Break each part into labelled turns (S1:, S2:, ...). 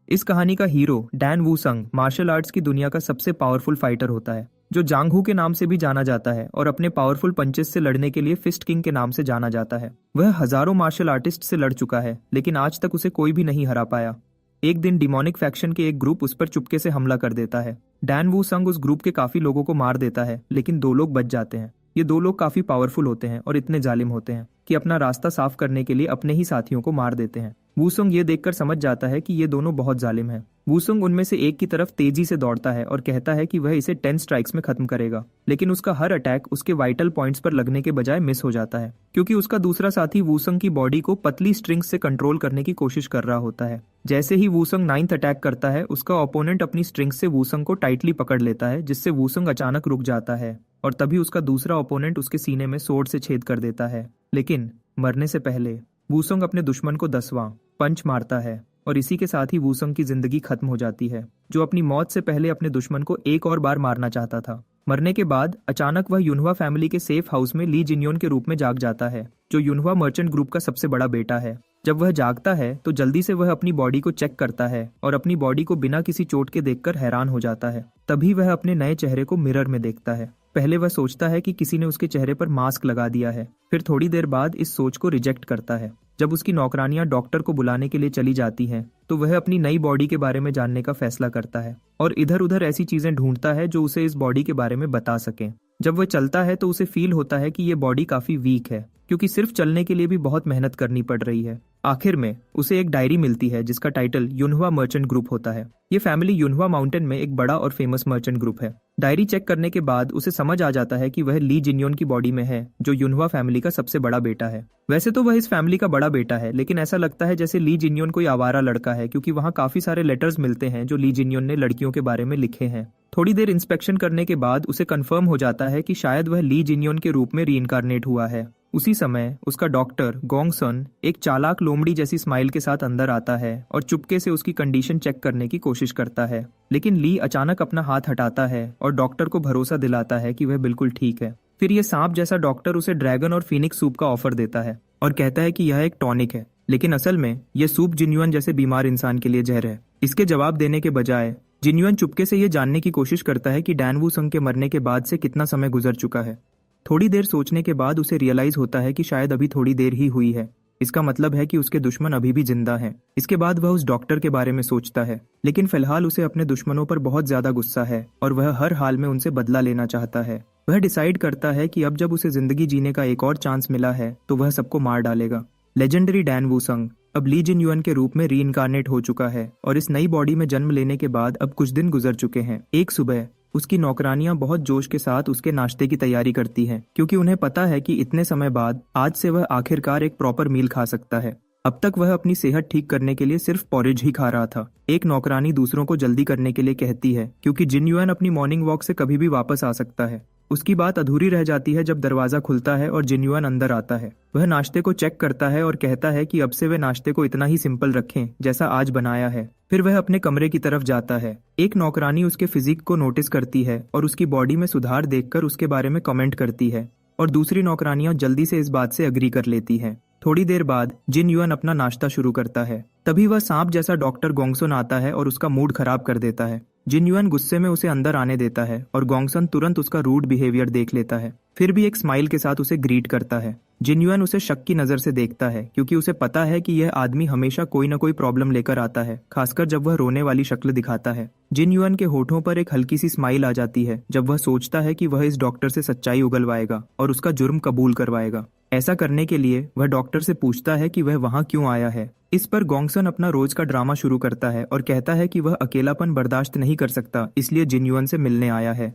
S1: इस कहानी का हीरो डैन वूसंग मार्शल आर्ट्स की दुनिया का सबसे पावरफुल फाइटर होता है, जो जांग हू के नाम से भी जाना जाता है और अपने पावरफुल पंचेस से लड़ने के लिए फिस्ट किंग के नाम से जाना जाता है। वह हजारों मार्शल आर्टिस्ट से लड़ चुका है, लेकिन आज तक उसे कोई भी नहीं हरा पाया। एक दिन डिमोनिक फैक्शन के एक ग्रुप उस पर चुपके से हमला कर देता है। डैन वूसंग उस ग्रुप के काफी लोगों को मार देता है, लेकिन 2 लोग बच जाते हैं। ये 2 लोग काफी पावरफुल होते हैं और इतने जालिम होते हैं कि अपना रास्ता साफ करने के लिए अपने ही साथियों को मार देते हैं। वूसंग ये देखकर समझ जाता है कि ये दोनों बहुत जालिम हैं। वूसंग उनमें से एक की तरफ तेजी से दौड़ता है और कहता है कि वह इसे 10 स्ट्राइक्स में खत्म करेगा, लेकिन उसका हर अटैक उसके वाइटल पॉइंट्स पर लगने के बजाय मिस हो जाता है, क्योंकि उसका दूसरा साथी वूसंग की बॉडी को पतली स्ट्रिंग्स से कंट्रोल करने की कोशिश कर रहा होता है। जैसे ही वूसंग 9th अटैक करता है, उसका ओपोनेंट अपनी स्ट्रिंग्स से वूसंग को टाइटली पकड़ लेता है, जिससे वूसंग अचानक रुक जाता है और तभी उसका दूसरा ओपोनेंट उसके सीने में सोर्ड से छेद कर देता है। लेकिन मरने से पहले वूसंग अपने दुश्मन को 10वां पंच मारता है और इसी के साथ ही वूसंग की जिंदगी खत्म हो जाती है, जो अपनी मौत से पहले अपने दुश्मन को एक और बार मारना चाहता था। मरने के बाद अचानक वह युनहुआ फैमिली के सेफ हाउस में ली जिन्योन के रूप में जाग जाता है, जो युनहुआ मर्चेंट ग्रुप का सबसे बड़ा बेटा है। जब वह जागता है तो जल्दी से वह अपनी बॉडी को चेक करता है और अपनी बॉडी को बिना किसी चोट के देखकर हैरान हो जाता है। तभी वह अपने नए चेहरे को मिरर में देखता है। पहले वह सोचता है कि किसी ने उसके चेहरे पर मास्क लगा दिया है, फिर थोड़ी देर बाद इस सोच को रिजेक्ट करता है। जब उसकी नौकरानियां डॉक्टर को बुलाने के लिए चली जाती हैं, तो वह अपनी नई बॉडी के बारे में जानने का फैसला करता है और इधर उधर ऐसी चीजें ढूंढता है जो उसे इस बॉडी के बारे में बता सके। जब वह चलता है तो उसे फील होता है कि ये बॉडी काफी वीक है, क्योंकि सिर्फ चलने के लिए भी बहुत मेहनत करनी पड़ रही है। आखिर में उसे एक डायरी मिलती है जिसका टाइटल युनहुआ मर्चेंट ग्रुप होता है। ये फैमिली युनहुआ माउंटेन में एक बड़ा और फेमस मर्चेंट ग्रुप है। डायरी चेक करने के बाद उसे समझ आ जाता है कि वह ली जिन्योन की बॉडी में है, जो युनहुआ फैमिली का सबसे बड़ा बेटा है। वैसे तो वह इस फैमिली का बड़ा बेटा है, लेकिन ऐसा लगता है जैसे ली जिन्योन कोई आवारा लड़का है, क्योंकि वहाँ काफी सारे लेटर्स मिलते हैं जो ली जिन्योन ने लड़कियों के बारे में लिखे हैं। थोड़ी देर इंस्पेक्शन करने के बाद उसे कंफर्म हो जाता है कि शायद वह ली जिन्योन के रूप में रीइंकारनेट हुआ है। उसी समय उसका डॉक्टर गोंगसन एक चालाक लोमड़ी जैसी स्माइल के साथ अंदर आता है और चुपके से उसकी कंडीशन चेक करने की कोशिश करता है, लेकिन ली अचानक अपना हाथ हटाता है और डॉक्टर को भरोसा दिलाता है कि वह बिल्कुल ठीक है। फिर यह सांप जैसा डॉक्टर उसे ड्रैगन और फीनिक्स सूप का ऑफर देता है और कहता है कि यह एक टॉनिक है, लेकिन असल में यह सूप जिन्युअन जैसे बीमार इंसान के लिए जहर है। इसके जवाब देने के बजाय जिन्युअन चुपके से यह जानने की कोशिश करता है कि डैन वूसंग के मरने के बाद से कितना समय गुजर चुका है। थोड़ी देर सोचने के बाद उसे रियलाइज होता है कि शायद अभी थोड़ी देर ही हुई है। इसका मतलब है कि उसके दुश्मन अभी भी जिंदा हैं। इसके बाद वह उस डॉक्टर के बारे में सोचता है, लेकिन फिलहाल उसे अपने दुश्मनों पर बहुत ज्यादा गुस्सा है और वह हर हाल में उनसे बदला लेना चाहता है। वह डिसाइड करता है कि अब जब उसे जिंदगी जीने का एक और चांस मिला है तो वह सबको मार डालेगा। लेजेंडरी डैन वूसंग अब ली जिन्युअन के रूप में रीइंकारनेट हो चुका है और इस नई बॉडी में जन्म लेने के बाद अब कुछ दिन गुजर चुके हैं। एक सुबह उसकी नौकरानियां बहुत जोश के साथ उसके नाश्ते की तैयारी करती हैं, क्योंकि उन्हें पता है कि इतने समय बाद आज से वह आखिरकार एक प्रॉपर मील खा सकता है। अब तक वह अपनी सेहत ठीक करने के लिए सिर्फ पॉरेज ही खा रहा था। एक नौकरानी दूसरों को जल्दी करने के लिए कहती है, क्योंकि जिन्युअन अपनी मॉर्निंग वॉक से कभी भी वापस आ सकता है। उसकी बात अधूरी रह जाती है जब दरवाजा खुलता है और जिन्युअन अंदर आता है। वह नाश्ते को चेक करता है और कहता है कि अब से वे नाश्ते को इतना ही सिंपल रखें जैसा आज बनाया है। फिर वह अपने कमरे की तरफ जाता है। एक नौकरानी उसके फिजिक को नोटिस करती है और उसकी बॉडी में सुधार देखकर उसके बारे में कमेंट करती है, और दूसरी नौकरानियां जल्दी से इस बात से अग्री कर लेती हैं। थोड़ी देर बाद जिन्युअन अपना नाश्ता शुरू करता है। तभी वह सांप जैसा डॉक्टर गोंगसन आता है और उसका मूड खराब कर देता है। जिन्युअन गुस्से में उसे अंदर आने देता है और गोंगसन तुरंत उसका रूड बिहेवियर देख लेता है, फिर भी एक स्माइल के साथ उसे ग्रीट करता है। जिन्युअन उसे शक की नजर से देखता है, क्योंकि उसे पता है कि यह आदमी हमेशा कोई न कोई प्रॉब्लम लेकर आता है, खासकर जब वह रोने वाली शक्ल दिखाता है। जिन्युअन के होठों पर एक हल्की सी स्माइल आ जाती है जब वह सोचता है कि वह इस डॉक्टर से सच्चाई उगलवाएगा और उसका जुर्म कबूल करवाएगा। ऐसा करने के लिए वह डॉक्टर से पूछता है कि वह वहां क्यों आया है। इस पर गोंगसन अपना रोज का ड्रामा शुरू करता है और कहता है कि वह अकेलापन बर्दाश्त नहीं कर सकता, इसलिए जिन्युअन से मिलने आया है।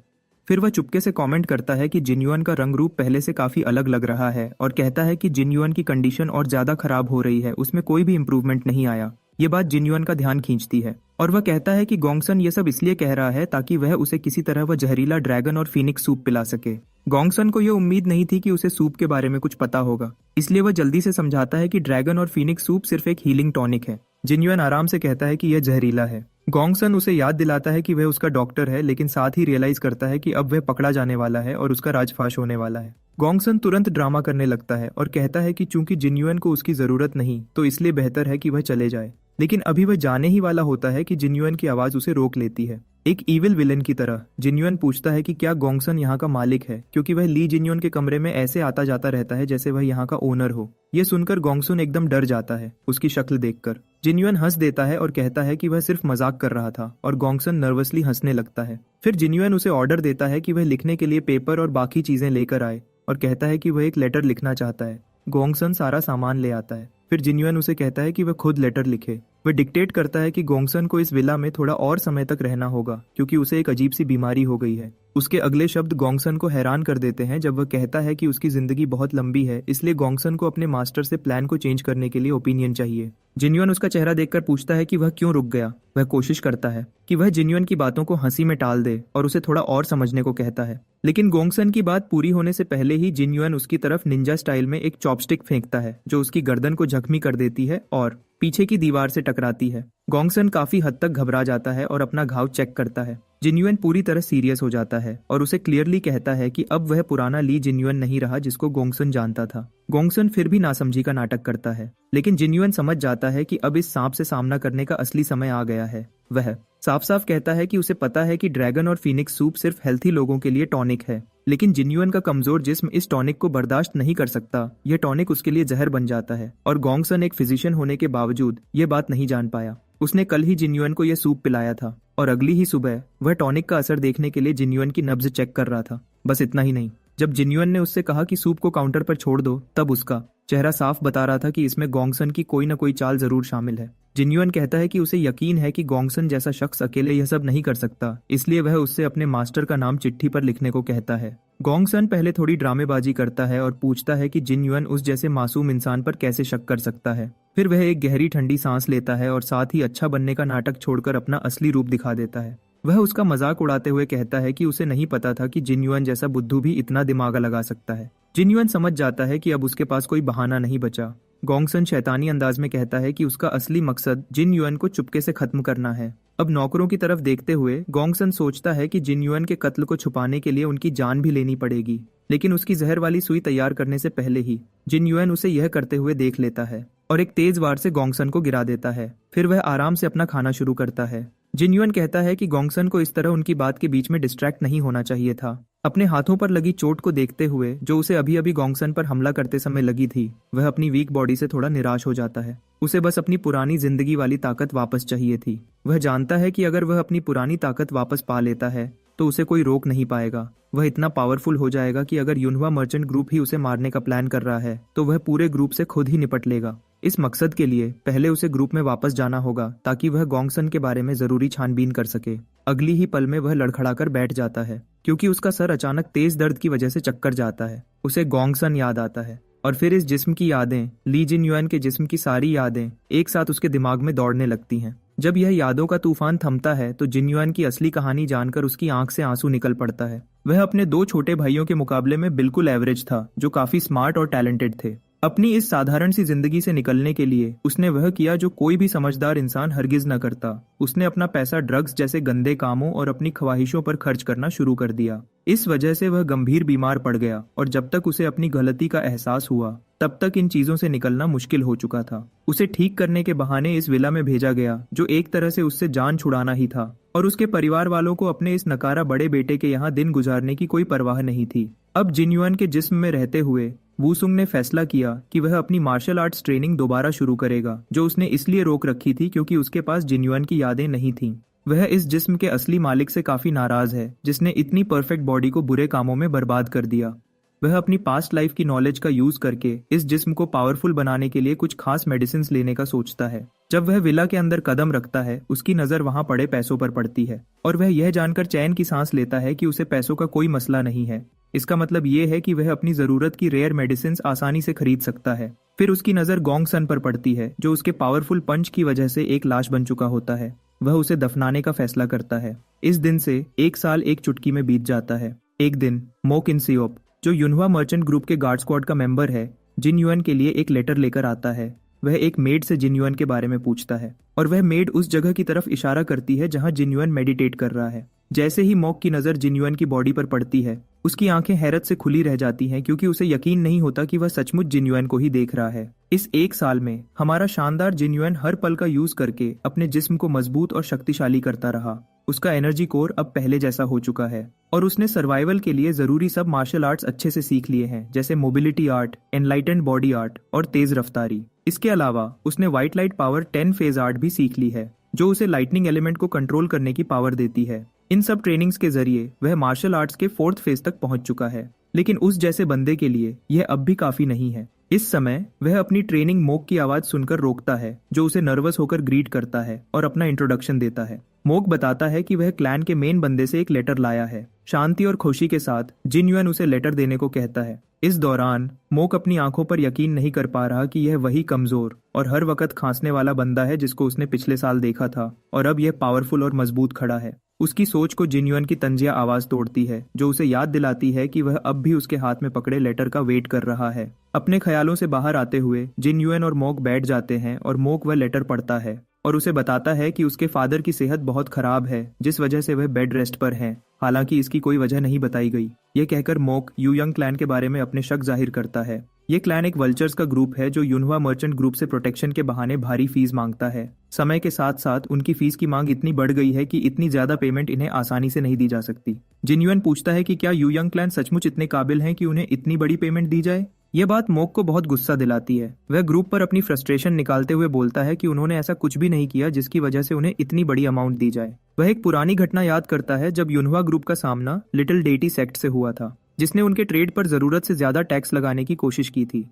S1: फिर वह चुपके से कमेंट करता है कि जिन्युअन का रंग रूप पहले से काफी अलग लग रहा है और कहता है कि जिन्युअन की कंडीशन और ज्यादा खराब हो रही है, उसमें कोई भी इम्प्रूवमेंट नहीं आया। ये बात जिन्युअन का ध्यान खींचती है और वह कहता है कि गोंगसन ये सब इसलिए कह रहा है ताकि वह उसे किसी तरह वह जहरीला ड्रैगन और फीनिक्स सूप पिला सके। गोंगसन को यह उम्मीद नहीं थी कि उसे सूप के बारे में कुछ पता होगा, इसलिए वह जल्दी से समझाता है कि ड्रैगन और फीनिक्स सूप सिर्फ एक हीलिंग टॉनिक है। जिन्युन आराम से कहता है कि यह जहरीला है। गोंगसन उसे याद दिलाता है कि वह उसका डॉक्टर है, लेकिन साथ ही रियलाइज करता है कि अब वह पकड़ा जाने वाला है और उसका राजफाश होने वाला है। गोंगसन तुरंत ड्रामा करने लगता है और कहता है कि चूंकि जिन्युन को उसकी जरूरत नहीं, तो इसलिए बेहतर है कि वह चले जाए। लेकिन अभी वह जाने ही वाला होता है कि जिन्युन की आवाज उसे रोक लेती है। एक इविल विलेन की तरह जिन्युन पूछता है कि क्या गोंगसन यहाँ का मालिक है, क्योंकि वह ली जिन्युन के कमरे में ऐसे आता जाता रहता है जैसे वह यहाँ का ओनर हो। यह सुनकर गोंगसन एकदम डर जाता है उसकी शक्ल देखकर। जिन्युन हंस देता है और कहता है कि वह सिर्फ मजाक कर रहा था, और गोंगसन नर्वसली हंसने लगता है। फिर जिन्युन उसे ऑर्डर देता है कि वह लिखने के लिए पेपर और बाकी चीजें लेकर आए, और कहता है कि वह एक लेटर लिखना चाहता है। गोंगसन सारा सामान ले आता है। फिर जिन्युन उसे कहता है कि वह खुद लेटर लिखे। वह डिक्टेट करता है कि गोंगसन को इस विला में थोड़ा और समय तक रहना होगा, क्योंकि उसे एक अजीब सी बीमारी हो गई है। उसके अगले शब्द गोंगसन को हैरान कर देते हैं जब वह कहता है कि उसकी जिंदगी बहुत लंबी है, इसलिए गोंगसन को अपने मास्टर से प्लान को चेंज करने के लिए ओपिनियन चाहिए। जिन्युन उसका चेहरा देखकर पूछता है कि वह क्यों रुक गया। वह कोशिश करता है कि वह जिन्युन की बातों को हंसी में टाल दे और उसे थोड़ा और समझने को कहता है, लेकिन गोंगसन की बात पूरी होने से पहले ही जिन्युन उसकी तरफ निंजा स्टाइल में एक चॉपस्टिक फेंकता है, जो उसकी गर्दन को जख्मी कर देती है और पीछे की दीवार से टकराती है। गोंगसन काफी हद तक घबरा जाता है और अपना घाव चेक करता है। जिन्युन पूरी तरह सीरियस हो जाता है और उसे क्लियरली कहता है कि अब वह पुराना ली जिन्युन नहीं रहा जिसको गोंगसन जानता था। गोंगसन फिर भी नासमझी का नाटक करता है, लेकिन जिन्युन समझ जाता है कि अब इस सांप से सामना करने का असली समय आ गया है। वह साफ साफ कहता है कि उसे पता है कि ड्रैगन और फीनिक्स सूप सिर्फ हेल्थी लोगों के लिए टॉनिक है, लेकिन जिन्युन का कमजोर जिस्म इस टॉनिक को बर्दाश्त नहीं कर सकता। यह टॉनिक उसके लिए जहर बन जाता है, और गोंगसन एक फिजिशियन होने के बावजूद यह बात नहीं जान पाया। उसने कल ही जिन्युन को यह सूप पिलाया था, और अगली ही सुबह वह टॉनिक का असर देखने के लिए जिन्युन की नब्ज चेक कर रहा था। बस इतना ही नहीं, जब जिन्युन ने उससे कहा कि सूप को काउंटर पर छोड़ दो, तब उसका चेहरा साफ बता रहा था कि इसमें गोंगसन की कोई न कोई चाल जरूर शामिल है। जिन्युन कहता है कि उसे यकीन है कि गोंगसन जैसा शख्स अकेले यह सब नहीं कर सकता, इसलिए वह उससे अपने मास्टर का नाम चिट्ठी पर लिखने को कहता है। गोंगसन पहले थोड़ी ड्रामेबाजी करता है और पूछता है कि जिन्युन उस जैसे मासूम इंसान पर कैसे शक कर सकता है। फिर वह एक गहरी ठंडी सांस लेता है और साथ ही अच्छा बनने का नाटक छोड़कर अपना असली रूप दिखा देता है। वह उसका मजाक उड़ाते हुए कहता है कि उसे नहीं पता था कि जिन्युन जैसा बुद्धू भी इतना दिमाग लगा सकता है। जिन्युन समझ जाता है कि अब उसके पास कोई बहाना नहीं बचा। गोंगसन शैतानी अंदाज में कहता है कि उसका असली मकसद जिन्युन को चुपके से खत्म करना है। अब नौकरों की तरफ देखते हुए गोंगसन सोचता है कि जिन्युन के कत्ल को छुपाने के लिए उनकी जान भी लेनी पड़ेगी, लेकिन उसकी जहर वाली सुई तैयार करने से पहले ही जिन्युन उसे यह करते हुए देख लेता है और एक तेज वार से गोंगसन को गिरा देता है। फिर वह आराम से अपना खाना शुरू करता है। जिन्युन कहता है कि गोंगसन को इस तरह उनकी बात के बीच में डिस्ट्रैक्ट नहीं होना चाहिए था। अपने हाथों पर लगी चोट को देखते हुए, जो उसे अभी अभी गोंगसन पर हमला करते समय लगी थी, वह अपनी वीक बॉडी से थोड़ा निराश हो जाता है। उसे बस अपनी पुरानी जिंदगी वाली ताकत वापस चाहिए थी। वह जानता है कि अगर वह अपनी पुरानी ताकत वापस पा लेता है तो उसे कोई रोक नहीं पाएगा। वह इतना पावरफुल हो जाएगा कि अगर युनहुआ मर्चेंट ग्रुप ही उसे मारने का प्लान कर रहा है तो वह पूरे ग्रुप से खुद ही निपट लेगा। इस मकसद के लिए पहले उसे ग्रुप में वापस जाना होगा ताकि वह गोंगसन के बारे में जरूरी छानबीन कर सके। अगली ही पल में वह लड़खड़ाकर बैठ जाता है, क्योंकि उसका सर अचानक तेज दर्द की वजह से चक्कर जाता है। उसे गोंगसन याद आता है, और फिर इस जिस्म की यादें, ली जिन्युन के जिस्म की सारी यादें एक साथ उसके दिमाग में दौड़ने लगती हैं। जब यह यादों का तूफान थमता है तो जिन्युन की असली कहानी जानकर उसकी आंख से आंसू निकल पड़ता है। वह अपने दो छोटे भाइयों के मुकाबले में बिल्कुल एवरेज था, जो काफी स्मार्ट और टैलेंटेड थे। अपनी इस साधारण सी जिंदगी से निकलने के लिए उसने वह किया जो कोई भी समझदार इंसान हरगिज न करता। उसने अपना पैसा ड्रग्स जैसे गंदे कामों और अपनी ख्वाहिशों पर खर्च करना शुरू कर दिया। इस वजह से वह गंभीर बीमार पड़ गया, और जब तक उसे अपनी गलती का एहसास हुआ तब तक इन चीजों से निकलना मुश्किल हो चुका था। उसे ठीक करने के बहाने इस विला में भेजा गया, जो एक तरह से उससे जान छुड़ाना ही था, और उसके परिवार वालों को अपने इस नकारा बड़े बेटे के यहाँ दिन गुजारने की कोई परवाह नहीं थी। अब जिन्युन के जिस्म में रहते हुए वूसुंग ने फैसला किया कि वह अपनी मार्शल आर्ट्स ट्रेनिंग दोबारा शुरू करेगा, जो उसने इसलिए रोक रखी थी क्योंकि उसके पास जिन्युन की यादें नहीं थीं। वह इस जिस्म के असली मालिक से काफी नाराज है, जिसने इतनी परफेक्ट बॉडी को बुरे कामों में बर्बाद कर दिया। वह अपनी पास्ट लाइफ की नॉलेज का यूज करके इस जिस्म को पावरफुल बनाने के लिए कुछ खास मेडिसिन लेने का सोचता है। जब वह विला के अंदर कदम रखता है, उसकी नजर वहां पड़े पैसों पर पड़ती है, और वह यह जानकर चैन की सांस लेता है कि उसे पैसों का कोई मसला नहीं है। इसका मतलब ये है कि वह अपनी जरूरत की रेयर मेडिसिन आसानी से खरीद सकता है। फिर उसकी नजर गोंगसन पर पड़ती है, जो उसके पावरफुल पंच की वजह से एक लाश बन चुका होता है। वह उसे दफनाने का फैसला करता है। इस दिन से 1 साल एक चुटकी में बीत जाता है। एक दिन मो किन सियोप, जो युनहुआ मर्चेंट ग्रुप के गार्ड स्क्वाड का मेंबर है, जिन्युन के लिए एक लेटर लेकर आता है। वह एक मेड से जिन्युअन के बारे में पूछता है और वह मेड उस जगह की तरफ इशारा करती है जहां जिन्युअन मेडिटेट कर रहा है। जैसे ही मॉक की नजर जिन्युअन की बॉडी पर पड़ती है, उसकी आंखें हैरत से खुली रह जाती हैं क्योंकि उसे यकीन नहीं होता कि वह सचमुच जिन्युअन को ही देख रहा है। इस एक साल में हमारा शानदार जिन्युअन हर पल का यूज करके अपने जिस्म को मजबूत और शक्तिशाली करता रहा। उसका एनर्जी कोर अब पहले जैसा हो चुका है और उसने सर्वाइवल के लिए जरूरी सब मार्शल आर्ट्स अच्छे से सीख लिए हैं, जैसे mobility art, enlightened body art और तेज रफ्तारी। इसके अलावा उसने white light power 10 phase art भी सीख ली है, जो उसे लाइटनिंग एलिमेंट को कंट्रोल करने की पावर देती है। इन सब ट्रेनिंग्स के जरिए वह मार्शल आर्ट्स के 4th फेज तक पहुंच चुका है, लेकिन उस जैसे बंदे के लिए यह अब भी काफी नहीं है। इस समय वह अपनी ट्रेनिंग मोक की आवाज सुनकर रोकता है, जो उसे नर्वस होकर ग्रीट करता है और अपना इंट्रोडक्शन देता है। मोक बताता है कि वह क्लैन के मेन बंदे से एक लेटर लाया है। शांति और खुशी के साथ जिन्युअन उसे लेटर देने को कहता है। इस दौरान मोक अपनी आंखों पर यकीन नहीं कर पा रहा कि यह वही कमजोर और हर वक्त खांसने वाला बंदा है जिसको उसने पिछले साल देखा था, और अब यह पावरफुल और मजबूत खड़ा है। उसकी सोच को जिन्युअन की तंजिया आवाज तोड़ती है, जो उसे याद दिलाती है कि वह अब भी उसके हाथ में पकड़े लेटर का वेट कर रहा है। अपने ख्यालों से बाहर आते हुए जिन्युअन और मोक बैठ जाते हैं और मोक वह लेटर पढ़ता है और उसे बताता है कि उसके फादर की सेहत बहुत खराब है, जिस वजह से वह बेड रेस्ट पर हैं। हालांकि इसकी कोई वजह नहीं बताई गई। यह कहकर मोक यूयंग क्लैन के बारे में अपने शक जाहिर करता है। ये क्लैन एक वल्चर्स का ग्रुप है जो युनहुआ मर्चेंट ग्रुप से प्रोटेक्शन के बहाने भारी फीस मांगता है। समय के साथ साथ उनकी फीस की मांग इतनी बढ़ गई है कि इतनी ज्यादा पेमेंट इन्हें आसानी से नहीं दी जा सकती। जिन्युअन पूछता है कि क्या यूयंग क्लैन सचमुच इतने काबिल हैं कि उन्हें इतनी बड़ी पेमेंट दी जाए। यह बात मोक को बहुत गुस्सा दिलाती है। वह ग्रुप पर अपनी फ्रस्ट्रेशन निकालते हुए बोलता है कि उन्होंने ऐसा कुछ भी नहीं किया जिसकी वजह से उन्हें इतनी बड़ी अमाउंट दी जाए। वह एक पुरानी घटना याद करता है जब युनहुआ ग्रुप का सामना लिटिल डेटी सेक्ट से हुआ था, जिसने उनके ट्रेड पर जरूरत से ज्यादा टैक्स लगाने की कोशिश की थी।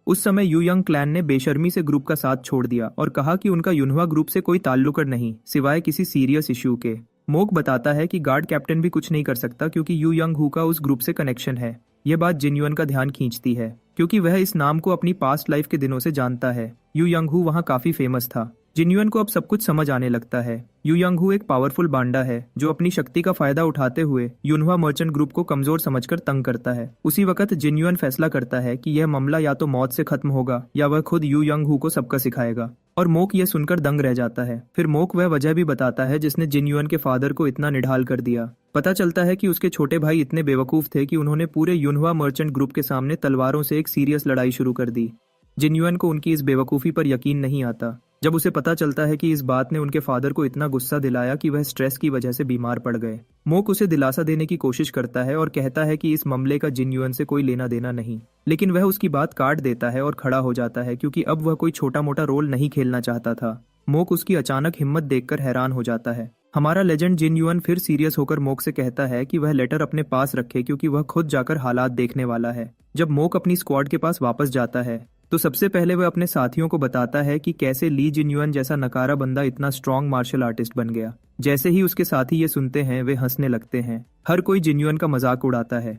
S1: उस समय यूयंग क्लैन ने बेशर्मी से ग्रुप का साथ छोड़ दिया और कहा कि उनका युनहुआ ग्रुप से कोई ताल्लुक नहीं, सिवाय किसी सीरियस इश्यू के। मोक बताता है कि गार्ड कैप्टन भी कुछ नहीं कर सकता क्योंकि यूयंग हू का उस ग्रुप से कनेक्शन है। यह बात जिन्युअन का ध्यान खींचती है क्योंकि वह इस नाम को अपनी पास्ट लाइफ के दिनों से जानता है। यूयंग हू वहाँ काफी फेमस था। जिन्युअन को अब सब कुछ समझ आने लगता है। यूयंग हू एक पावरफुल बांडा है जो अपनी शक्ति का फायदा उठाते हुए युनहुआ मर्चेंट ग्रुप को कमजोर समझकर तंग करता है। उसी वक्त जिन्युअन फैसला करता है कि यह मामला या तो मौत से खत्म होगा या वह खुद यूयंग हू को सबका सिखाएगा, और मोक यह सुनकर दंग रह जाता है। फिर मोक वह वजह भी बताता है जिसने जिन्युअन के फादर को इतना निढाल कर दिया। पता चलता है कि उसके छोटे भाई इतने बेवकूफ थे कि उन्होंने पूरे युनहुआ मर्चेंट ग्रुप के सामने तलवारों से एक सीरियस लड़ाई शुरू कर दी। जिन्युअन को उनकी इस बेवकूफी पर यकीन नहीं आता जब उसे पता चलता है कि इस बात ने उनके फादर को इतना गुस्सा दिलाया कि वह स्ट्रेस की वजह से बीमार पड़ गए। मोक उसे दिलासा देने की कोशिश करता है और कहता है कि इस मामले का जिन्युअन से कोई लेना देना नहीं, लेकिन वह उसकी बात काट देता है और खड़ा हो जाता है क्योंकि अब वह कोई छोटा मोटा रोल नहीं खेलना चाहता था। मोक उसकी अचानक हिम्मत देखकर हैरान हो जाता है। हमारा लेजेंड जिन्युअन फिर सीरियस होकर मोक से कहता है कि वह लेटर अपने पास रखे क्योंकि वह खुद जाकर हालात देखने वाला है। जब मोक अपनी स्क्वाड के पास वापस जाता है तो सबसे पहले वह अपने साथियों को बताता है कि कैसे ली जिन्युअन जैसा नकारा बंदा इतना स्ट्रॉन्ग मार्शल आर्टिस्ट बन गया। जैसे ही उसके साथी ये सुनते हैं वे हंसने लगते हैं। हर कोई जिन्युअन का मजाक उड़ाता है।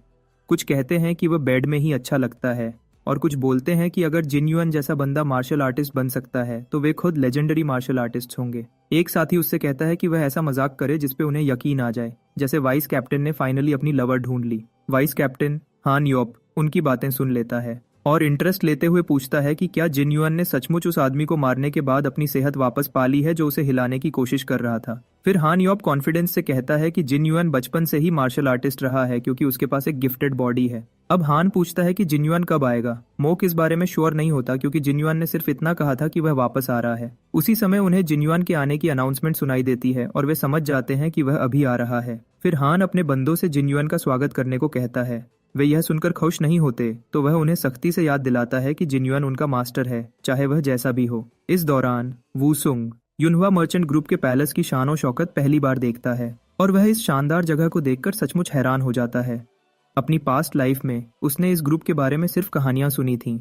S1: कुछ कहते हैं कि वह बेड में ही अच्छा लगता है और कुछ बोलते हैं कि अगर जिन्युअन जैसा बंदा मार्शल आर्टिस्ट बन सकता है तो वे खुद लेजेंडरी मार्शल आर्टिस्ट होंगे। एक साथी उससे कहता है कि वह ऐसा मजाक करे जिसपे उन्हें यकीन आ जाए, जैसे वाइस कैप्टन ने फाइनली अपनी लवर ढूंढ ली। वाइस कैप्टन हान योप उनकी बातें सुन लेता है और इंटरेस्ट लेते हुए पूछता है कि क्या जिन्युअन ने सचमुच उस आदमी को मारने के बाद अपनी सेहत वापस पा ली है जो उसे हिलाने की कोशिश कर रहा था। फिर हान योप कॉन्फिडेंस से कहता है कि जिन्युअन बचपन से ही मार्शल आर्टिस्ट रहा है क्योंकि उसके पास एक गिफ्टेड बॉडी है। अब हान पूछता है कि जिन्युअन कब आएगा। मोक इस बारे में श्योर नहीं होता क्योंकि जिन्युअन ने सिर्फ इतना कहा था कि वह वापस आ रहा है। उसी समय उन्हें जिन्युअन के आने की अनाउंसमेंट सुनाई देती है और वे समझ जाते हैं कि वह अभी आ रहा है। फिर हान अपने बंदों से जिन्युअन का स्वागत करने को कहता है। वे यह सुनकर खुश नहीं होते तो वह उन्हें सख्ती से याद दिलाता है कि जिन्युअन उनका मास्टर है, चाहे वह जैसा भी हो। इस दौरान वूसुंग युनहुआ मर्चेंट ग्रुप के पैलेस की शान और शौकत पहली बार देखता है और वह इस शानदार जगह को देखकर सचमुच हैरान हो जाता है। अपनी पास्ट लाइफ में उसने इस ग्रुप के बारे में सिर्फ कहानियां सुनी थीं,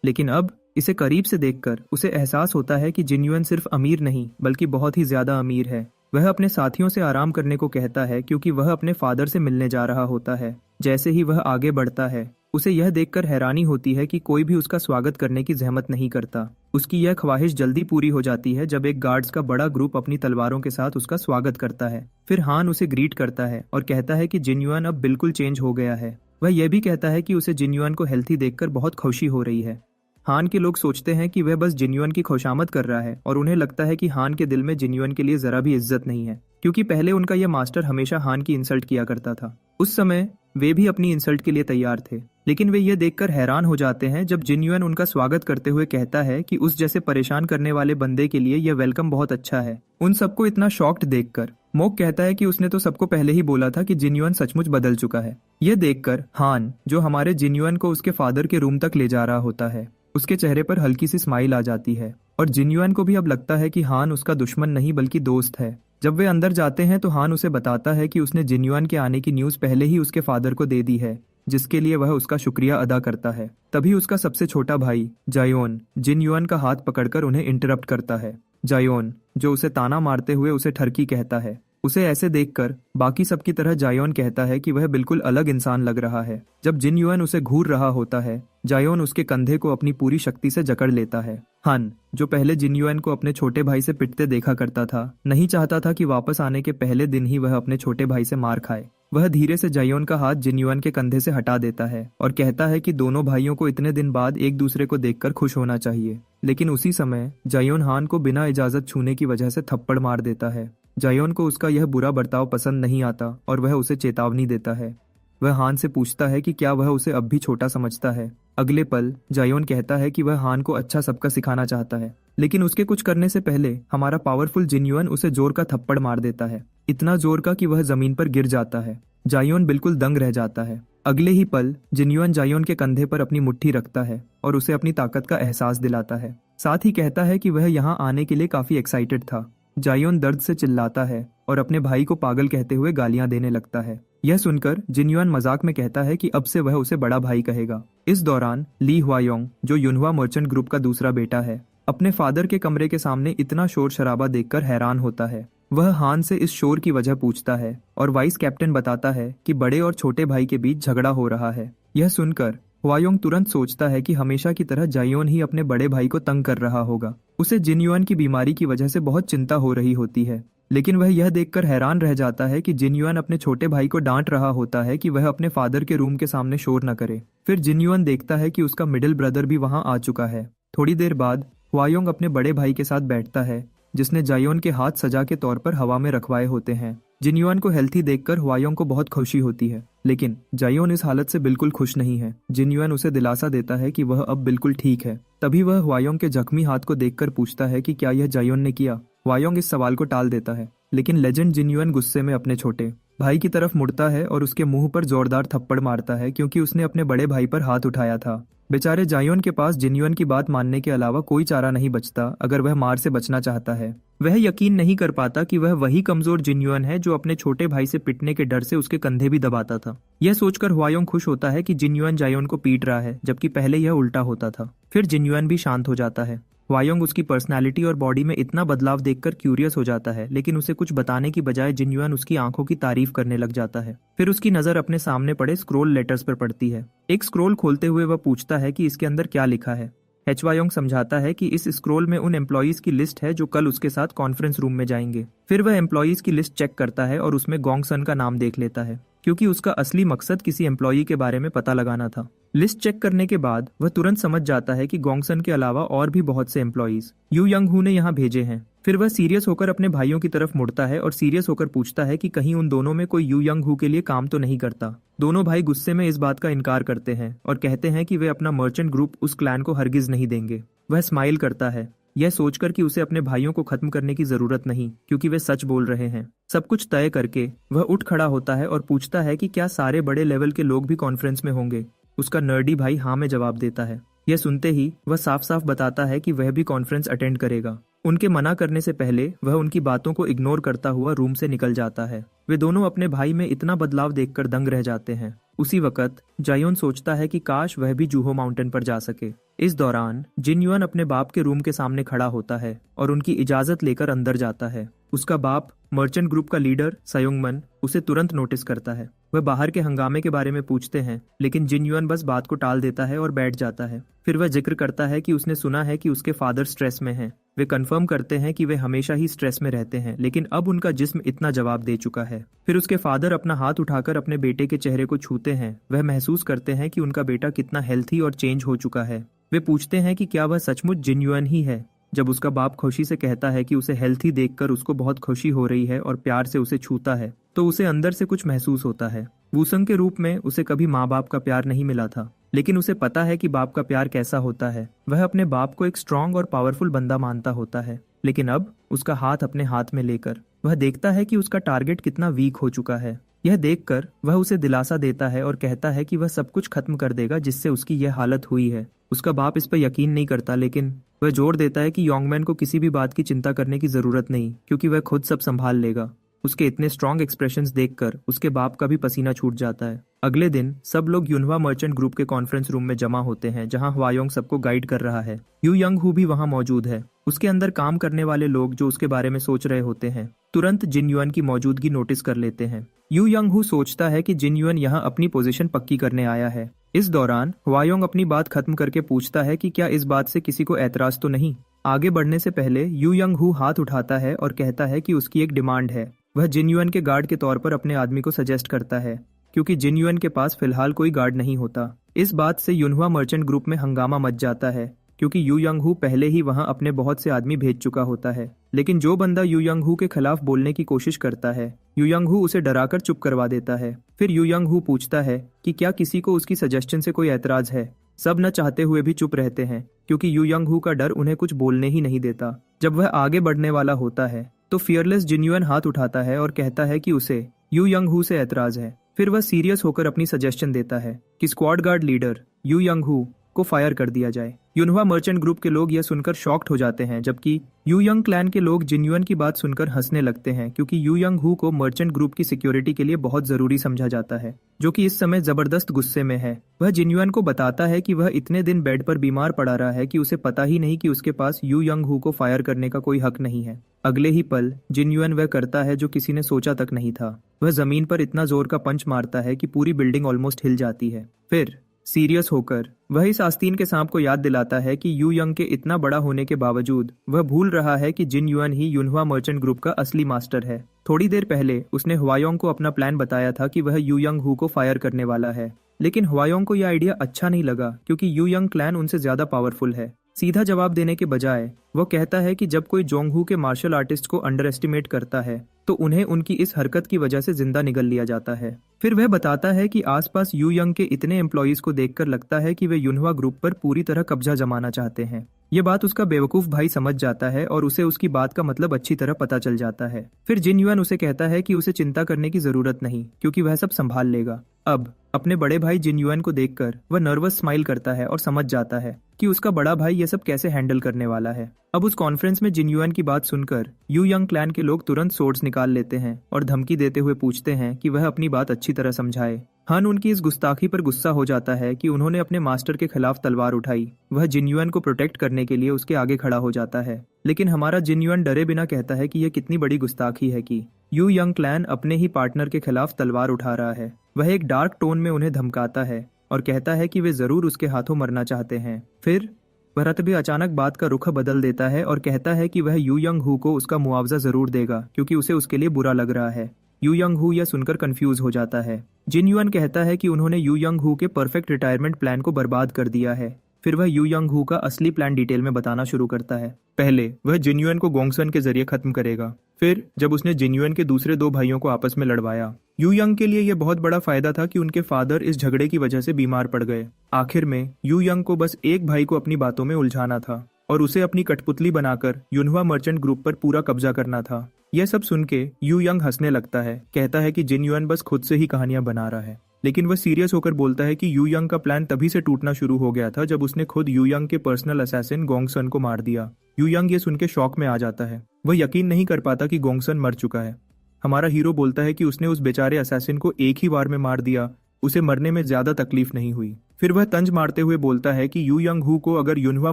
S1: लेकिन अब इसे करीब से देखकर उसे एहसास होता है कि जिन्युअन सिर्फ अमीर नहीं बल्कि बहुत ही ज्यादा अमीर है। वह अपने साथियों से आराम करने को कहता है क्योंकि वह अपने फादर से मिलने जा रहा होता है। जैसे ही वह आगे बढ़ता है उसे यह देखकर हैरानी होती है कि कोई भी उसका स्वागत करने की जहमत नहीं करता। उसकी यह ख्वाहिश जल्दी पूरी हो जाती है जब एक गार्ड्स का बड़ा ग्रुप अपनी तलवारों के साथ उसका स्वागत करता है। फिर हान उसे ग्रीट करता है और कहता है कि जिन्युअन अब बिल्कुल चेंज हो गया है। वह यह भी कहता है कि उसे जिन्युअन को हेल्थी देखकर बहुत खुशी हो रही है। हान के लोग सोचते हैं कि वह बस जिन्युअन की खुशामद कर रहा है और उन्हें लगता है कि हान के दिल में जिन्युअन के लिए जरा भी इज्जत नहीं है, क्योंकि पहले उनका यह मास्टर हमेशा हान की इंसल्ट किया करता था। उस समय वे भी अपनी इंसल्ट के लिए तैयार थे, लेकिन वे ये देखकर हैरान हो जाते हैं जब जिन्युअन उनका स्वागत करते हुए कहता है कि उस जैसे परेशान करने वाले बंदे के लिए यह वेलकम बहुत अच्छा है। उन सबको इतना शॉक्ड देखकर मोक कहता है कि उसने तो सबको पहले ही बोला था कि जिन्युअन सचमुच बदल चुका है। यह देखकर हान, जो हमारे जिन्युअन को उसके फादर के रूम तक ले जा रहा होता है, उसके चेहरे पर हल्की सी स्माइल आ जाती है और जिन्युअन को भी अब लगता है कि हान उसका दुश्मन नहीं बल्कि दोस्त है। जब वे अंदर जाते हैं तो हान उसे बताता है कि उसने जिन्युअन के आने की न्यूज़ पहले ही उसके फादर को दे दी है, जिसके लिए वह उसका शुक्रिया अदा करता है। तभी उसका सबसे छोटा भाई जायोन जिन्युअन का हाथ पकड़कर उन्हें इंटरप्ट करता है। जायोन, जो उसे ताना मारते हुए उसे ठरकी कहता है, उसे ऐसे देखकर बाकी सबकी तरह जायोन कहता है कि वह बिल्कुल अलग इंसान लग रहा है। जब जिन्युअन उसे घूर रहा होता है, जायोन उसके कंधे को अपनी पूरी शक्ति से जकड़ लेता है। हन, जो पहले जिन्युअन को अपने छोटे भाई से पिटते देखा करता था, नहीं चाहता था कि वापस आने के पहले दिन ही वह अपने छोटे भाई से मार खाए। वह धीरे से जायोन का हाथ जिन्युअन के कंधे से हटा देता है और कहता है कि दोनों भाइयों को इतने दिन बाद एक दूसरे को देखकर खुश होना चाहिए। लेकिन उसी समय जायोन हान को बिना इजाजत छूने की वजह से थप्पड़ मार देता है। जायोन को उसका यह बुरा बर्ताव पसंद नहीं आता और वह उसे चेतावनी देता है। वह हान से पूछता है कि क्या वह उसे अब भी छोटा समझता है। अगले पल जायोन कहता है कि वह हान को अच्छा सबका सिखाना चाहता है, लेकिन उसके कुछ करने से पहले हमारा पावरफुल जिन्युअन उसे जोर का थप्पड़ मार देता है, इतना जोर का कि वह जमीन पर गिर जाता है। जायोन बिल्कुल दंग रह जाता है। अगले ही पल जिन्युअन जायोन के कंधे पर अपनी मुट्ठी रखता है और उसे अपनी ताकत का एहसास दिलाता है। साथ ही कहता है कि वह यहाँ आने के लिए काफी एक्साइटेड था। जायोन दर्द से चिल्लाता है और अपने भाई को पागल कहते हुए गालियां देने लगता है। यह सुनकर जिन्युअन मजाक में कहता है कि अब से वह उसे बड़ा भाई कहेगा। इस दौरान ली हुआयोंग, जो युनहुआ मर्चेंट ग्रुप का दूसरा बेटा है, अपने फादर के कमरे के सामने इतना शोर शराबा देखकर हैरान होता है। वह हान से इस शोर की वजह पूछता है और वाइस कैप्टन बताता है कि बड़े और छोटे भाई के बीच झगड़ा हो रहा है। यह सुनकर हुआयोंग तुरंत सोचता है कि हमेशा की तरह जायोन ही अपने बड़े भाई को तंग कर रहा होगा। उसे जिन्युअन की बीमारी की वजह से बहुत चिंता हो रही होती है, लेकिन वह यह देखकर हैरान रह जाता है कि जिन्युअन अपने छोटे भाई को डांट रहा होता है कि वह अपने फादर के रूम के सामने शोर न करे। फिर जिन्युअन देखता है कि उसका मिडिल ब्रदर भी वहां आ चुका है। थोड़ी देर बाद हुआयोंग अपने बड़े भाई के साथ बैठता है, जिसने जायोन के हाथ सजा के तौर पर हवा में रखवाए होते हैं। जिन्युअन को हेल्थी देखकर हुआयोंग को बहुत खुशी होती है, लेकिन जायोन इस हालत से बिल्कुल खुश नहीं है। जिन्युअन उसे दिलासा देता है कि वह अब बिल्कुल ठीक है। तभी वह हुआयोंग के जख्मी हाथ को देखकर पूछता है कि क्या यह जायोन ने किया। हुआयोंग इस सवाल को टाल देता है, लेकिन लेजेंड जिन्युअन गुस्से में अपने छोटे भाई की तरफ मुड़ता है और उसके मुंह पर जोरदार थप्पड़ मारता है, क्योंकि उसने अपने बड़े भाई पर हाथ उठाया था। बेचारे जायोन के पास जिन्युअन की बात मानने के अलावा कोई चारा नहीं बचता अगर वह मार से बचना चाहता है। वह यकीन नहीं कर पाता कि वह वही कमजोर जिन्युअन है जो अपने छोटे भाई से पिटने के डर से उसके कंधे भी दबाता था। यह सोचकर हुआयोंग खुश होता है कि जिन्युअन जायोन को पीट रहा है, जबकि पहले यह उल्टा होता था। फिर जिन्युअन भी शांत हो जाता है। हुआयोंग उसकी पर्सनालिटी और बॉडी में इतना बदलाव देखकर क्यूरियस हो जाता है, लेकिन उसे कुछ बताने की बजाय जिन्युअन उसकी आंखों की तारीफ करने लग जाता है। फिर उसकी नजर अपने सामने पड़े स्क्रोल लेटर्स पर पड़ती है। एक स्क्रोल खोलते हुए वह पूछता है कि इसके अंदर क्या लिखा है। हुआयोंग समझाता है कि इस स्क्रोल में उन एम्प्लॉइज की लिस्ट है जो कल उसके साथ कॉन्फ्रेंस रूम में जाएंगे। फिर वह एम्प्लॉइज की लिस्ट चेक करता है और उसमें गोंगसन का नाम देख लेता है, क्योंकि उसका असली मकसद किसी एम्प्लॉई के बारे में पता लगाना था। लिस्ट चेक करने के बाद वह तुरंत समझ जाता है कि गोंगसन के अलावा और भी बहुत से एम्प्लॉइज यू यंग हू ने यहाँ भेजे हैं। फिर वह सीरियस होकर अपने भाइयों की तरफ मुड़ता है और सीरियस होकर पूछता है कि कहीं उन दोनों में कोई यू यंग हू के लिए काम तो नहीं करता। दोनों भाई गुस्से में इस बात का इनकार करते हैं और कहते हैं कि वे अपना मर्चेंट ग्रुप उस क्लैन को हरगिज नहीं देंगे। वह स्माइल करता है, यह सोचकर कि उसे अपने भाइयों को खत्म करने की जरूरत नहीं, क्योंकि वे सच बोल रहे हैं। सब कुछ तय करके वह उठ खड़ा होता है और पूछता है कि क्या सारे बड़े लेवल के लोग भी कॉन्फ्रेंस में होंगे। उसका नर्डी भाई हाँ में जवाब देता है। यह सुनते ही वह साफ साफ बताता है कि वह भी कॉन्फ्रेंस अटेंड करेगा। उनके मना करने से पहले वह उनकी बातों को इग्नोर करता हुआ रूम से निकल जाता है। वे दोनों अपने भाई में इतना बदलाव देखकर दंग रह जाते हैं। उसी वक्त जायोन सोचता है कि काश वह भी जूहो माउंटेन पर जा सके। इस दौरान जिन्युअन अपने बाप के रूम के सामने खड़ा होता है और उनकी इजाजत लेकर अंदर जाता है। उसका बाप मर्चेंट ग्रुप का लीडर सयोंगमन उसे तुरंत नोटिस करता है। वह बाहर के हंगामे के बारे में पूछते हैं, लेकिन जिन्युअन बस बात को टाल देता है और बैठ जाता है। फिर वह जिक्र करता है कि उसने सुना है कि उसके फादर स्ट्रेस में हैं। वे कंफर्म करते हैं कि वे हमेशा ही स्ट्रेस में रहते हैं, लेकिन अब उनका जिस्म इतना जवाब दे चुका है। फिर उसके फादर अपना हाथ उठाकर अपने बेटे के चेहरे को छूते हैं। वह महसूस करते हैं कि उनका बेटा कितना हेल्थी और चेंज हो चुका है। वे पूछते हैं कि क्या वह सचमुच जिन्युइन ही है। जब उसका बाप खुशी से कहता है कि उसे हेल्थी देखकर उसको बहुत खुशी हो रही है और प्यार से उसे छूता है, तो उसे अंदर से कुछ महसूस होता है। वूसंग के रूप में उसे कभी माँ बाप का प्यार नहीं मिला था, लेकिन उसे पता है कि बाप का प्यार कैसा होता है। वह अपने बाप को एक स्ट्रांग और पावरफुल बंदा मानता होता है, लेकिन अब उसका हाथ अपने हाथ में लेकर वह देखता है कि उसका टारगेट कितना वीक हो चुका है। यह देखकर वह उसे दिलासा देता है और कहता है कि वह सब कुछ खत्म कर देगा जिससे उसकी यह हालत हुई है। उसका बाप इस पर यकीन नहीं करता, लेकिन वह जोर देता है कि योंगमैन को किसी भी बात की चिंता करने की जरूरत नहीं, क्योंकि वह खुद सब संभाल लेगा। उसके इतने स्ट्रॉन्ग एक्सप्रेशंस देखकर उसके बाप का भी पसीना छूट जाता है। अगले दिन सब लोग यूनवा मर्चेंट ग्रुप के कॉन्फ्रेंस रूम में जमा होते हैं, जहां हवायोंग सबको गाइड कर रहा है। यू यंग हू भी वहां मौजूद है। उसके अंदर काम करने वाले लोग जो उसके बारे में सोच रहे होते हैं तुरंत जिन युआन की मौजूदगी नोटिस कर लेते हैं। यू यंग हू सोचता है कि जिन युआन यहाँ अपनी पोजीशन पक्की करने आया है। इस दौरान हवायोंग अपनी बात खत्म करके पूछता है कि क्या इस बात से किसी को ऐतराज तो नहीं। आगे बढ़ने से पहले यू यंग हू हाथ उठाता है और कहता है कि उसकी एक डिमांड है। वह जिन युआन के गार्ड के तौर पर अपने आदमी को सजेस्ट करता है, क्योंकि जिन युआन के पास फिलहाल कोई गार्ड नहीं होता। इस बात से यूनवा मर्चेंट ग्रुप में हंगामा मच जाता है, क्योंकि यू यंग हू पहले ही वहां अपने बहुत से आदमी भेज चुका होता है। लेकिन जो बंदा यू यंग हू के खिलाफ बोलने की कोशिश करता है, यू यंग हू उसे डराकर चुप करवा देता है। फिर यू यंग हू पूछता है कि क्या किसी को उसकी सजेशन से कोई ऐतराज है। सब न चाहते हुए भी चुप रहते हैं, क्योंकि यू यंग हू का डर उन्हें कुछ बोलने ही नहीं देता। जब वह आगे बढ़ने वाला होता है तो फियरलेस जिन्युइन हाथ उठाता है और कहता है कि उसे यू यंग हू से ऐतराज है। फिर वह सीरियस होकर अपनी सजेशन देता है कि squad guard leader Yu Yang Hu को फायर कर दिया जाए। यूनवा मर्चेंट ग्रुप के लोग यह सुनकर शॉक्ड हो जाते हैं, जबकि यू यंग क्लैन के लोग जिन्युइन की बात सुनकर हंसने लगते हैं, क्योंकि यू यंग हू को मर्चेंट ग्रुप की सिक्योरिटी के लिए बहुत जरूरी समझा जाता है, जो कि इस समय जबरदस्त गुस्से में है। वह जिन्युइन को बताता है कि वह इतने दिन बेड पर बीमार पड़ा रहा है कि उसे पता ही नहीं कि उसके पास यू यंग हू को फायर करने का कोई हक नहीं है। अगले ही पल जिन्युइन वह करता है जो किसी ने सोचा तक नहीं था। वह जमीन पर इतना जोर का पंच मारता है कि पूरी बिल्डिंग ऑलमोस्ट हिल जाती है। फिर सीरियस होकर वह इस आस्तीन के सांप को याद दिलाता है कि यू यंग के इतना बड़ा होने के बावजूद वह भूल रहा है कि जिन युआन ही यूनवा मर्चेंट ग्रुप का असली मास्टर है। थोड़ी देर पहले उसने हुआयोंग को अपना प्लान बताया था कि वह यू यंग हू को फायर करने वाला है, लेकिन हुआयोंग को यह आइडिया अच्छा नहीं लगा, क्योंकि यू यंग क्लैन उनसे ज्यादा पावरफुल है। सीधा जवाब देने के बजाय वो कहता है कि जब कोई जोंगहू के मार्शल आर्टिस्ट को अंडर एस्टिमेट करता है तो उन्हें उनकी इस हरकत की वजह से जिंदा निगल लिया जाता है। फिर वह बताता है कि आसपास यू यंग के इतने एम्प्लॉइज को देखकर लगता है कि वे यूनवा ग्रुप पर पूरी तरह कब्जा जमाना चाहते हैं। ये बात उसका बेवकूफ भाई समझ जाता है और उसे उसकी बात का मतलब अच्छी तरह पता चल जाता है। फिर जिन युआन उसे कहता है कि उसे चिंता करने की जरूरत नहीं, क्योंकि वह सब संभाल लेगा। अब अपने बड़े भाई जिन युआन को देखकर वह नर्वस स्माइल करता है और समझ जाता है कि उसका बड़ा भाई यह सब कैसे हैंडल करने वाला है। अब उस कॉन्फ्रेंस में जिन युआन की बात सुनकर यू यंग क्लैन के लोग तुरंत सोर्ड्स निकाल लेते हैं और धमकी देते हुए पूछते हैं कि वह अपनी बात अच्छी तरह समझाए। हन उनकी इस गुस्ताखी पर गुस्सा हो जाता है कि उन्होंने अपने मास्टर के खिलाफ तलवार उठाई। वह जिन युआन को प्रोटेक्ट करने के लिए उसके आगे खड़ा हो जाता है, लेकिन हमारा जिन युआन डरे बिना कहता है कि यह कितनी बड़ी गुस्ताखी है कि यू यंग क्लैन अपने ही पार्टनर के खिलाफ तलवार उठा रहा है। वह एक डार्क टोन में उन्हें धमकाता है और कहता है कि वे जरूर उसके हाथों मरना चाहते हैं। फिर भरत भी अचानक बात का रुख बदल देता है और कहता है कि वह यू यंग हू को उसका मुआवजा जरूर देगा, क्योंकि उसे उसके लिए बुरा लग रहा है। यू यंग हू यह सुनकर कंफ्यूज हो जाता है। जिन युआन कहता है कि उन्होंने यू यंग हू के परफेक्ट रिटायरमेंट प्लान को बर्बाद कर दिया है। फिर वह यू यंग हू का असली प्लान डिटेल में बताना शुरू करता है। पहले वह जिन युआन को गोंगसन के जरिए खत्म करेगा। फिर जब उसने जिन युआन के दूसरे दो भाइयों को आपस में लड़वाया, यू यंग के लिए यह बहुत बड़ा फायदा था कि उनके फादर इस झगड़े की वजह से बीमार पड़ गए। आखिर में यू यंग को बस एक भाई को अपनी बातों में उलझाना था और उसे अपनी कठपुतली बनाकर यूनवा मर्चेंट ग्रुप पर पूरा कब्जा करना था। यह सब सुन के यू यंग हंसने लगता है, कहता है कि जिन युआन बस खुद से ही कहानियां बना रहा है। लेकिन वह सीरियस होकर बोलता है कि यू यंग का प्लान तभी से टूटना शुरू हो गया था जब उसने खुद यू यंग के पर्सनल असैसिन गोंगसन को मार दिया। यू यंग ये सुन के शॉक में आ जाता है। वह यकीन नहीं कर पाता कि गोंगसन मर चुका है। हमारा हीरो बोलता है कि उसने उस बेचारे असैसिन को एक ही वार में मार दिया, उसे मरने में ज्यादा तकलीफ नहीं हुई। फिर वह तंज मारते हुए बोलता है कि यू यंग हू को अगर यूनवा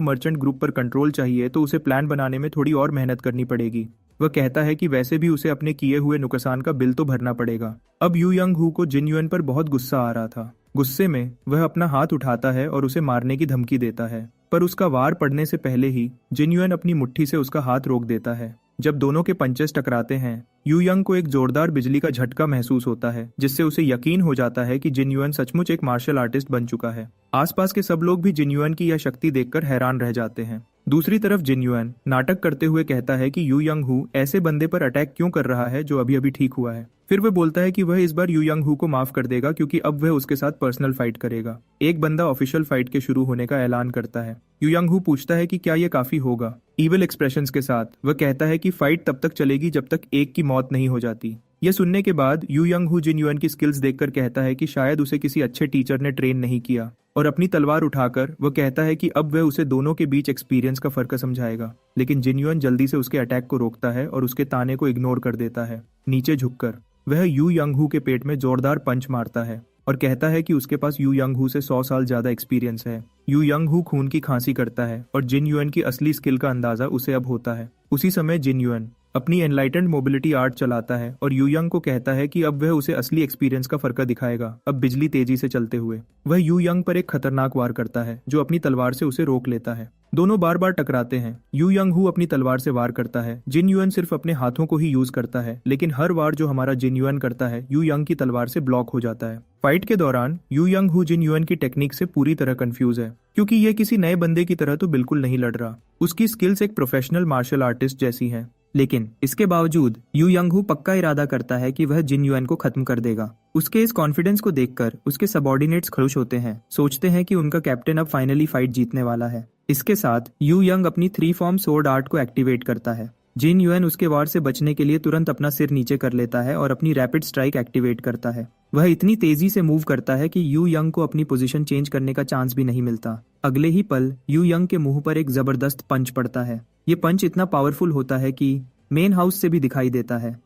S1: मर्चेंट ग्रुप पर कंट्रोल चाहिए तो उसे प्लान बनाने में थोड़ी और मेहनत करनी पड़ेगी। वह कहता है कि वैसे भी उसे अपने किए हुए नुकसान का बिल तो भरना पड़ेगा। अब यू यंग हू को जिन युआन पर बहुत गुस्सा आ रहा था। गुस्से में वह अपना हाथ उठाता है और उसे मारने की धमकी देता है, पर उसका वार पड़ने से पहले ही जिन युआन अपनी मुट्ठी से उसका हाथ रोक देता है। जब दोनों के पंचेस टकराते हैं, यू यंग को एक जोरदार बिजली का झटका महसूस होता है, जिससे उसे यकीन हो जाता है कि जिन युआन सचमुच एक मार्शल आर्टिस्ट बन चुका है। आसपास के सब लोग भी जिन युआन की यह शक्ति देखकर हैरान रह जाते हैं। दूसरी तरफ जिन युआन नाटक करते हुए कहता है कि यू यंग हू ऐसे बंदे पर अटैक क्यों कर रहा है जो अभी अभी ठीक हुआ है। फिर वह बोलता है कि वह इस बार यू यंग हू को माफ कर देगा क्योंकि अब वह उसके साथ पर्सनल फाइट करेगा। एक बंदा ऑफिशियल फाइट के शुरू होने का ऐलान करता है। यू यंग हू पूछता है कि क्या यह काफी होगा। ईविल एक्सप्रेशंस के साथ वह कहता है कि फाइट तब तक चलेगी जब तक एक की मौत नहीं हो जाती। यह सुनने के बाद Yu Yang Hu Jin Yuan की स्किल्स देखकर कहता है कि शायद उसे किसी अच्छे टीचर ने ट्रेन नहीं किया, और अपनी तलवार उठाकर वह कहता है कि अब वह उसे दोनों के बीच एक्सपीरियंस का फर्क समझाएगा। लेकिन जिन युआन जल्दी से उसके अटैक को रोकता है और उसके ताने को इग्नोर कर देता है। नीचे झुककर वह यू यंग हू के पेट में जोरदार पंच मारता है और कहता है कि उसके पास यू यंग हू से 100 साल ज्यादा एक्सपीरियंस है। यू यंग हू खून की खांसी करता है और जिन युआन की असली स्किल का अंदाजा उसे अब होता है। उसी समय जिन युआन अपनी एनलाइटेंड मोबिलिटी आर्ट चलाता है और यू यंग को कहता है कि अब वह उसे असली एक्सपीरियंस का फर्क दिखाएगा, अब बिजली तेजी से चलते हुए। वह यू यंग पर एक खतरनाक वार करता है जो अपनी तलवार से उसे रोक लेता है। दोनों बार बार टकराते हैं। यू यंग हू अपनी तलवार से वार करता है, जिन युआन सिर्फ अपने हाथों को ही यूज करता है, लेकिन हर वार जो हमारा जिन युआन करता है यू यंग की तलवार से ब्लॉक हो जाता है। फाइट के दौरान Yu Yang Hu Jin Yuan की टेक्निक से पूरी तरह कंफ्यूज है, क्योंकि यह किसी नए बंदे की तरह तो बिल्कुल नहीं लड़ रहा। उसकी स्किल्स एक प्रोफेशनल मार्शल आर्टिस्ट जैसी हैं। लेकिन इसके बावजूद यू यंग हू पक्का इरादा करता है कि वह जिन युआन को खत्म कर देगा। उसके इस कॉन्फिडेंस को देखकर उसके सबऑर्डिनेट्स खुश होते हैं, सोचते हैं कि उनका कैप्टन अब फाइनली फाइट जीतने वाला है। इसके साथ यू यंग अपनी 3 फॉर्म सोर्ड आर्ट को एक्टिवेट करता है। जिन युआन उसके वार से बचने के लिए तुरंत अपना सिर नीचे कर लेता है और अपनी रैपिड स्ट्राइक एक्टिवेट करता है। वह इतनी तेजी से मूव करता है कि यू यंग को अपनी पोजीशन चेंज करने का चांस भी नहीं मिलता। अगले ही पल यू यंग के मुंह पर एक जबरदस्त पंच पड़ता है। ये पंच इतना पावरफुल होता है कि मेन हाउस से भी दिखाई देता है।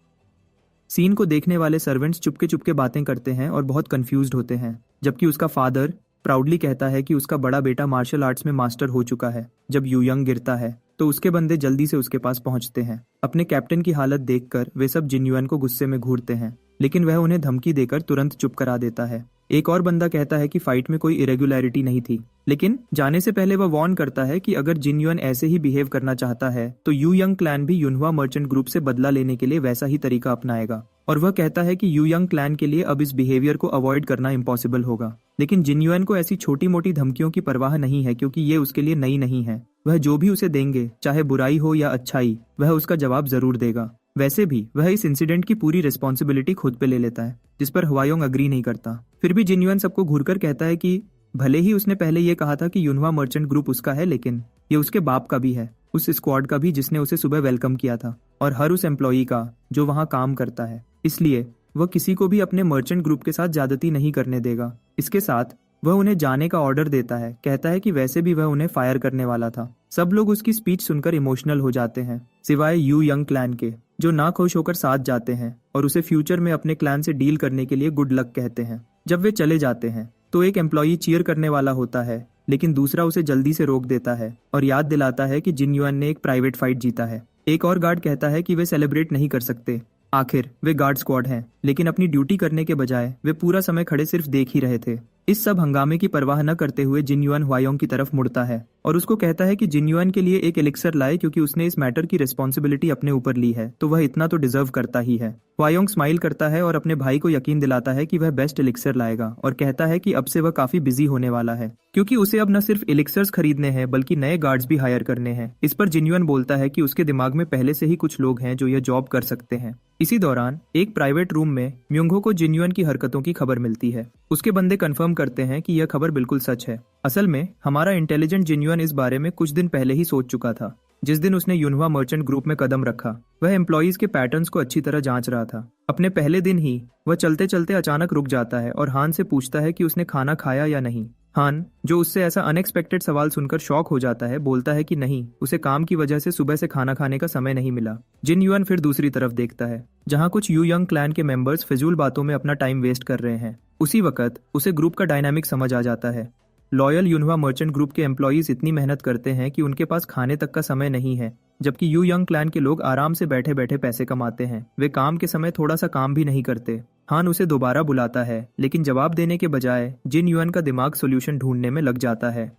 S1: सीन को देखने वाले सर्वेंट्स चुपके चुपके बातें करते हैं और बहुत कंफ्यूज्ड होते हैं, जबकि उसका फादर प्राउडली कहता है कि उसका बड़ा बेटा मार्शल आर्ट्स में मास्टर हो चुका है। जब यू यंग गिरता है तो उसके बंदे जल्दी से उसके पास पहुंचते हैं। अपने कैप्टन की हालत देखकर वे सब जिन युआन को गुस्से में घूरते हैं, लेकिन वह उन्हें धमकी देकर तुरंत चुप करा देता है। एक और बंदा कहता है कि फाइट में कोई इरेगुलरिटी नहीं थी, लेकिन जाने से पहले वह वार्न करता है कि अगर जिन युआन ऐसे ही बिहेव करना चाहता है तो यू यंग क्लैन भी युनहुआ मर्चेंट ग्रुप से बदला लेने के लिए वैसा ही तरीका अपनाएगा। और वह कहता है कि यू यंग क्लैन के लिए अब इस बिहेवियर को अवॉइड करना इम्पॉसिबल होगा। लेकिन जिन युआन को ऐसी छोटी मोटी धमकियों की परवाह नहीं है, क्योंकि ये उसके लिए नई नहीं है। वह जो भी उसे देंगे, चाहे बुराई हो या अच्छाई, वह उसका जवाब जरूर देगा। वैसे भी वह इस इंसिडेंट की पूरी रिस्पॉन्सिबिलिटी खुद पे ले लेता है, जिस पर हवायोंग अग्री नहीं करता। फिर भी जिन युआन सबको घूरकर कहता है कि भले ही उसने पहले ये कहा था कि युनहुआ मर्चेंट ग्रुप उसका है, लेकिन ये उसके बाप का भी है, उस स्क्वाड का भी जिसने उसे सुबह वेलकम किया था, और हर उस एम्प्लॉई का जो वहाँ काम करता है। इसलिए वह किसी को भी अपने मर्चेंट ग्रुप के साथ ज्यादती नहीं करने देगा। इसके साथ वह उन्हें जाने का ऑर्डर देता है, कहता है कि वैसे भी वह उन्हें फायर करने वाला था। सब लोग उसकी स्पीच सुनकर इमोशनल हो जाते हैं, सिवाय यू यंग क्लैन के, जो ना खुश होकर साथ जाते हैं और उसे फ्यूचर में अपने क्लैन से डील करने के लिए गुड लक कहते हैं। जब वे चले जाते हैं तो एक एम्प्लॉई चीयर करने वाला होता है, लेकिन दूसरा उसे जल्दी से रोक देता है और याद दिलाता है कि जिन युआन ने एक प्राइवेट फाइट जीता है। एक और गार्ड कहता है कि वे सेलिब्रेट नहीं कर सकते, आखिर वे गार्ड स्क्वाड हैं, लेकिन अपनी ड्यूटी करने के बजाय वे पूरा समय खड़े सिर्फ देख ही रहे थे। इस सब हंगामे की परवाह न करते हुए जिन युआन हुआयोंग की तरफ मुड़ता है और उसको कहता है कि जिन युआन के लिए एक एलिक्सर लाए, क्योंकि उसने इस मैटर की रिस्पॉन्सिबिलिटी अपने ऊपर ली है, तो वह इतना तो डिजर्व करता ही है। हुआयोंग स्माइल करता है और अपने भाई को यकीन दिलाता है कि वह बेस्ट एलिक्सर लाएगा, और कहता है कि अब से वह काफी बिजी होने वाला है, क्योंकि उसे अब न सिर्फ एलिक्सर्स खरीदने हैं बल्कि नए गार्ड्स भी हायर करने हैं। इस पर जिन युआन बोलता है कि उसके दिमाग में पहले से ही कुछ लोग हैं जो यह जॉब कर सकते हैं। इसी दौरान एक प्राइवेट रूम में म्योंगहो को जिन युआन की हरकतों की खबर मिलती है। उसके बंदे कंफर्म करते हैं कि यह खबर बिल्कुल सच है। असल में हमारा इंटेलिजेंट जिन युआन इस बारे में कुछ दिन पहले ही सोच चुका था। जिस दिन उसने युनहुआ मर्चेंट ग्रुप में कदम रखा, वह एम्प्लॉइज के पैटर्न्स को अच्छी तरह जांच रहा था। अपने पहले दिन ही वह चलते चलते अचानक रुक जाता है और हान से पूछता है कि उसने खाना खाया या नहीं। हान, जो उससे ऐसा अनएक्सपेक्टेड सवाल सुनकर शॉक हो जाता है, बोलता है कि नहीं, उसे काम की वजह से सुबह से खाना खाने का समय नहीं मिला। जिन युआन फिर दूसरी तरफ देखता है, जहां कुछ यू यंग क्लैन के मेंबर्स फिजूल बातों में अपना टाइम वेस्ट कर रहे हैं। उसी वक्त उसे ग्रुप का डायनामिक समझ आ जाता है। लॉयल युनहुआ मर्चेंट ग्रुप के एम्प्लॉइज इतनी मेहनत करते हैं कि उनके पास खाने तक का समय नहीं है, जबकि यू यंग क्लैन के लोग आराम से बैठे बैठे पैसे कमाते हैं। वे काम के समय थोड़ा सा काम भी नहीं करते। हान उसे दोबारा बुलाता है, लेकिन जवाब देने के बजाय जिन युआन का दिमाग सोल्यूशन ढूंढने में लग जाता है।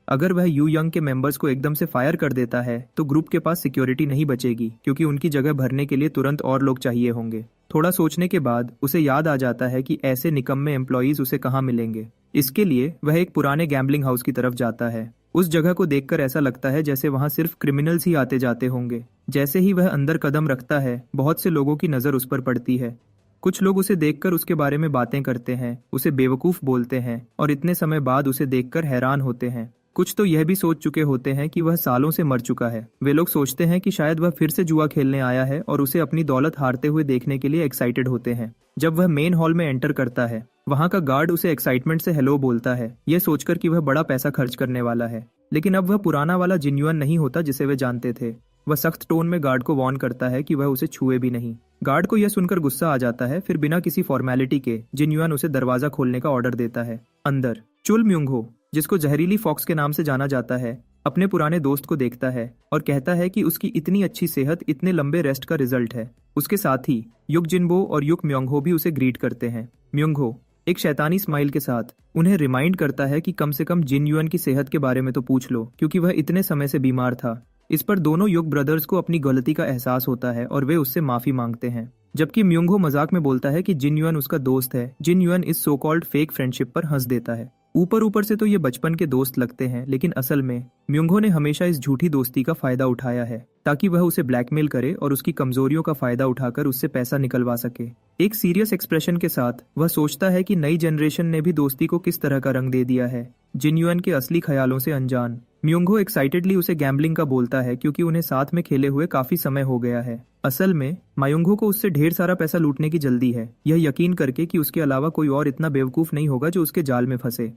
S1: अगर वह यू यंग के मेंबर्स को एकदम से फायर कर देता है तो ग्रुप के पास सिक्योरिटी नहीं बचेगी, क्योंकि उनकी जगह भरने के लिए तुरंत और लोग चाहिए होंगे। थोड़ा सोचने के बाद उसे याद आ जाता है कि ऐसे निकम्मे एम्प्लॉयज उसे कहाँ मिलेंगे। इसके लिए वह एक पुराने गैम्बलिंग हाउस की तरफ जाता है। उस जगह को देखकर ऐसा लगता है जैसे वहां सिर्फ क्रिमिनल्स ही आते जाते होंगे। जैसे ही वह अंदर कदम रखता है, बहुत से लोगों की नजर उस पर पड़ती है। कुछ लोग उसे देखकर उसके बारे में बातें करते हैं, उसे बेवकूफ बोलते हैं और इतने समय बाद उसे देखकर हैरान होते हैं। कुछ तो यह भी सोच चुके होते हैं कि वह सालों से मर चुका है। वे लोग सोचते हैं कि शायद वह फिर से जुआ खेलने आया है और उसे अपनी दौलत हारते हुए देखने के लिए एक्साइटेड होते हैं। जब वह मेन हॉल में एंटर करता है, वहां का गार्ड उसे एक्साइटमेंट से हेलो बोलता है, यह सोचकर कि वह बड़ा पैसा खर्च करने वाला है। लेकिन अब वह पुराना वाला जिन युआन नहीं होता जिसे वे जानते थे। वह सख्त टोन में गार्ड को वार्न करता है कि वह उसे छुए भी नहीं। गार्ड को यह सुनकर गुस्सा आ जाता है। फिर बिना किसी फॉर्मेलिटी के जिन युआन उसे दरवाजा खोलने का ऑर्डर देता है। अंदर चुल म्यूंग हो, जिसको जहरीली फॉक्स के नाम से जाना जाता है, अपने पुराने दोस्त को देखता है और कहता है कि उसकी इतनी अच्छी सेहत इतने लंबे रेस्ट का रिजल्ट है। उसके साथ ही युक जिनबो और युक म्योंगहो भी उसे ग्रीट करते हैं। म्योंगहो एक शैतानी स्माइल के साथ उन्हें रिमाइंड करता है कि कम से कम जिन युआन की सेहत के बारे में तो पूछ लो, क्योंकि वह इतने समय से बीमार था। इस पर दोनों युग ब्रदर्स को अपनी गलती का एहसास होता है और वे उससे माफी मांगते हैं। जबकि म्योंगहो मजाक में बोलता है कि जिन युआन उसका दोस्त है। जिन युआन इस सो कॉल्ड फेक फ्रेंडशिप पर हंस देता है। ऊपर ऊपर से तो ये बचपन के दोस्त लगते हैं, लेकिन असल में म्योंगहो ने हमेशा इस झूठी दोस्ती का फायदा उठाया है ताकि वह उसे ब्लैकमेल करे और उसकी कमजोरियों का फायदा उठाकर उससे पैसा निकलवा सके। एक सीरियस एक्सप्रेशन के साथ वह सोचता है कि नई जनरेशन ने भी दोस्ती को किस तरह का रंग दे दिया है, जिन युआन के असली ख्यालों से अनजान। म्योंगहो एक्साइटेडली उसे गैम्बलिंग का बोलता है, क्योंकि उन्हें साथ में खेले हुए काफी समय हो गया है। असल में म्योंगहो को उससे ढेर सारा पैसा लूटने की जल्दी है, यह यकीन करके कि उसके अलावा कोई और इतना बेवकूफ नहीं होगा जो उसके जाल में फंसे।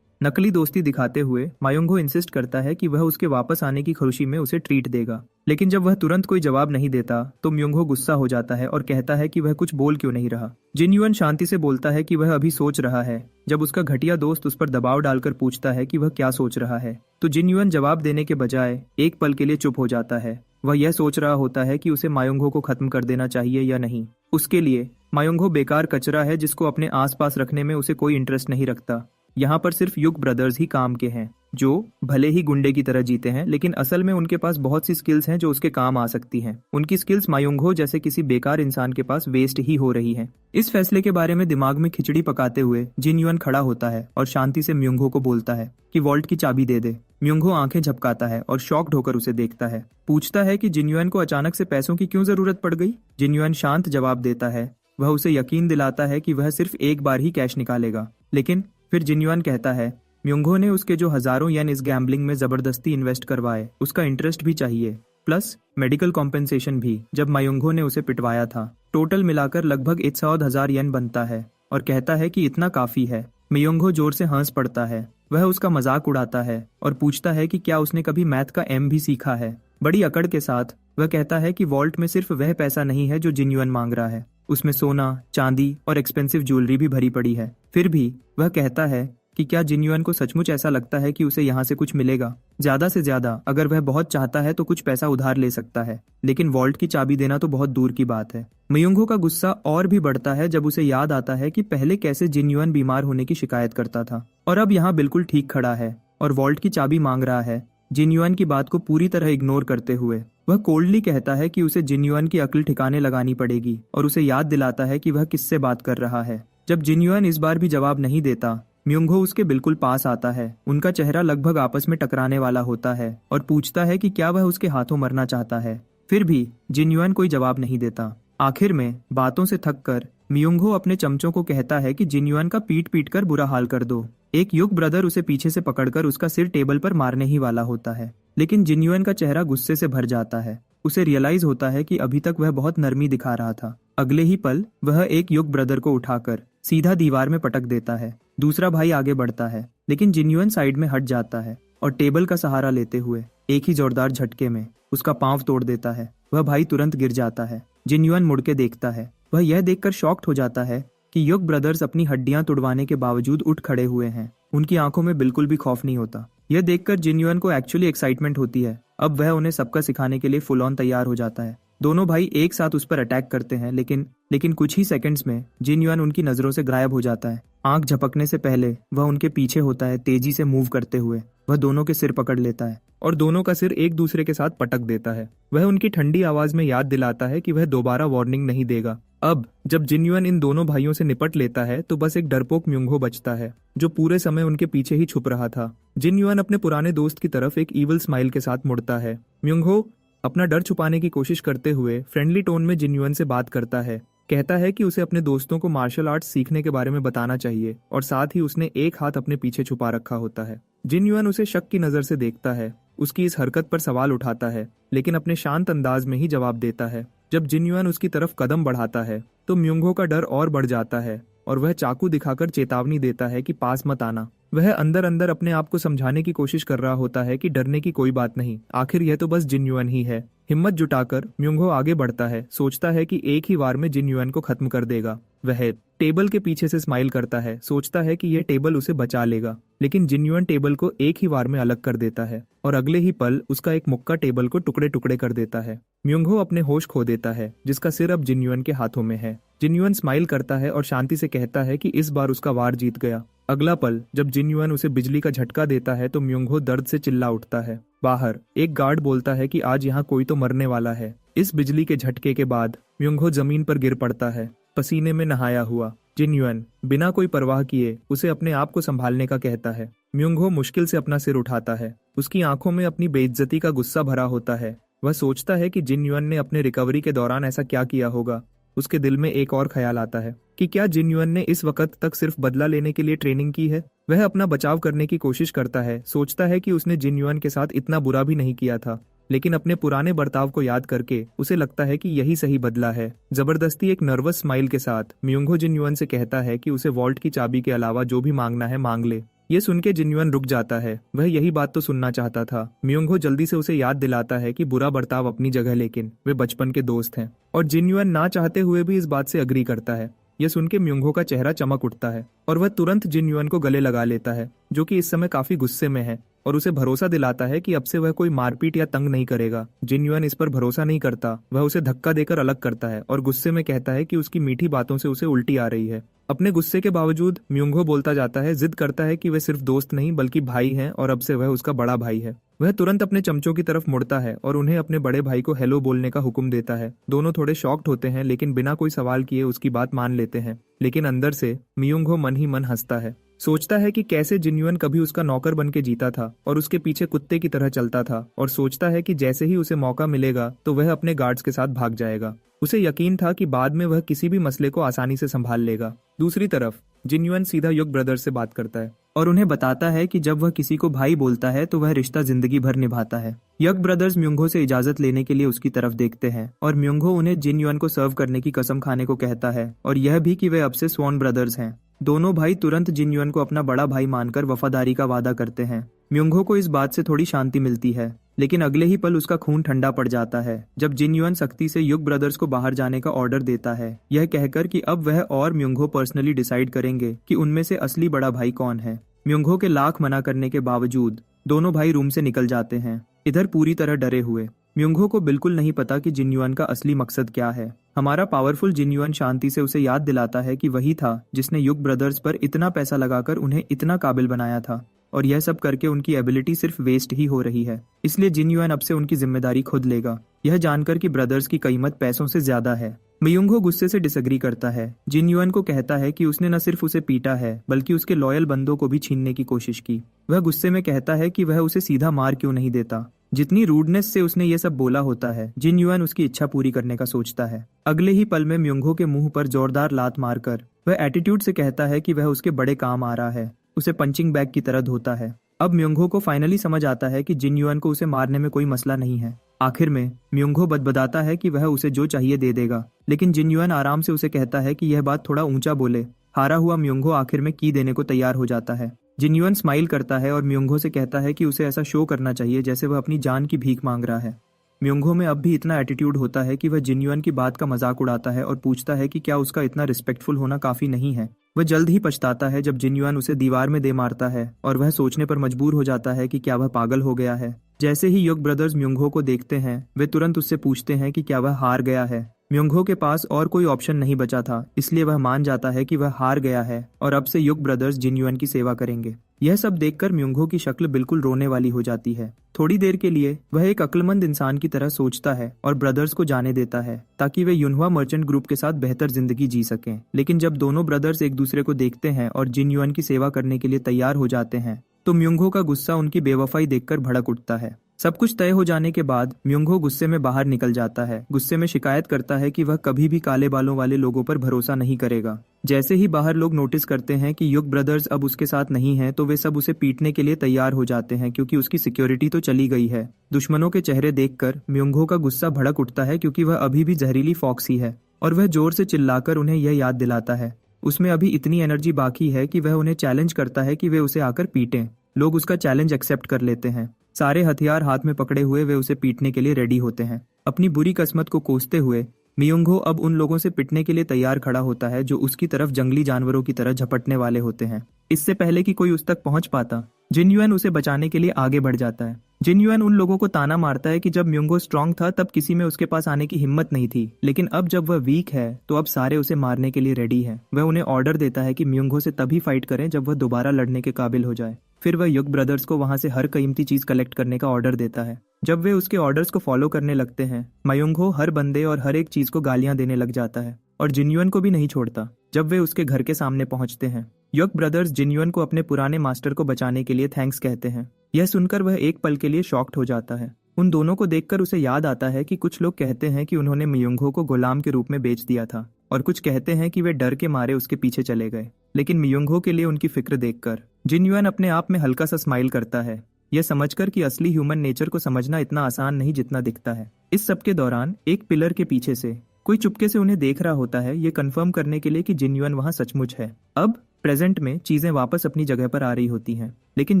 S1: नकली दोस्ती दिखाते हुए म्योंगहो इंसिस्ट करता है कि वह उसके वापस आने की खुशी में उसे ट्रीट देगा। लेकिन जब वह तुरंत कोई जवाब नहीं देता तो म्योंगहो गुस्सा हो जाता है और कहता है कि वह कुछ बोल क्यों नहीं रहा। जिन युआन शांति से बोलता है कि वह अभी सोच रहा है। जब उसका घटिया दोस्त उस पर दबाव डालकर पूछता है कि वह क्या सोच रहा है, तो जिन युआन जवाब देने के बजाय एक पल के लिए चुप हो जाता है। वह यह सोच रहा होता है कि उसे म्योंगहो को खत्म कर देना चाहिए या नहीं। उसके लिए म्योंगहो बेकार कचरा है जिसको अपने आसपास रखने में उसे कोई इंटरेस्ट नहीं रखता। यहाँ पर सिर्फ युग ब्रदर्स ही काम के हैं, जो भले ही गुंडे की तरह जीते हैं, लेकिन असल में उनके पास बहुत सी स्किल्स हैं जो उसके काम आ सकती हैं। उनकी स्किल्स म्योंगहो जैसे किसी बेकार इंसान के पास वेस्ट ही हो रही हैं। इस फैसले के बारे में दिमाग में खिचड़ी पकाते हुए जिन युआन खड़ा होता है और शांति से म्योंगहो को बोलता है कि वॉल्ट की चाबी दे दे। म्योंगहो आंखें झपकाता है और शॉक्ड होकर उसे देखता है। पूछता है कि जिन युआन को अचानक से पैसों की क्यों जरूरत पड़ गई। जिन युआन शांत जवाब देता है। वह उसे यकीन दिलाता है कि वह सिर्फ एक बार ही कैश निकालेगा। लेकिन फिर जिन युआन कहता है म्योंगहो ने उसके जो हजारों येन इस गैम्बलिंग में जबरदस्ती इन्वेस्ट करवाए, उसका इंटरेस्ट भी चाहिए, प्लस मेडिकल कॉम्पेंसेशन भी जब म्योंगहो ने उसे पिटवाया था। टोटल मिलाकर लगभग 100,000 येन बनता है और कहता है कि इतना काफी है। म्योंगहो जोर से हंस पड़ता है। वह उसका मजाक उड़ाता है और पूछता है कि क्या उसने कभी मैथ का एम भी सीखा है। बड़ी अकड़ के साथ वह कहता है कि वॉल्ट में सिर्फ वह पैसा नहीं है जो जिन युआन मांग रहा है, उसमें सोना, चांदी और एक्सपेंसिव ज्वेलरी भी भरी पड़ी है। फिर भी वह कहता है कि क्या जिन युआन को सचमुच ऐसा लगता है कि उसे यहाँ से कुछ मिलेगा। ज्यादा से ज्यादा अगर वह बहुत चाहता है तो कुछ पैसा उधार ले सकता है, लेकिन वॉल्ट की चाबी देना तो बहुत दूर की बात है। म्योंगहो का गुस्सा और भी बढ़ता है जब उसे याद आता है कि पहले कैसे जिन युआन बीमार होने की शिकायत करता था और अब यहाँ बिल्कुल ठीक खड़ा है और वॉल्ट की चाबी मांग रहा है। जिन युआन की बात को पूरी तरह इग्नोर करते हुए वह कोल्डली कहता है कि उसे जिन युआन की अक्ल ठिकाने लगानी पड़ेगी और उसे याद दिलाता है कि वह किससे बात कर रहा है। जब जिन युआन इस बार भी जवाब नहीं देता, म्योंगहो उसके बिल्कुल पास आता है। उनका चेहरा लगभग आपस में टकराने वाला होता है और पूछता है कि क्या वह उसके हाथों मरना चाहता है। फिर भी जिन युआन कोई जवाब नहीं देता। आखिर में बातों से थककर म्योंगहो अपने चमचों को कहता है कि जिन युआन का पीट पीट कर बुरा हाल कर दो। एक युग ब्रदर उसे पीछे से पकड़कर उसका सिर टेबल पर मारने ही वाला होता है, लेकिन जिन युआन का चेहरा गुस्से से भर जाता है। उसे रियलाइज होता है कि अभी तक वह बहुत नरमी दिखा रहा था। अगले ही पल वह एक युग ब्रदर को उठाकर सीधा दीवार में पटक देता है। दूसरा भाई आगे बढ़ता है, लेकिन जिन युआन साइड में हट जाता है और टेबल का सहारा लेते हुए एक ही जोरदार झटके में उसका पांव तोड़ देता है। वह भाई तुरंत गिर जाता है। जिन युआन मुड़ के देखता है। वह यह देखकर शॉक्ड हो जाता है कि युग ब्रदर्स अपनी हड्डियां तुड़वाने के बावजूद उठ खड़े हुए हैं। उनकी आंखों में बिल्कुल भी खौफ नहीं होता। यह देखकर जिन युआन को एक्चुअली एक्साइटमेंट होती है। अब वह उन्हें सबका सिखाने के लिए फुल ऑन तैयार हो जाता है। दोनों भाई एक साथ उस पर अटैक करते हैं, लेकिन कुछ ही सेकंड्स में जिन युआन उनकी नजरों से गायब हो जाता है। आंख झपकने से पहले वह उनके पीछे होता है, तेजी से मूव करते हुए। वह दोनों के सिर पकड़ लेता है और दोनों का सिर एक दूसरे के साथ पटक देता है। वह उनकी ठंडी आवाज में याद दिलाता है कि वह दोबारा वार्निंग नहीं देगा। अब जब जिन्युन इन दोनों भाइयों से निपट लेता है तो बस एक डरपोक म्योंगहो बचता है, जो पूरे समय उनके पीछे ही छुप रहा था। जिन्युन अपने पुराने दोस्त की तरफ एक ईविल स्माइल के साथ मुड़ता है। म्योंगहो अपना डर छुपाने की कोशिश करते हुए फ्रेंडली टोन में जिन्युन से बात करता है। कहता है कि उसे अपने दोस्तों को मार्शल आर्ट्स सीखने के बारे में बताना चाहिए और साथ ही उसने एक हाथ अपने पीछे छुपा रखा होता है। जिन्युन उसे शक की नजर से देखता है, उसकी इस हरकत पर सवाल उठाता है, लेकिन अपने शांत अंदाज में ही जवाब देता है। जब जिन्युन उसकी तरफ कदम बढ़ाता है तो म्योंगहो का डर और बढ़ जाता है और वह चाकू दिखाकर चेतावनी देता है कि पास मत आना। वह अंदर अंदर अपने आप को समझाने की कोशिश कर रहा होता है कि डरने की कोई बात नहीं, आखिर यह तो बस जिन्युन ही है। हिम्मत जुटाकर म्योंगहो आगे बढ़ता है, सोचता है कि एक ही वार में जिन्युन को खत्म कर देगा। वह टेबल के पीछे से स्माइल करता है, सोचता है कि यह टेबल उसे बचा लेगा, लेकिन जिन्युन टेबल को एक ही वार में अलग कर देता है और अगले ही पल उसका एक मुक्का टेबल को टुकड़े टुकड़े कर देता है। म्योंगहो अपने होश खो देता है, जिसका सिर अब जिन्युन के हाथों में है। जिन्युन स्माइल करता है और शांति से कहता है कि इस बार उसका वार जीत गया। अगला पल जब जिन्युन उसे बिजली का झटका देता है तो म्योंगहो दर्द से चिल्ला उठता है। बाहर एक गार्ड बोलता है कि आज यहाँ कोई तो मरने वाला है। इस बिजली के झटके के बाद म्योंगहो जमीन पर गिर पड़ता है, पसीने में नहाया हुआ। जिन्युन बिना कोई परवाह किए उसे अपने आप को संभालने का कहता है। म्योंगहो मुश्किल से अपना सिर उठाता है, उसकी आंखों में अपनी बेइज्जती का गुस्सा भरा होता है। वह सोचता है कि जिन्युन ने अपने रिकवरी के दौरान ऐसा क्या किया होगा। उसके दिल में एक और ख्याल आता है कि क्या जिन्युन ने इस वक्त तक सिर्फ बदला लेने के लिए ट्रेनिंग की है। वह अपना बचाव करने की कोशिश करता है, सोचता है कि उसने जिन्युन के साथ इतना बुरा भी नहीं किया था, लेकिन अपने पुराने बर्ताव को याद करके उसे लगता है कि यही सही बदला है। जबरदस्ती एक नर्वस स्माइल के साथ म्योंगहो जिन्युन से कहता है कि उसे वॉल्ट की चाबी के अलावा जो भी मांगना है मांग ले। ये सुन के जिन्युन रुक जाता है, वह यही बात तो सुनना चाहता था। म्योंगहो जल्दी से उसे याद दिलाता है कि बुरा बर्ताव अपनी जगह, लेकिन वे बचपन के दोस्त हैं, और जिन्युन ना चाहते हुए भी इस बात से अग्री करता है। यह सुन के म्योंगहो का चेहरा चमक उठता है और वह तुरंत जिन्युन को गले लगा लेता है, जो कि इस समय काफी गुस्से में है, और उसे भरोसा दिलाता है कि अब से वह कोई मारपीट या तंग नहीं करेगा। जिन्युन इस पर भरोसा नहीं करता, वह उसे धक्का देकर अलग करता है और गुस्से में कहता है कि उसकी मीठी बातों से उसे उल्टी आ रही है। अपने गुस्से के बावजूद म्योंगहो बोलता जाता है, जिद करता है कि वे सिर्फ दोस्त नहीं बल्कि भाई हैं और अब से वह उसका बड़ा भाई है। वह तुरंत अपने चमचों की तरफ मुड़ता है और उन्हें अपने बड़े भाई को हेलो बोलने का हुक्म देता है। दोनों थोड़े शॉक्ड होते हैं, लेकिन बिना कोई सवाल किए उसकी बात मान लेते हैं। लेकिन अंदर से म्योंगहो मन ही मन हंसता है, सोचता है कि कैसे जिन्युन कभी उसका नौकर बन के जीता था और उसके पीछे कुत्ते की तरह चलता था, और सोचता है कि जैसे ही उसे मौका मिलेगा तो वह अपने गार्ड्स के साथ भाग जाएगा। उसे यकीन था कि बाद में वह किसी भी मसले को आसानी से संभाल लेगा। दूसरी तरफ जिन्युन सीधा युग ब्रदर्स से बात करता है और उन्हें बताता है कि जब वह किसी को भाई बोलता है तो वह रिश्ता जिंदगी भर निभाता है। यग ब्रदर्स म्योंगहो से इजाजत लेने के लिए उसकी तरफ देखते हैं और म्योंगहो उन्हें जिन्युन को सर्व करने की कसम खाने को कहता है, और यह भी कि वे अब से स्वॉन ब्रदर्स हैं। दोनों भाई तुरंत जिन्युन को अपना बड़ा भाई मानकर वफादारी का वादा करते हैं। म्योंगहो को इस बात से थोड़ी शांति मिलती है, लेकिन अगले ही पल उसका खून ठंडा पड़ जाता है जब जिन्युन सख्ती से युग ब्रदर्स को बाहर जाने का ऑर्डर देता है, यह कहकर कि अब वह और म्योंगहो पर्सनली डिसाइड करेंगे कि उनमें से असली बड़ा भाई कौन है। म्योंगहो के लाख मना करने के बावजूद दोनों भाई रूम से निकल जाते हैं, इधर पूरी तरह डरे हुए। म्योंगहो को बिल्कुल नहीं पता कि जिन्युन का असली मकसद क्या है। हमारा पावरफुल जिन्युन शांति से उसे याद दिलाता है कि वही था जिसने युग ब्रदर्स पर इतना पैसा लगाकर उन्हें इतना काबिल बनाया था, और यह सब करके उनकी एबिलिटी सिर्फ वेस्ट ही हो रही है। इसलिए जिन्युन अब से उनकी जिम्मेदारी खुद लेगा, यह जानकर कि ब्रदर्स की कीमत पैसों से ज्यादा है। म्योंगहो गुस्से से डिसएग्री करता है। जिन्युन को कहता है कि उसने न सिर्फ उसे पीटा है बल्कि उसके लॉयल बंदों को भी छीनने की कोशिश की। वह गुस्से में कहता है कि वह उसे सीधा मार क्यों नहीं देता। जितनी रूडनेस से उसने ये सब बोला होता है, जिन्युन उसकी इच्छा पूरी करने का सोचता है। अगले ही पल में म्योंगहो के मुंह पर जोरदार लात मारकर वह एटीट्यूड से कहता है कि वह उसके बड़े काम आ रहा है, उसे पंचिंग बैग की तरह धोता है। अब म्योंगहो को फाइनली समझ आता है कि जिन्युन को उसे मारने में कोई मसला नहीं है। आखिर में म्योंगहो बदबदाता है कि वह उसे जो चाहिए दे देगा, लेकिन जिन्युन आराम से उसे कहता है कि यह बात थोड़ा ऊंचा बोले। हारा हुआ म्योंगहो आखिर में की देने को तैयार हो जाता है। जिन्युन स्माइल करता है और म्योंगहो से कहता है कि उसे ऐसा शो करना चाहिए जैसे वह अपनी जान की भीख मांग रहा है। म्योंगहो में अब भी इतना एटीट्यूड होता है कि वह जिन्युन की बात का मजाक उड़ाता है और पूछता है कि क्या उसका इतना रिस्पेक्टफुल होना काफी नहीं है। वह जल्द ही पछताता है जब जिन्युन उसे दीवार में दे मारता है और वह सोचने पर मजबूर हो जाता है कि क्या वह पागल हो गया है। जैसे ही युग ब्रदर्स म्योंगहो को देखते हैं, वे तुरंत उससे पूछते हैं कि क्या वह हार गया है। म्योंगहो के पास और कोई ऑप्शन नहीं बचा था, इसलिए वह मान जाता है कि वह हार गया है और अब से युग ब्रदर्स जिन्युन की सेवा करेंगे। यह सब देखकर म्योंगहो की शक्ल बिल्कुल रोने वाली हो जाती है। थोड़ी देर के लिए वह एक अक्लमंद इंसान की तरह सोचता है और ब्रदर्स को जाने देता है ताकि वे युनहुआ मर्चेंट ग्रुप के साथ बेहतर जिंदगी जी सकें। लेकिन जब दोनों ब्रदर्स एक दूसरे को देखते हैं और जिन युआन की सेवा करने के लिए तैयार हो जाते हैं तो म्योंगहो का गुस्सा उनकी बेवफाई देखकर भड़क उठता है। सब कुछ तय हो जाने के बाद म्योंगहो गुस्से में बाहर निकल जाता है। गुस्से में शिकायत करता है कि वह कभी भी काले बालों वाले लोगों पर भरोसा नहीं करेगा। जैसे ही बाहर लोग नोटिस करते हैं कि युग ब्रदर्स अब उसके साथ नहीं हैं तो वे सब उसे पीटने के लिए तैयार हो जाते हैं क्योंकि उसकी सिक्योरिटी तो चली गई है। दुश्मनों के चेहरे देखकर म्योंगहो का गुस्सा भड़क उठता है क्योंकि वह अभी भी जहरीली फॉक्सी है और वह जोर से चिल्लाकर उन्हें यह याद दिलाता है उसमें अभी इतनी एनर्जी बाकी है कि वह उन्हें चैलेंज करता है कि वे उसे आकर पीटें। लोग उसका चैलेंज एक्सेप्ट कर लेते हैं। सारे हथियार हाथ में पकड़े हुए वे उसे पीटने के लिए रेडी होते हैं। अपनी बुरी किस्मत को कोसते हुए म्योंगहो अब उन लोगों से पिटने के लिए तैयार खड़ा होता है जो उसकी तरफ जंगली जानवरों की तरह झपटने वाले होते हैं। इससे पहले कि कोई उस तक पहुंच पाता जिन युआन उसे बचाने के लिए आगे बढ़ जाता है। जिन युआन उन लोगों को ताना मारता है कि जब म्योंगहो स्ट्रांग था तब किसी में उसके पास आने की हिम्मत नहीं थी, लेकिन अब जब वह वीक है तो अब सारे उसे मारने के लिए रेडी हैं। वह उन्हें ऑर्डर देता है कि म्योंगहो से तभी फाइट करें जब वह दोबारा लड़ने के काबिल हो जाए। फिर वह युग ब्रदर्स को वहां से हर कीमती चीज कलेक्ट करने का ऑर्डर देता है। जब वे उसके ऑर्डर्स को फॉलो करने लगते हैं म्योंगहो हर बंदे और हर एक चीज को गालियां देने लग जाता है और जिन युआन को भी नहीं छोड़ता। जब वे उसके घर के सामने पहुंचते हैं युग ब्रदर्स जिन युआन को अपने पुराने मास्टर को बचाने के लिए थैंक्स कहते हैं। यह सुनकर वह एक पल के लिए शॉक्ड हो जाता है। उन दोनों को देखकर उसे याद आता है कि कुछ लोग कहते हैं कि उन्होंने म्योंगहो को गुलाम के रूप में बेच दिया था और कुछ कहते हैं कि वे डर के मारे उसके पीछे चले गए। लेकिन म्योंगहो के लिए उनकी फिक्र देखकर जिन युआन अपने आप में हल्का सा स्माइल करता है, यह समझकर कि असली ह्यूमन नेचर को समझना इतना आसान नहीं जितना दिखता है। इस सब के दौरान एक पिलर के पीछे से कोई चुपके से उन्हें देख रहा होता है, ये कंफर्म करने के लिए कि जिन युआन वहां सचमुच है। अब प्रेजेंट में चीजें वापस अपनी जगह पर आ रही होती हैं, लेकिन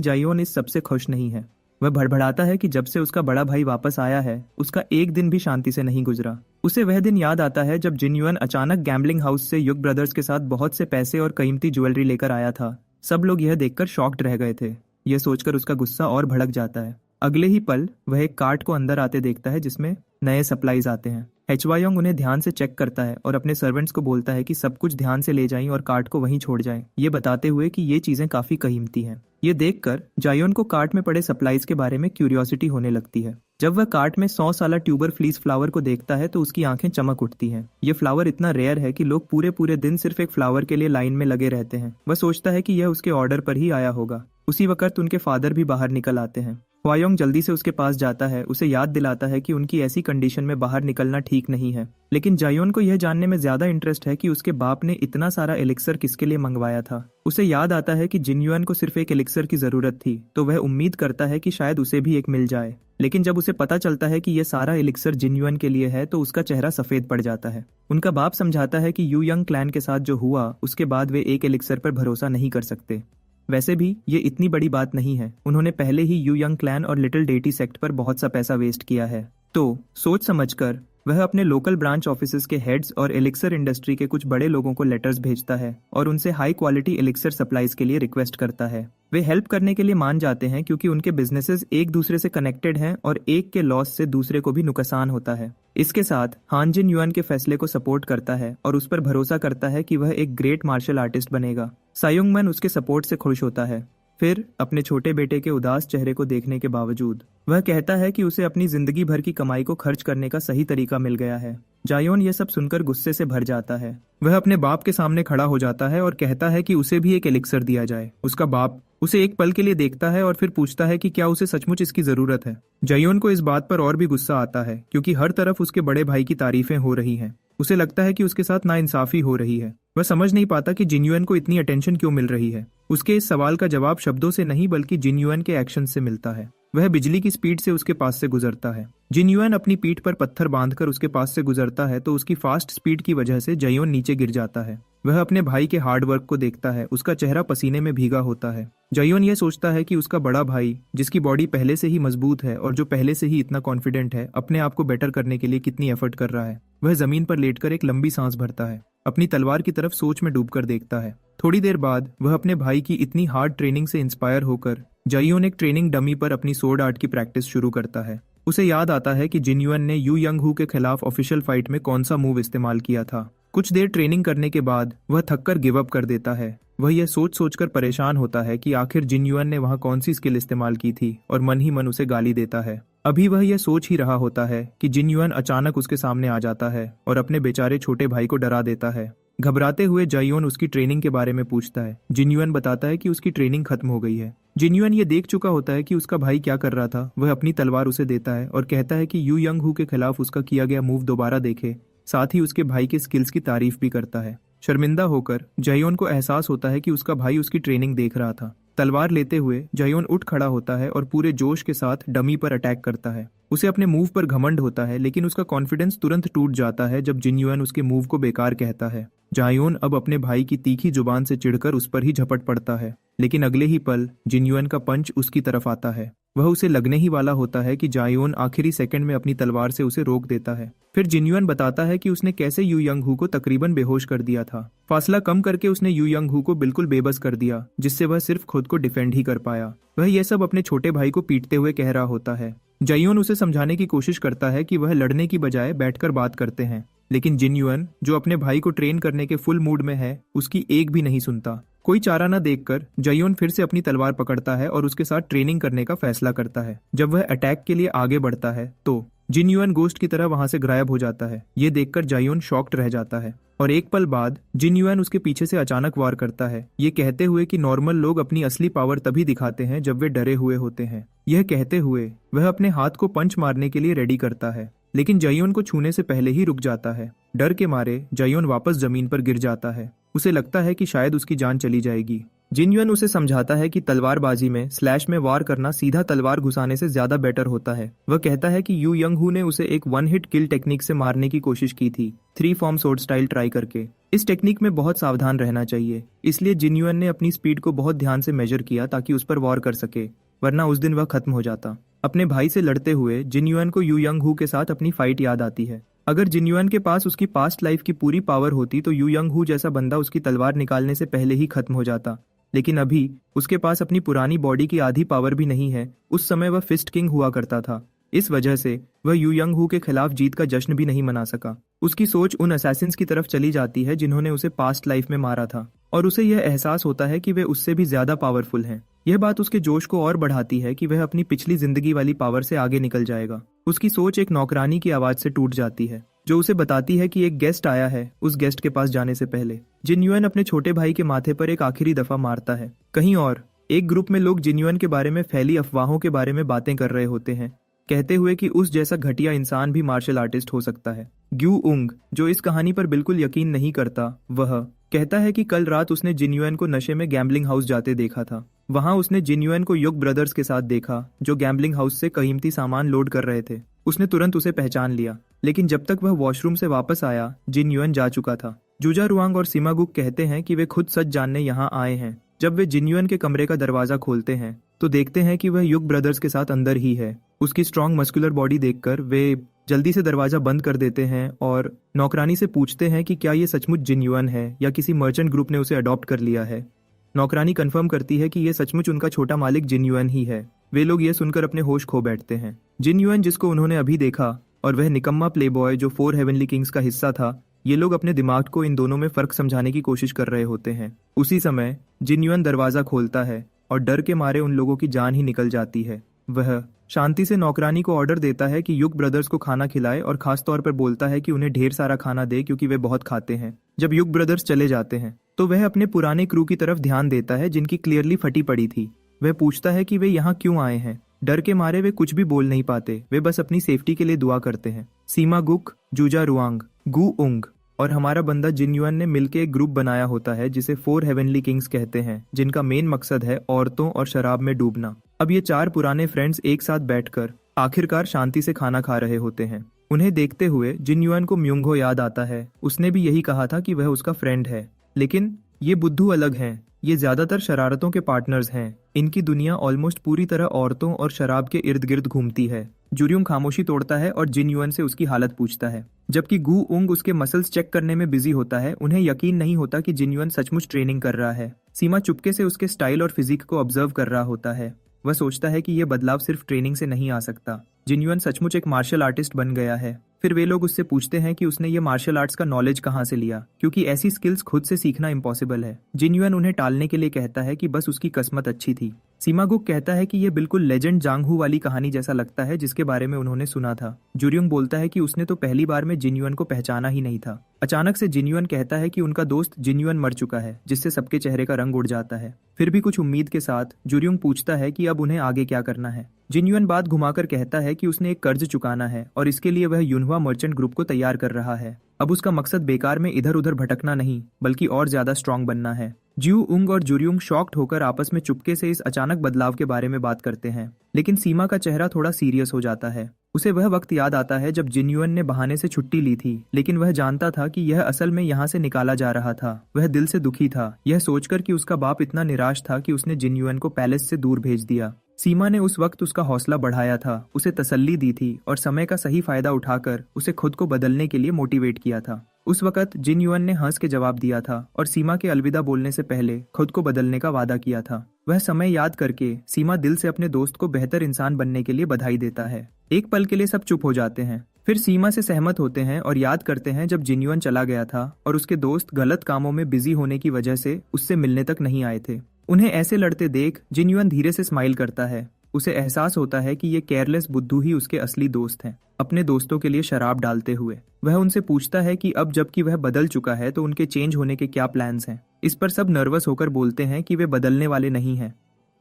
S1: जायोन इस सबसे खुश नहीं है। वह भड़बड़ाता है कि जब से उसका बड़ा भाई वापस आया है उसका एक दिन भी शांति से नहीं गुजरा। उसे वह दिन याद आता है जब जिन युआन अचानक गैम्बलिंग हाउस से युग ब्रदर्स के साथ बहुत से पैसे और कीमती ज्वेलरी लेकर आया था। सब लोग यह देखकर शॉक्ड रह गए थे। यह सोचकर उसका गुस्सा और भड़क जाता है। अगले ही पल वह एक कार्ट को अंदर आते देखता है जिसमें नए सप्लाईज आते हैं। हेचवायोंग उन्हें ध्यान से चेक करता है और अपने सर्वेंट्स को बोलता है कि सब कुछ ध्यान से ले जाएं और कार्ट को वहीं छोड़ जाएं, ये बताते हुए कि ये चीजें काफी कीमती हैं। ये देखकर जायोन को कार्ट में पड़े सप्लाईज के बारे में क्यूरियोसिटी होने लगती है। जब वह कार्ट में 100 साला ट्यूबर फ्लीस फ्लावर को देखता है तो उसकी आंखें चमक उठती हैं। ये फ्लावर इतना रेयर है कि लोग पूरे पूरे दिन सिर्फ एक फ्लावर के लिए लाइन में लगे रहते हैं। वह सोचता है कि यह उसके ऑर्डर पर ही आया होगा। उसी वक्त उनके फादर भी बाहर निकल आते हैं। हवायोंग जल्दी से उसके पास जाता है, उसे याद दिलाता है कि उनकी ऐसी कंडीशन में बाहर निकलना ठीक नहीं है। लेकिन जायोन को यह जानने में ज्यादा इंटरेस्ट है कि उसके बाप ने इतना सारा एलिक्सर किसके लिए मंगवाया था। उसे याद आता है कि जिन युआन को सिर्फ एक एलिक्सर की जरूरत थी, तो वह उम्मीद करता है कि शायद उसे भी एक मिल जाए। लेकिन जब उसे पता चलता है कि यह सारा एलिक्सर जिन युआन के लिए है तो उसका चेहरा सफेद पड़ जाता है। उनका बाप समझाता है कि यू यंग क्लैन के साथ जो हुआ उसके बाद वे एक एलिक्सर पर भरोसा नहीं कर सकते। वैसे भी ये इतनी बड़ी बात नहीं है, उन्होंने पहले ही यू यंग क्लैन और लिटिल डेटी सेक्ट पर बहुत सा पैसा वेस्ट किया है। तो सोच समझकर वह अपने लोकल ब्रांच ऑफिसेज के हेड्स और एलिक्सर इंडस्ट्री के कुछ बड़े लोगों को लेटर्स भेजता है और उनसे हाई क्वालिटी एलिक्सर सप्लाईज के लिए रिक्वेस्ट करता है। वे हेल्प करने के लिए मान जाते हैं क्योंकि उनके बिजनेसेस एक दूसरे से कनेक्टेड हैं और एक के लॉस से दूसरे को भी नुकसान होता है। इसके साथ हान जिन युआन के फैसले को सपोर्ट करता है और उस पर भरोसा करता है कि वह एक ग्रेट मार्शल आर्टिस्ट बनेगा। सायोंग मन उसके सपोर्ट से खुश होता है। फिर अपने छोटे बेटे के उदास चेहरे को देखने के बावजूद वह कहता है कि उसे अपनी जिंदगी भर की कमाई को खर्च करने का सही तरीका मिल गया है। जायोन यह सब सुनकर गुस्से से भर जाता है। वह अपने बाप के सामने खड़ा हो जाता है और कहता है कि उसे भी एक एलिक्सर दिया जाए। उसका बाप उसे एक पल के लिए देखता है और फिर पूछता है कि क्या उसे सचमुच इसकी जरूरत है। जायोन को इस बात पर और भी गुस्सा आता है क्योंकि हर तरफ उसके बड़े भाई की तारीफें हो रही हैं। उसे लगता है कि उसके साथ नाइंसाफी हो रही है। वह समझ नहीं पाता कि जिन युआन को इतनी अटेंशन क्यों मिल रही है। उसके इस सवाल का जवाब शब्दों से नहीं बल्कि जिन युआन के एक्शन से मिलता है। वह बिजली की स्पीड से उसके पास से गुजरता है। जिन युआन अपनी पीठ पर पत्थर बांधकर उसके पास से गुजरता है तो उसकी फास्ट स्पीड की वजह से जायोन नीचे गिर जाता है। वह अपने भाई के हार्ड वर्क को देखता है। उसका चेहरा पसीने में भीगा होता है। जायोन यह सोचता है कि उसका बड़ा भाई, जिसकी बॉडी पहले से ही मजबूत है और जो पहले से ही इतना कॉन्फिडेंट है, अपने आप को बेटर करने के लिए कितनी एफर्ट कर रहा है। वह जमीन पर लेटकर एक लंबी सांस भरता है, अपनी तलवार की तरफ सोच में डूबकर देखता है। थोड़ी देर बाद वह अपने भाई की इतनी हार्ड ट्रेनिंग से इंस्पायर होकर जायोन एक ट्रेनिंग डमी पर अपनी सोर्ड आर्ट की प्रैक्टिस शुरू करता है। उसे याद आता है कि जिन युआन ने यू यंग हू के खिलाफ ऑफिशियल फाइट में कौन सा मूव इस्तेमाल किया था। कुछ देर ट्रेनिंग करने के बाद वह थककर गिव अप कर देता है। वह यह सोच सोचकर परेशान होता है कि आखिर जिन युआन ने वहां कौन सी स्किल इस्तेमाल की थी और मन ही मन उसे गाली देता है। अभी वह यह सोच ही रहा होता है कि जिन युआन अचानक उसके सामने आ जाता है और अपने बेचारे छोटे भाई को डरा देता है। घबराते हुए जायोन उसकी ट्रेनिंग के बारे में पूछता है। जिन युआन बताता है कि उसकी ट्रेनिंग खत्म हो गई है। जिन युआन ये देख चुका होता है कि उसका भाई क्या कर रहा था। वह अपनी तलवार उसे देता है और कहता है कि यू यंग हू के खिलाफ उसका किया गया मूव दोबारा देखे, साथ ही उसके भाई के स्किल्स की तारीफ भी करता है। शर्मिंदा होकर जायोन को एहसास होता है कि उसका भाई उसकी ट्रेनिंग देख रहा था। तलवार लेते हुए जायोन उठ खड़ा होता है और पूरे जोश के साथ डमी पर अटैक करता है। उसे अपने मूव पर घमंड होता है, लेकिन उसका कॉन्फिडेंस तुरंत टूट जाता है जब जिन युआन उसके मूव को बेकार कहता है। जायोन अब अपने भाई की तीखी जुबान से चिढ़कर उस पर ही झपट पड़ता है, लेकिन अगले ही पल जिन युआन का पंच उसकी तरफ आता है। वह उसे लगने ही वाला होता है कि जायोन आखिरी सेकंड में अपनी तलवार से उसे रोक देता है। फिर जिन युआन बताता है कि उसने कैसे यू यंग हू को तकरीबन बेहोश कर दिया था। फासला कम करके उसने यू यंग हू को बिल्कुल बेबस कर दिया, जिससे वह सिर्फ खुद को डिफेंड ही कर पाया। वह यह सब अपने छोटे भाई को पीटते हुए कह रहा होता है। जायोन उसे समझाने की कोशिश करता है कि वह लड़ने की बजाय बैठकर बात करते हैं, लेकिन जिन युआन, जो अपने भाई को ट्रेन करने के फुल मूड में है, उसकी एक भी नहीं सुनता। कोई चारा न देखकर जायोन फिर से अपनी तलवार पकड़ता है और उसके साथ ट्रेनिंग करने का फैसला करता है। जब वह अटैक के लिए आगे बढ़ता है तो जिन युआन गोस्ट की तरह वहां से गायब हो जाता है। ये देखकर जायोन शॉक्ड रह जाता है और एक पल बाद जिन युआन उसके पीछे से अचानक वार करता है, ये कहते हुए कि नॉर्मल लोग अपनी असली पावर तभी दिखाते हैं जब वे डरे हुए होते हैं। यह कहते हुए वह अपने हाथ को पंच मारने के लिए रेडी करता है, लेकिन जायोन को छूने से पहले ही रुक जाता है। डर के मारे जायोन वापस जमीन पर गिर जाता है। उसे लगता है कि शायद उसकी जान चली जाएगी। जिन युआन उसे समझाता है कि तलवारबाजी में स्लैश में वार करना सीधा तलवार घुसाने से ज्यादा बेटर होता है। वह कहता है कि यू यंग हू ने उसे एक वन हिट किल टेक्निक से मारने की कोशिश की थी, 3 फॉर्म सोर्ड स्टाइल ट्राई करके। इस टेक्निक में बहुत सावधान रहना चाहिए, इसलिए जिन युआन ने अपनी स्पीड को बहुत ध्यान से मेजर किया ताकि उस पर वार कर सके, वरना उस दिन वह खत्म हो जाता। अपने भाई से लड़ते हुए जिन युआन को यू यंग हू के साथ अपनी फाइट याद आती है। अगर जिन युआन के पास उसकी पास्ट लाइफ की पूरी पावर होती तो यू यंग हू जैसा बंदा उसकी तलवार निकालने से पहले ही खत्म हो जाता, लेकिन अभी उसके पास अपनी पुरानी बॉडी की आधी पावर भी नहीं है। उस समय वह फिस्ट किंग हुआ करता था, इस वजह से वह यू यंग हू के खिलाफ जीत का जश्न भी नहीं मना सका। उसकी सोच उन असैसिन्स की तरफ चली जाती है जिन्होंने उसे पास्ट लाइफ में मारा था, और उसे यह एहसास होता है कि वे उससे भी ज्यादा पावरफुल हैं। यह बात उसके जोश को और बढ़ाती है कि वह अपनी पिछली जिंदगी वाली पावर से आगे निकल जाएगा। उसकी सोच एक नौकरानी की आवाज से टूट जाती है, जो उसे बताती है कि एक गेस्ट आया है। उस गेस्ट के पास जाने से पहले जिन युआन अपने छोटे भाई के माथे पर एक आखिरी दफा मारता है। कहीं और एक ग्रुप में लोग जिन युआन के बारे में फैली अफवाहों के बारे में बातें कर रहे होते हैं, कहते हुए कि उस जैसा घटिया इंसान भी मार्शल आर्टिस्ट हो सकता है। ग्यू उंग, जो इस कहानी पर बिल्कुल यकीन नहीं करता, वह कहता है कि कल रात उसने जिन युआन को नशे में गैम्बलिंग हाउस जाते देखा था। वहां उसने जिन युआन को युग ब्रदर्स के साथ देखा, जो गैम्बलिंग हाउस से कीमती सामान लोड कर रहे थे। उसने तुरंत उसे पहचान लिया, लेकिन जब तक वह वॉशरूम से वापस आया, जिन युआन जा चुका था। जूजा रुआंग और सिमागुक कहते हैं कि वे खुद सच जानने यहाँ आए हैं। जब वे जिन युआन के कमरे का दरवाजा खोलते हैं तो देखते हैं कि वह युग ब्रदर्स के साथ अंदर ही है। उसकी स्ट्रॉन्ग मस्कुलर बॉडी देखकर वे जल्दी से दरवाजा बंद कर देते हैं और नौकरानी से पूछते हैं कि क्या ये सचमुच जिन युआन है या किसी मर्चेंट ग्रुप ने उसे अडॉप्ट कर लिया है। नौकरानी कंफर्म करती है कि यह सचमुच उनका छोटा मालिक जिन युआन ही है। वे लोग ये सुनकर अपने होश खो बैठते हैं। जिन युआन, जिसको उन्होंने अभी देखा, और वह निकम्मा प्लेबॉय जो 4 हेवनली किंग्स का हिस्सा था, ये लोग अपने दिमाग को इन दोनों में फर्क समझाने की कोशिश कर रहे होते हैं। उसी समय जिन युआन दरवाजा खोलता है और डर के मारे उन लोगों की जान ही निकल जाती है। वह शांति से नौकरानी को ऑर्डर देता है कि युग ब्रदर्स को खाना खिलाए और खास तौर पर बोलता है कि उन्हें ढेर सारा खाना दे क्योंकि वे बहुत खाते हैं। जब युग ब्रदर्स चले जाते हैं तो वह अपने पुराने क्रू की तरफ ध्यान देता है जिनकी क्लियरली फटी पड़ी थी। वह पूछता है कि वे यहाँ क्यों आए हैं। डर के मारे वे कुछ भी बोल नहीं पाते, वे बस अपनी सेफ्टी के लिए दुआ करते हैं। सीमा गुक, जूजा रुआंग, गू उंग और हमारा बंदा जिन युआन ने मिलकर एक ग्रुप बनाया होता है जिसे 4 हेवनली किंग्स कहते हैं, जिनका मेन मकसद है औरतों और शराब में डूबना। अब ये 4 पुराने फ्रेंड्स एक साथ बैठकर आखिरकार शांति से खाना खा रहे होते हैं। उन्हें देखते हुए जिन युआन को म्यूंगो याद आता है। उसने भी यही कहा था कि वह उसका फ्रेंड है, लेकिन ये बुद्धू अलग हैं। ये ज्यादातर शरारतों के पार्टनर्स हैं। इनकी दुनिया ऑलमोस्ट पूरी तरह औरतों और शराब के इर्द गिर्द घूमती है। जुरियम खामोशी तोड़ता है और जिन युआन से उसकी हालत पूछता है, जबकि गू उंग उसके मसल्स चेक करने में बिजी होता है। उन्हें यकीन नहीं होता कि जिन युआन सचमुच ट्रेनिंग कर रहा है। सीमा चुपके से उसके स्टाइल और फिजिक को ऑब्जर्व कर रहा होता है। वह सोचता है कि यह बदलाव सिर्फ ट्रेनिंग से नहीं आ सकता। जिन युआन सचमुच एक मार्शल आर्टिस्ट बन गया है। फिर वे लोग उससे पूछते हैं कि उसने ये मार्शल आर्ट्स का नॉलेज कहाँ से लिया, क्योंकि ऐसी स्किल्स खुद से सीखना इम्पॉसिबल है। जिन युएन उन्हें टालने के लिए कहता है कि बस उसकी किस्मत अच्छी थी। सीमागुक कहता है कि ये बिल्कुल लेजेंड जांग हू वाली कहानी जैसा लगता है जिसके बारे में उन्होंने सुना था। जुरियोंग बोलता है कि उसने तो पहली बार में जिन युएन को पहचाना ही नहीं था। अचानक से जिन युएन कहता है कि उनका दोस्त जिन युएन मर चुका है, जिससे सबके चेहरे का रंग उड़ जाता है। फिर भी कुछ उम्मीद के साथ जुरियोंग पूछता है कि अब उन्हें आगे क्या करना है। जिन युएन बात घुमाकर कहता है कि उसने एक कर्ज चुकाना है और इसके लिए वह यूनहुआ मर्चेंट ग्रुप को तैयार कर रहा है। अब उसका मकसद बेकार में इधर उधर भटकना नहीं, बल्कि और ज्यादा स्ट्रांग बनना है। जिऊ उंग और जुरियोंग शॉक्ड होकर आपस में चुपके से इस अचानक बदलाव के बारे में बात करते हैं, लेकिन सीमा का चेहरा थोड़ा सीरियस हो जाता है। उसे वह वक्त याद आता है जब जिन युएन ने बहाने से छुट्टी ली थी, लेकिन वह जानता था कि यह असल में यहाँ से निकाला जा रहा था। वह दिल से दुखी था, यह सोचकर कि उसका बाप इतना निराश था कि उसने जिन युएन को पैलेस से दूर भेज दिया। सीमा ने उस वक्त उसका हौसला बढ़ाया था, उसे तसल्ली दी थी और समय का सही फायदा उठाकर उसे खुद को बदलने के लिए मोटिवेट किया था। उस वक्त जिन युएन ने हंस के जवाब दिया था और सीमा के अलविदा बोलने से पहले खुद को बदलने का वादा किया था। वह समय याद करके सीमा दिल से अपने दोस्त को बेहतर इंसान बनने के लिए बधाई देता है। एक पल के लिए सब चुप हो जाते हैं, फिर सीमा से सहमत होते हैं और याद करते हैं जब जिन युएन चला गया था और उसके दोस्त गलत कामों में बिजी होने की वजह से उससे मिलने तक नहीं आए थे। उन्हें ऐसे लड़ते देख जिन युएन धीरे से स्माइल करता है। उसे एहसास होता है कि ये केयरलेस बुद्धू ही उसके असली दोस्त हैं। अपने दोस्तों के लिए शराब डालते हुए वह उनसे पूछता है कि अब जबकि वह बदल चुका है तो उनके चेंज होने के क्या प्लान्स हैं। इस पर सब नर्वस होकर बोलते हैं कि वे बदलने वाले नहीं हैं।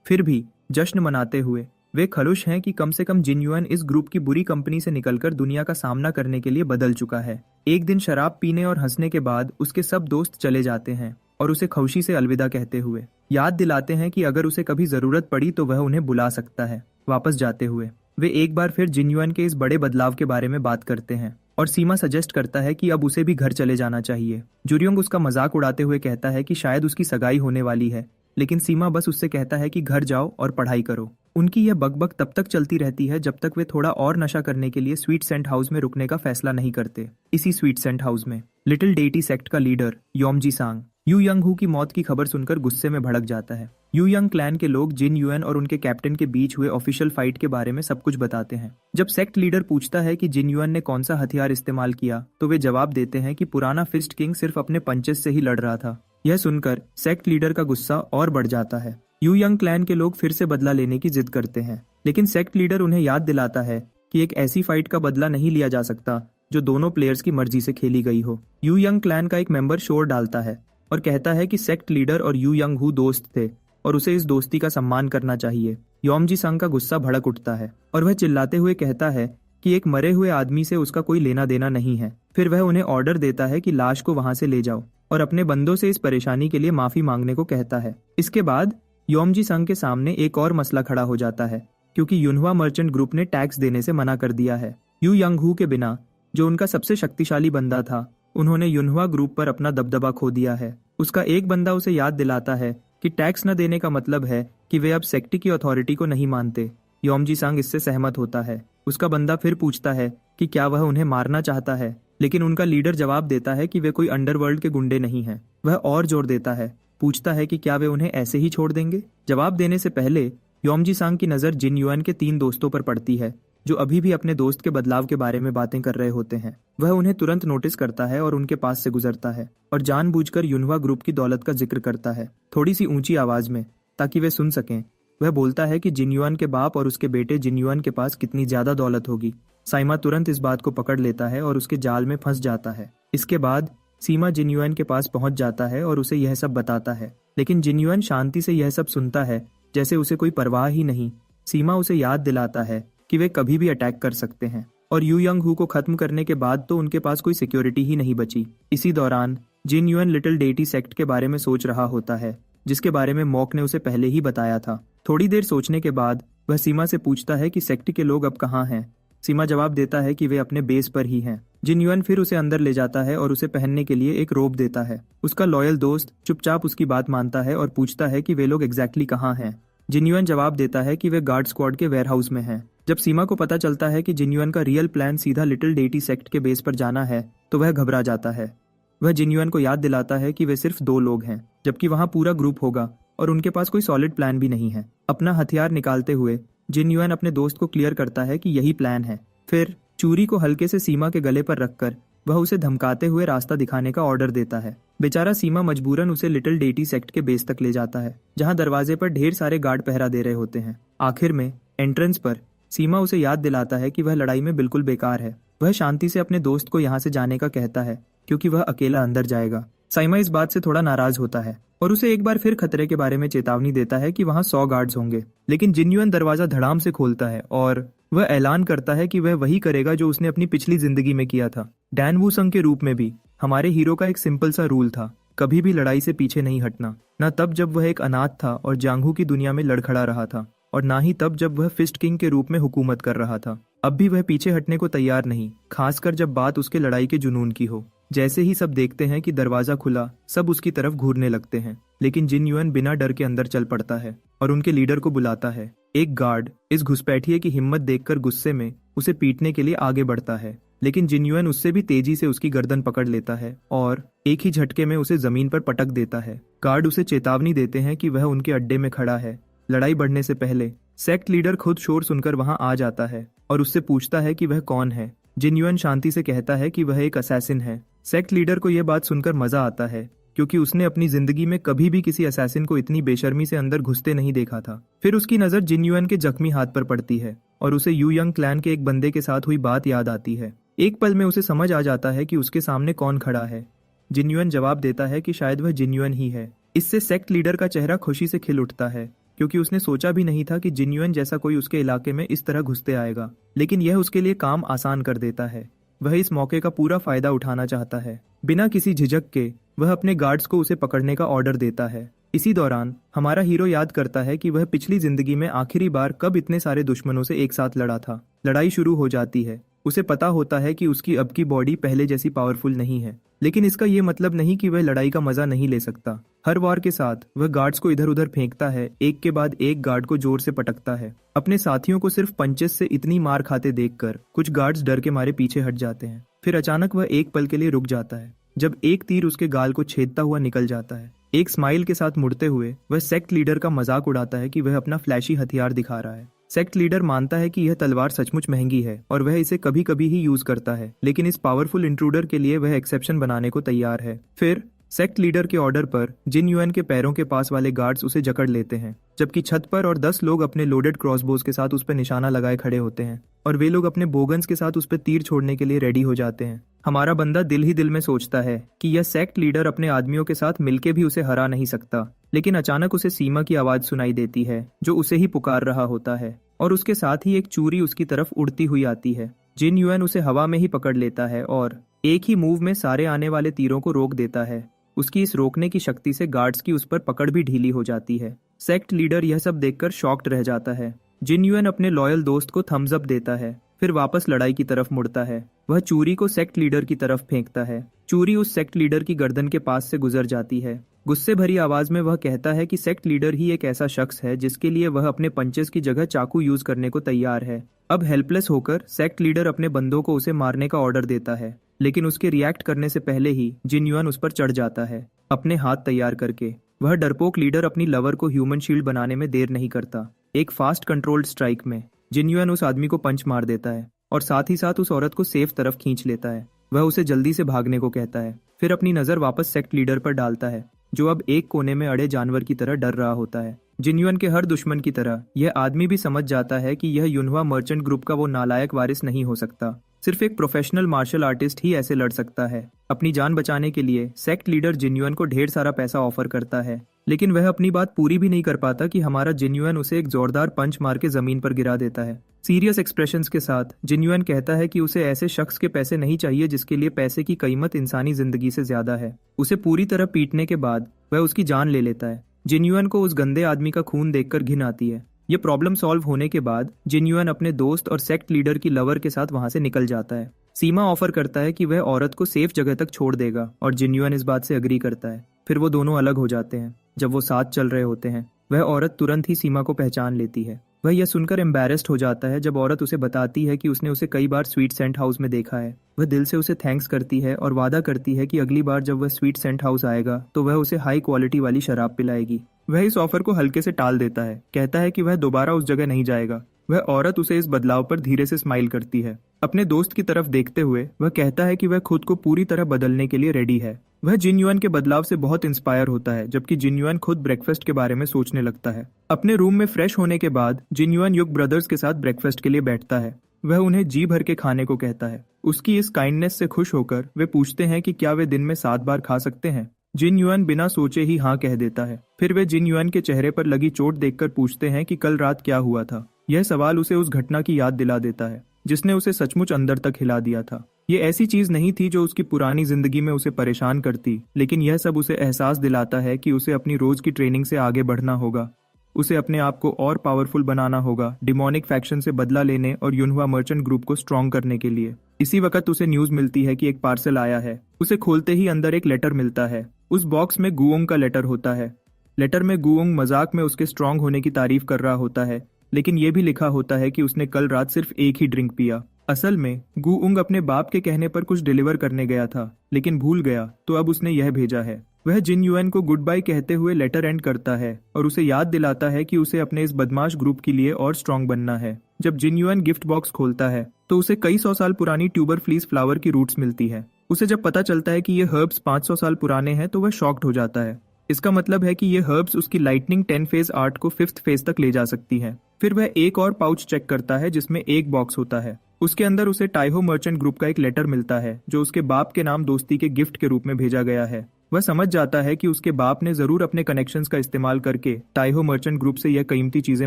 S1: फिर भी जश्न मनाते हुए वे खुश हैं कि कम से कम जिन युएन इस ग्रुप की बुरी कंपनी से निकलकर दुनिया का सामना करने के लिए बदल चुका है। एक दिन शराब पीने और हंसने के बाद उसके सब दोस्त चले जाते हैं और उसे खुशी से अलविदा कहते हुए याद दिलाते हैं कि अगर उसे कभी जरूरत पड़ी तो वह उन्हें बुला सकता है। वापस जाते हुए वे एक बार फिर जिन युएन के इस बड़े बदलाव के बारे में बात करते हैं और सीमा सजेस्ट करता है कि अब उसे भी घर चले जाना चाहिए। जुरियोंग उसका मजाक उड़ाते हुए कहता है कि शायद उसकी सगाई होने वाली है, लेकिन सीमा बस उससे कहता है कि घर जाओ और पढ़ाई करो। उनकी यह बकबक तब तक चलती रहती है जब तक वे थोड़ा और नशा करने के लिए स्वीट सेंट हाउस में रुकने का फैसला नहीं करते। इसी स्वीट सेंट हाउस में लिटिल डेटी सेक्ट का लीडर योमजी सांग यू यंग हू की मौत की खबर सुनकर गुस्से में भड़क जाता है। यू यंग क्लैन के लोग जिन युएन और उनके कैप्टन के बीच हुए ऑफिशियल फाइट के बारे में सब कुछ बताते हैं। जब सेक्ट लीडर पूछता है कि जिन युएन ने कौन सा हथियार इस्तेमाल किया तो वे जवाब देते हैं कि पुराना फिस्ट किंग सिर्फ अपने पंचेस से ही लड़ रहा था। यह सुनकर सेक्ट लीडर का गुस्सा और बढ़ जाता है। यू यंग क्लैन के लोग फिर से बदला लेने की जिद करते हैं, लेकिन सेक्ट लीडर उन्हें याद दिलाता है कि एक ऐसी फाइट का बदला नहीं लिया जा सकता जो दोनों प्लेयर्स की मर्जी से खेली गई हो। यू यंग क्लैन का एक मेंबर शोर डालता है और कहता है कि सेक्ट लीडर और यू यंग हू दोस्त थे और उसे इस दोस्ती का सम्मान करना चाहिए। योमजी संग का गुस्सा भड़क उठता है और वह चिल्लाते हुए कहता है कि एक मरे हुए आदमी से उसका कोई लेना देना नहीं है। फिर वह उन्हें ऑर्डर देता है कि लाश को वहां से ले जाओ और अपने बंदों से इस परेशानी के लिए माफी मांगने को कहता है। इसके बाद योमजी संग के सामने एक और मसला खड़ा हो जाता है, क्योंकि यूनहुआ मर्चेंट ग्रुप ने टैक्स देने से मना कर दिया है। यू यंग हू के बिना, जो उनका सबसे शक्तिशाली बंदा था, उन्होंने यूनहुआ ग्रुप पर अपना दबदबा खो दिया है। उसका एक बंदा उसे याद दिलाता है कि टैक्स न देने का मतलब है कि वे अब सेक्ट की अथॉरिटी को नहीं मानते। योमजी सांग इससे सहमत होता है। उसका बंदा फिर पूछता है कि क्या वह उन्हें मारना चाहता है, लेकिन उनका लीडर जवाब देता है कि वे कोई अंडरवर्ल्ड के गुंडे नहीं हैं। वह और जोर देता है, पूछता है कि क्या वे उन्हें ऐसे ही छोड़ देंगे। जवाब देने से पहले योमजी सांग की नजर जिन युएन के 3 दोस्तों पर पड़ती है, जो अभी भी अपने दोस्त के बदलाव के बारे में बातें कर रहे होते हैं। वह उन्हें तुरंत नोटिस करता है और उनके पास से गुजरता है और जानबूझकर यूनहुआ ग्रुप की दौलत का जिक्र करता है, थोड़ी सी ऊंची आवाज में, ताकि वे सुन सकें। वह बोलता है कि जिन युएन के बाप और उसके बेटे जिन युएन के पास कितनी ज्यादा दौलत होगी। साइमा तुरंत इस बात को पकड़ लेता है और उसके जाल में फंस जाता है। इसके बाद सीमा जिन युएन के पास पहुंच जाता है और उसे यह सब बताता है, लेकिन जिन युएन शांति से यह सब सुनता है जैसे उसे कोई परवाह ही नहीं। सीमा उसे याद दिलाता है कि वे कभी भी अटैक कर सकते हैं और यू यंग हू को खत्म करने के बाद तो उनके पास कोई सिक्योरिटी ही नहीं बची। इसी दौरान जिन युएन लिटिल डेटी सेक्ट के बारे में सोच रहा होता है, जिसके बारे में मॉक ने उसे पहले ही बताया था। थोड़ी देर सोचने के बाद वह सीमा से पूछता है कि सेक्ट के लोग अब कहाँ हैं। सीमा जवाब देता है कि वे अपने बेस पर ही हैं। जिन युएन फिर उसे अंदर ले जाता है और उसे पहनने के लिए एक रोब देता है। उसका लॉयल दोस्त चुपचाप उसकी बात मानता है और पूछता है कि वे लोग एग्जैक्टली कहाँ हैं। जिन युएन जवाब देता है कि वे गार्ड स्क्वाड के वेयरहाउस में हैं। जब सीमा को पता चलता है कि जिन युएन का रियल प्लान सीधा लिटिल डेटी सेक्ट के बेस पर जाना है, तो वह घबरा जाता है। वह जिन युएन को याद दिलाता है कि वे सिर्फ 2 लोग हैं, जबकि वहां पूरा ग्रुप होगा और उनके पास कोई सॉलिड प्लान भी नहीं है। अपना हथियार निकालते हुए जिन युएन अपने दोस्त को क्लियर करता है कि यही प्लान है। फिर चूरी को हल्के से सीमा के गले पर रखकर वह उसे धमकाते हुए रास्ता दिखाने का ऑर्डर देता है। बेचारा सीमा मजबूरन उसे लिटिल डेटी सेक्ट के बेस तक ले जाता है, जहां दरवाजे पर ढेर सारे गार्ड पहरा दे रहे होते हैं। आखिर में एंट्रेंस पर सीमा उसे याद दिलाता है कि वह लड़ाई में बिल्कुल बेकार है। वह शांति से अपने दोस्त को यहाँ से जाने का कहता है क्योंकि वह अकेला अंदर जाएगा। साइमा इस बात से थोड़ा नाराज होता है और उसे एक बार फिर खतरे के बारे में चेतावनी देता है कि वहाँ 100 गार्ड्स होंगे। लेकिन जिन्युइन दरवाजा धड़ाम से खोलता है और वह ऐलान करता है कि वह वही करेगा जो उसने अपनी पिछली जिंदगी में किया था। डैन वूसंग के रूप में भी हमारे हीरो का एक सिंपल सा रूल था, कभी भी लड़ाई से पीछे नहीं हटना। न तब जब वह एक अनाथ था और जांघू की दुनिया में लड़खड़ा रहा था, और ना ही तब जब वह फिस्ट किंग के रूप में हुकूमत कर रहा था। अब भी वह पीछे हटने को तैयार नहीं, खासकर जब बात उसके लड़ाई के जुनून की हो। जैसे ही सब देखते हैं कि दरवाजा खुला, सब उसकी तरफ घूरने लगते हैं, लेकिन जिन्युइन बिना डर के अंदर चल पड़ता है और उनके लीडर को बुलाता है। एक गार्ड इस घुसपैठिए की हिम्मत देखकर गुस्से में उसे पीटने के लिए आगे बढ़ता है, लेकिन जिन्युइन उससे भी तेजी से उसकी गर्दन पकड़ लेता है और एक ही झटके में उसे जमीन पर पटक देता है। गार्ड उसे चेतावनी देते हैं कि वह उनके अड्डे में खड़ा है। लड़ाई बढ़ने से पहले सेक्ट लीडर खुद शोर सुनकर वहां आ जाता है और उससे पूछता है कि वह कौन है। जिन्युइन शांति से कहता है कि वह एक असैसिन है। सेक्ट लीडर को यह बात सुनकर मजा आता है, क्योंकि उसने अपनी जिंदगी में कभी भी किसी असैसिन को इतनी बेशर्मी से अंदर घुसते नहीं देखा था। फिर उसकी नजर जिन्युइन के जख्मी हाथ पर पड़ती है और उसे यू यंग क्लैन के एक बंदे के साथ हुई बात याद आती है। एक पल में उसे समझ आ जाता है कि उसके सामने कौन खड़ा है। जिन्युइन जवाब देता है कि शायद वह जिन्युइन ही है। इससे सेक्ट लीडर का चेहरा खुशी से खिल उठता है, क्योंकि उसने सोचा भी नहीं था कि जिन्युइन जैसा कोई उसके इलाके में इस तरह घुसते आएगा, लेकिन यह उसके लिए काम आसान कर देता है। वह इस मौके का पूरा फायदा उठाना चाहता है। बिना किसी झिझक के वह अपने गार्ड्स को उसे पकड़ने का ऑर्डर देता है। इसी दौरान हमारा हीरो याद करता है कि वह पिछली जिंदगी में आखिरी बार कब इतने सारे दुश्मनों से एक साथ लड़ा था। लड़ाई शुरू हो जाती है। उसे पता होता है कि उसकी अब की बॉडी पहले जैसी पावरफुल नहीं है, लेकिन इसका ये मतलब नहीं कि वह लड़ाई का मजा नहीं ले सकता। हर वार के साथ वह गार्ड्स को इधर उधर फेंकता है, एक के बाद एक गार्ड को जोर से पटकता है। अपने साथियों को सिर्फ पंचेस से इतनी मार खाते देखकर कुछ गार्ड्स डर के मारे पीछे हट जाते हैं। फिर अचानक वह एक पल के लिए रुक जाता है, जब एक तीर उसके गाल को छेदता हुआ निकल जाता है। एक स्माइल के साथ मुड़ते हुए वह सेक्ट लीडर का मजाक उड़ाता है कि वह अपना फ्लैशी हथियार दिखा रहा है। सेक्ट लीडर मानता है कि यह तलवार सचमुच महंगी है और वह इसे कभी कभी ही यूज करता है, लेकिन इस पावरफुल इंट्रूडर के लिए वह एक्सेप्शन बनाने को तैयार है। फिर सेक्ट लीडर के ऑर्डर पर जिन्युइन के पैरों के पास वाले गार्ड्स उसे जकड़ लेते हैं, जबकि छत पर और 10 लोग अपने लोडेड क्रॉसबोज के साथ उस पर निशाना लगाए खड़े होते हैं और वे लोग अपने बोगन्स के साथ उस पर तीर छोड़ने के लिए रेडी हो जाते हैं। हमारा बंदा दिल ही दिल में सोचता है कि यह सेक्ट लीडर अपने आदमियों के साथ मिलके भी उसे हरा नहीं सकता, लेकिन अचानक उसे सीमा की आवाज सुनाई देती है, जो उसे ही पुकार रहा होता है, और उसके साथ ही एक चूरी उसकी तरफ उड़ती हुई आती है। जिन्युइन उसे हवा में ही पकड़ लेता है और एक ही मूव में सारे आने वाले तीरों को रोक देता है। उसकी इस रोकने की शक्ति से गार्ड्स की उस पर पकड़ भी ढीली हो जाती है। सेक्ट लीडर यह सब देखकर शॉक्ड रह जाता है। जिन्युइन अपने लॉयल दोस्त को थम्स अप देता है, फिर वापस लड़ाई की तरफ मुड़ता है। वह चूरी को सेक्ट लीडर की तरफ फेंकता है। चूरी उस सेक्ट लीडर की गर्दन के पास से गुजर जाती है। गुस्से भरी आवाज में वह कहता है कि सेक्ट लीडर ही एक ऐसा शख्स है जिसके लिए वह अपने पंचेस की जगह चाकू यूज करने को तैयार है। अब हेल्पलेस होकर सेक्ट लीडर अपने बंदों को उसे मारने का ऑर्डर देता है, लेकिन उसके रिएक्ट करने से पहले ही जिन्युइन उस पर चढ़ जाता है। अपने हाथ तैयार करके वह डरपोक लीडर अपनी लवर को ह्यूमन शील्ड बनाने में देर नहीं करता। एक फास्ट कंट्रोल्ड स्ट्राइक में जिन्युइन उस आदमी को पंच मार देता है और साथ ही साथ उस औरत को सेफ तरफ खींच लेता है। वह उसे जल्दी से भागने को कहता है, फिर अपनी नजर वापस सेक्ट लीडर पर डालता है, जो अब एक कोने में अड़े जानवर की तरह डर रहा होता है। जिन्युइन के हर दुश्मन की तरह यह आदमी भी समझ जाता है कि यह यूनहवा मर्चेंट ग्रुप का वो नालायक वारिस नहीं हो सकता। सिर्फ एक प्रोफेशनल मार्शल आर्टिस्ट ही ऐसे लड़ सकता है। अपनी जान बचाने के लिए सेक्ट लीडर जिन्युइन को ढेर सारा पैसा ऑफर करता है, लेकिन वह अपनी बात पूरी भी नहीं कर पाता कि हमारा जिन्युइन उसे एक जोरदार पंच मार के जमीन पर गिरा देता है। सीरियस एक्सप्रेशंस के साथ जिन्युइन कहता है कि उसे ऐसे शख्स के पैसे नहीं चाहिए जिसके लिए पैसे की कीमत इंसानी जिंदगी से ज्यादा है। उसे पूरी तरह पीटने के बाद वह उसकी जान ले लेता है। जिन्युइन को उस गंदे आदमी का खून देखकर घिन आती है। ये प्रॉब्लम सॉल्व होने के बाद जिन्युइन अपने दोस्त और सेक्ट लीडर की लवर के साथ वहां से निकल जाता है। सीमा ऑफर करता है कि वह औरत को सेफ जगह तक छोड़ देगा और जिन्युइन इस बात से अग्री करता है। फिर वो दोनों अलग हो जाते हैं। जब वो साथ चल रहे होते हैं, वह औरत तुरंत ही सीमा को पहचान लेती है। वह यह सुनकर एम्बैरेस्ड हो जाता है जब औरत उसे बताती है कि उसने उसे कई बार स्वीट सेंट हाउस में देखा है। वह दिल से उसे थैंक्स करती है और वादा करती है कि अगली बार जब वह स्वीट सेंट हाउस आएगा तो वह उसे हाई क्वालिटी वाली शराब पिलाएगी। वह इस ऑफर को हल्के से टाल देता है, कहता है कि वह दोबारा उस जगह नहीं जाएगा। वह औरत उसे इस बदलाव पर धीरे से स्माइल करती है। अपने दोस्त की तरफ देखते हुए वह कहता है कि वह खुद को पूरी तरह बदलने के लिए रेडी है। वह जिन युआन के बदलाव से बहुत इंस्पायर होता है, जबकि जिन युआन खुद ब्रेकफास्ट के बारे में सोचने लगता है। अपने रूम में फ्रेश होने के बाद जिन युआन युग ब्रदर्स के साथ ब्रेकफास्ट के लिए बैठता है। वह उन्हें जी भर के खाने को कहता है। उसकी इस काइंडनेस से खुश होकर वे पूछते हैं कि क्या वे दिन में 7 बार खा सकते हैं। जिन युआन बिना सोचे ही हाँ कह देता है। फिर वे जिन युआन के चेहरे पर लगी चोट देखकर पूछते हैं कि कल रात क्या हुआ था। यह सवाल उसे उस घटना की याद दिला देता है जिसने उसे सचमुच अंदर तक हिला दिया था। ये ऐसी चीज नहीं थी जो उसकी पुरानी जिंदगी में उसे परेशान करती, लेकिन यह सब उसे एहसास दिलाता है कि उसे अपनी रोज की ट्रेनिंग से आगे बढ़ना होगा। उसे अपने आप को और पावरफुल बनाना होगा, डिमोनिक फैक्शन से बदला लेने और युनहुआ मर्चेंट ग्रुप को स्ट्रॉन्ग करने के लिए। इसी वक्त उसे न्यूज मिलती है कि एक पार्सल आया है। उसे खोलते ही अंदर एक लेटर मिलता है। उस बॉक्स में गुओंग का लेटर होता है। लेटर में गुओंग मजाक में उसके स्ट्रॉन्ग होने की तारीफ कर रहा होता है, लेकिन यह भी लिखा होता है कि उसने कल रात सिर्फ एक ही ड्रिंक पिया। असल में गुओंग अपने बाप के कहने पर कुछ डिलीवर करने गया था, लेकिन भूल गया, तो अब उसने यह भेजा है। वह जिन युआन को गुड बाय कहते हुए लेटर एंड करता है और उसे याद दिलाता है कि उसे अपने इस बदमाश ग्रुप के लिए और स्ट्रॉन्ग बनना है। जब जिन युआन गिफ्ट बॉक्स खोलता है तो उसे कई 100 साल पुरानी ट्यूबर फ्लीस फ्लावर की रूट्स मिलती है। उसे जब पता चलता है कि ये हर्ब्स 500 साल पुराने हैं तो वह शॉक्ड हो जाता है। इसका मतलब है कि ये हर्ब्स उसकी लाइटनिंग 10 फेज आर्ट को 5th फेज तक ले जा सकती हैं। फिर वह एक और पाउच चेक करता है जिसमें एक बॉक्स होता है। उसके अंदर उसे टाइहो मर्चेंट ग्रुप का एक लेटर मिलता है जो उसके बाप के नाम दोस्ती के गिफ्ट के रूप में भेजा गया है। वह समझ जाता है कि उसके बाप ने जरूर अपने कनेक्शंस का इस्तेमाल करके टाइहो मर्चेंट ग्रुप से यह कीमती चीजें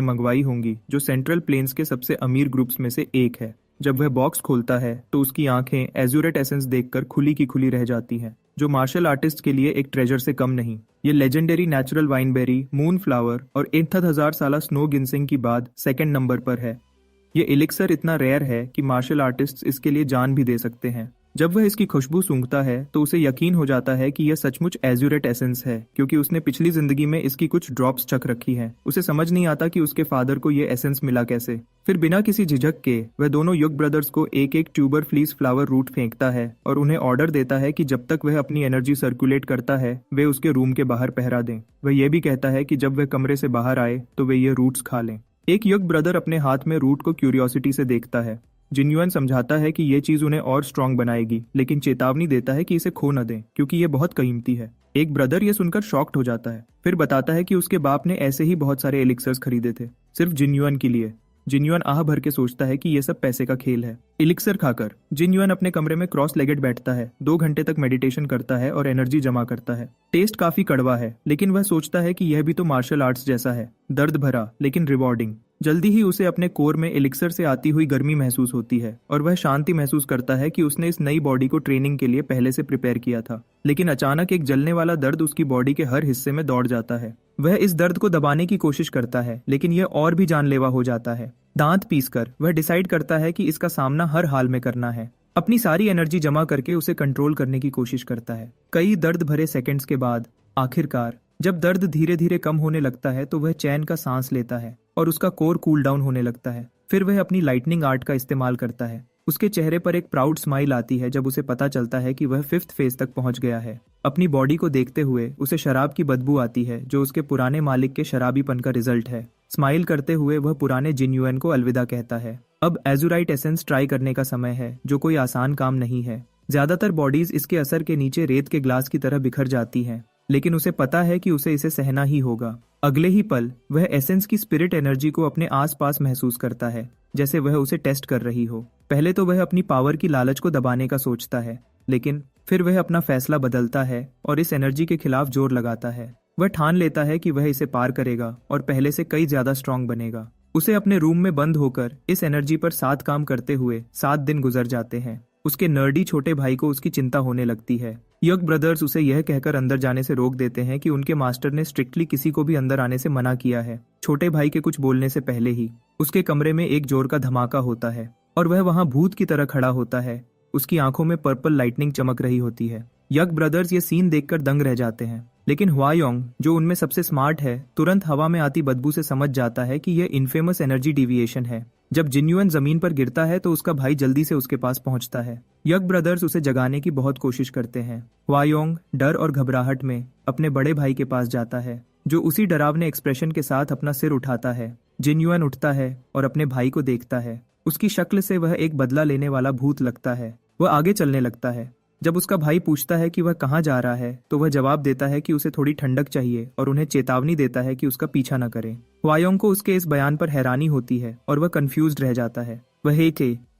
S1: मंगवाई होंगी, जो सेंट्रल प्लेन्स के सबसे अमीर ग्रुप्स में से एक है। जब वह बॉक्स खोलता है तो उसकी आंखें एज्यूरेट एसेंस देखकर खुली की खुली रह जाती हैं, जो मार्शल आर्टिस्ट के लिए एक ट्रेजर से कम नहीं। ये लेजेंडरी नेचुरल वाइनबेरी, मून फ्लावर और 81,000 साला स्नो गिनसिंग की बाद सेकंड नंबर पर है। ये एलिक्सर इतना रेयर है कि मार्शल आर्टिस्ट इसके लिए जान भी दे सकते हैं। जब वह इसकी खुशबू सूंघता है तो उसे यकीन हो जाता है कि यह सचमुच एज्यूरेट एसेंस है, क्योंकि उसने पिछली जिंदगी में इसकी कुछ ड्रॉप्स चख रखी हैं। उसे समझ नहीं आता कि उसके फादर को यह एसेंस मिला कैसे। फिर बिना किसी झिझक के वह दोनों युग ब्रदर्स को एक एक ट्यूबर फ्लीस फ्लावर रूट फेंकता है और उन्हें ऑर्डर देता है कि जब तक वह अपनी एनर्जी सर्कुलेट करता है वे उसके रूम के बाहर पहरा दें। वह यह भी कहता है कि जब वह कमरे से बाहर आए तो वे ये रूट्स खा लें। एक युग ब्रदर अपने हाथ में रूट को क्यूरियोसिटी से देखता है। जिन युआन समझाता है कि यह चीज उन्हें और स्ट्रांग बनाएगी, लेकिन चेतावनी देता है कि इसे खो न दें क्योंकि यह बहुत कीमती है। एक ब्रदर यह सुनकर शॉक्ड हो जाता है, फिर बताता है कि उसके बाप ने ऐसे ही बहुत सारे एलिक्सर्स खरीदे थे सिर्फ जिन युआन के लिए। जिन युआन आह भर के सोचता है कि यह सब पैसे का खेल है। एलिक्सर खाकर जिन युआन अपने कमरे में क्रॉस लेगेड बैठता है, 2 घंटे तक मेडिटेशन करता है और एनर्जी जमा करता है। टेस्ट काफी कड़वा है, लेकिन वह सोचता है कि यह भी तो मार्शल आर्ट्स जैसा है, दर्द भरा लेकिन रिवॉर्डिंग। जल्दी ही उसे अपने कोर में एलिक्सर से आती हुई गर्मी महसूस होती है और वह शांति महसूस करता है कि उसने इस नई बॉडी को ट्रेनिंग के लिए पहले से प्रिपेयर किया था। लेकिन अचानक एक जलने वाला दर्द उसकी बॉडी के हर हिस्से में दौड़ जाता है। वह इस दर्द को दबाने की कोशिश करता है, लेकिन यह और भी जानलेवा हो जाता है। दांत पीसकर वह डिसाइड करता है कि इसका सामना हर हाल में करना है। अपनी सारी एनर्जी जमा करके उसे कंट्रोल करने की कोशिश करता है। कई दर्द भरे सेकंड्स के बाद आखिरकार जब दर्द धीरे धीरे कम होने लगता है तो वह चैन का सांस लेता है और उसका कोर कूल डाउन होने लगता है। फिर वह अपनी लाइटनिंग आर्ट का इस्तेमाल करता है। उसके चेहरे पर एक प्राउड स्माइल आती है जब उसे पता चलता है कि वह 5th फेज तक पहुंच गया है। अपनी बॉडी को देखते हुए उसे शराब की बदबू आती है, जो उसके पुराने मालिक के शराबीपन का रिजल्ट है। स्माइल करते हुए वह पुराने जिन युआन को अलविदा कहता है। अब एजुराइट एसेंस ट्राई करने का समय है, जो कोई आसान काम नहीं है। ज्यादातर बॉडीज इसके असर के नीचे रेत के ग्लास की तरह बिखर जाती हैं, लेकिन उसे पता है कि उसे इसे सहना ही होगा। अगले ही पल वह एसेंस की स्पिरिट एनर्जी को अपने आसपास महसूस करता है, जैसे वह उसे टेस्ट कर रही हो। पहले तो वह अपनी पावर की लालच को दबाने का सोचता है, लेकिन फिर वह अपना फैसला बदलता है और इस एनर्जी के खिलाफ जोर लगाता है। वह ठान लेता है कि वह इसे पार करेगा और पहले से कई ज्यादा स्ट्रांग बनेगा। उसे अपने रूम में बंद होकर इस एनर्जी पर 7 काम करते हुए 7 दिन गुजर जाते हैं। उसके नर्डी छोटे भाई को उसकी चिंता होने लगती है। यग ब्रदर्स उसे यह कहकर अंदर जाने से रोक देते हैं कि उनके मास्टर ने स्ट्रिक्टली किसी को भी अंदर आने से मना किया है। छोटे भाई के कुछ बोलने से पहले ही उसके कमरे में एक जोर का धमाका होता है और वह वहां भूत की तरह खड़ा होता है। उसकी आंखों में पर्पल लाइटनिंग चमक रही होती है। यग ब्रदर्स ये सीन देखकर दंग रह जाते हैं, लेकिन हुआयोंग, जो उनमें सबसे स्मार्ट है, तुरंत हवा में आती बदबू से समझ जाता है कि यह इनफेमस एनर्जी डिविएशन है। जब जिन युआन जमीन पर गिरता है तो उसका भाई जल्दी से उसके पास पहुंचता है। यग ब्रदर्स उसे जगाने की बहुत कोशिश करते हैं। हुआयोंग डर और घबराहट में अपने बड़े भाई के पास जाता है। जो उसी डरावने एक्सप्रेशन के साथ अपना सिर उठाता है। जिन युआन उठता है और अपने भाई को देखता है। उसकी शक्ल से वह एक बदला लेने वाला भूत लगता है। वह आगे चलने लगता है। जब उसका भाई पूछता है कि वह कहाँ जा रहा है तो वह जवाब देता है कि उसे थोड़ी ठंडक चाहिए और उन्हें चेतावनी देता है कि उसका पीछा न करें। वायोंग को उसके इस बयान पर हैरानी होती है और वह कंफ्यूज्ड रह जाता है। वह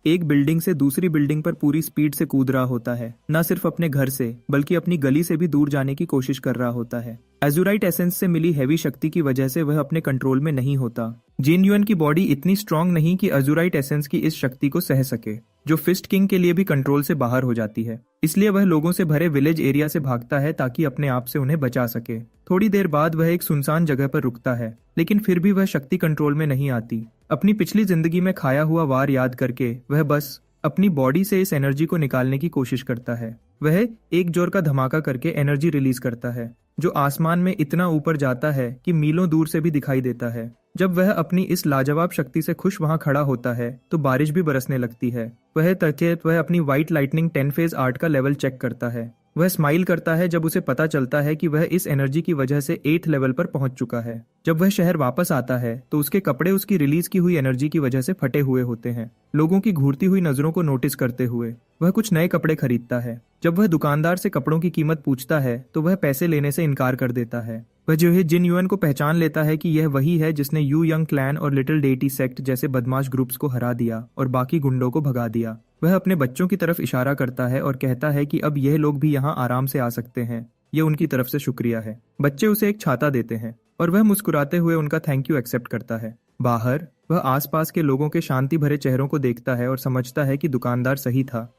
S1: एक बिल्डिंग से दूसरी बिल्डिंग पर पूरी स्पीड से कूद रहा होता है। न सिर्फ अपने घर से बल्कि अपनी गली से भी दूर जाने की कोशिश कर रहा होता है। एजुराइट एसेंस से मिली हैवी शक्ति की वजह से वह अपने कंट्रोल में नहीं होता। जिन युआन की बॉडी इतनी स्ट्रांग नहीं कि एजुराइट एसेंस की इस शक्ति को सह सके, जो फिस्ट किंग के लिए भी कंट्रोल से बाहर हो जाती है। इसलिए वह लोगों से भरे विलेज एरिया से भागता है ताकि अपने आप से उन्हें बचा सके। थोड़ी देर बाद वह एक सुनसान जगह पर रुकता है, लेकिन फिर भी वह शक्ति कंट्रोल में नहीं आती। अपनी पिछली जिंदगी में खाया हुआ वार याद करके वह बस अपनी बॉडी से इस एनर्जी को निकालने की कोशिश करता है। वह एक जोर का धमाका करके एनर्जी रिलीज करता है, जो आसमान में इतना ऊपर जाता है कि मीलों दूर से भी दिखाई देता है। जब वह अपनी इस लाजवाब शक्ति से खुश वहां खड़ा होता है तो बारिश भी बरसने लगती है। वह अपनी व्हाइट लाइटनिंग 10 फेज आर्ट का लेवल चेक करता है। वह स्माइल करता है जब उसे पता चलता है कि वह इस एनर्जी की वजह से 8th लेवल पर पहुंच चुका है। जब वह शहर वापस आता है तो उसके कपड़े उसकी रिलीज की हुई एनर्जी की वजह से फटे हुए होते हैं। लोगों की घूरती हुई नजरों को नोटिस करते हुए वह कुछ नए कपड़े खरीदता है। जब वह दुकानदार से कपड़ों की कीमत पूछता है तो वह पैसे लेने से इनकार कर देता है। वह जो है जिन युआन को पहचान लेता है कि यह वही है जिसने यू यंग क्लैन और लिटिल डेटी सेक्ट जैसे बदमाश ग्रुप्स को हरा दिया और बाकी गुंडों को भगा दिया। वह अपने बच्चों की तरफ इशारा करता है और कहता है कि अब यह लोग भी यहाँ आराम से आ सकते हैं। यह उनकी तरफ से शुक्रिया है। बच्चे उसे एक छाता देते हैं और वह मुस्कुराते हुए उनका थैंक यू एक्सेप्ट करता है। बाहर वह आसपास के लोगों के शांति भरे चेहरों को देखता है और समझता है कि दुकानदार सही था।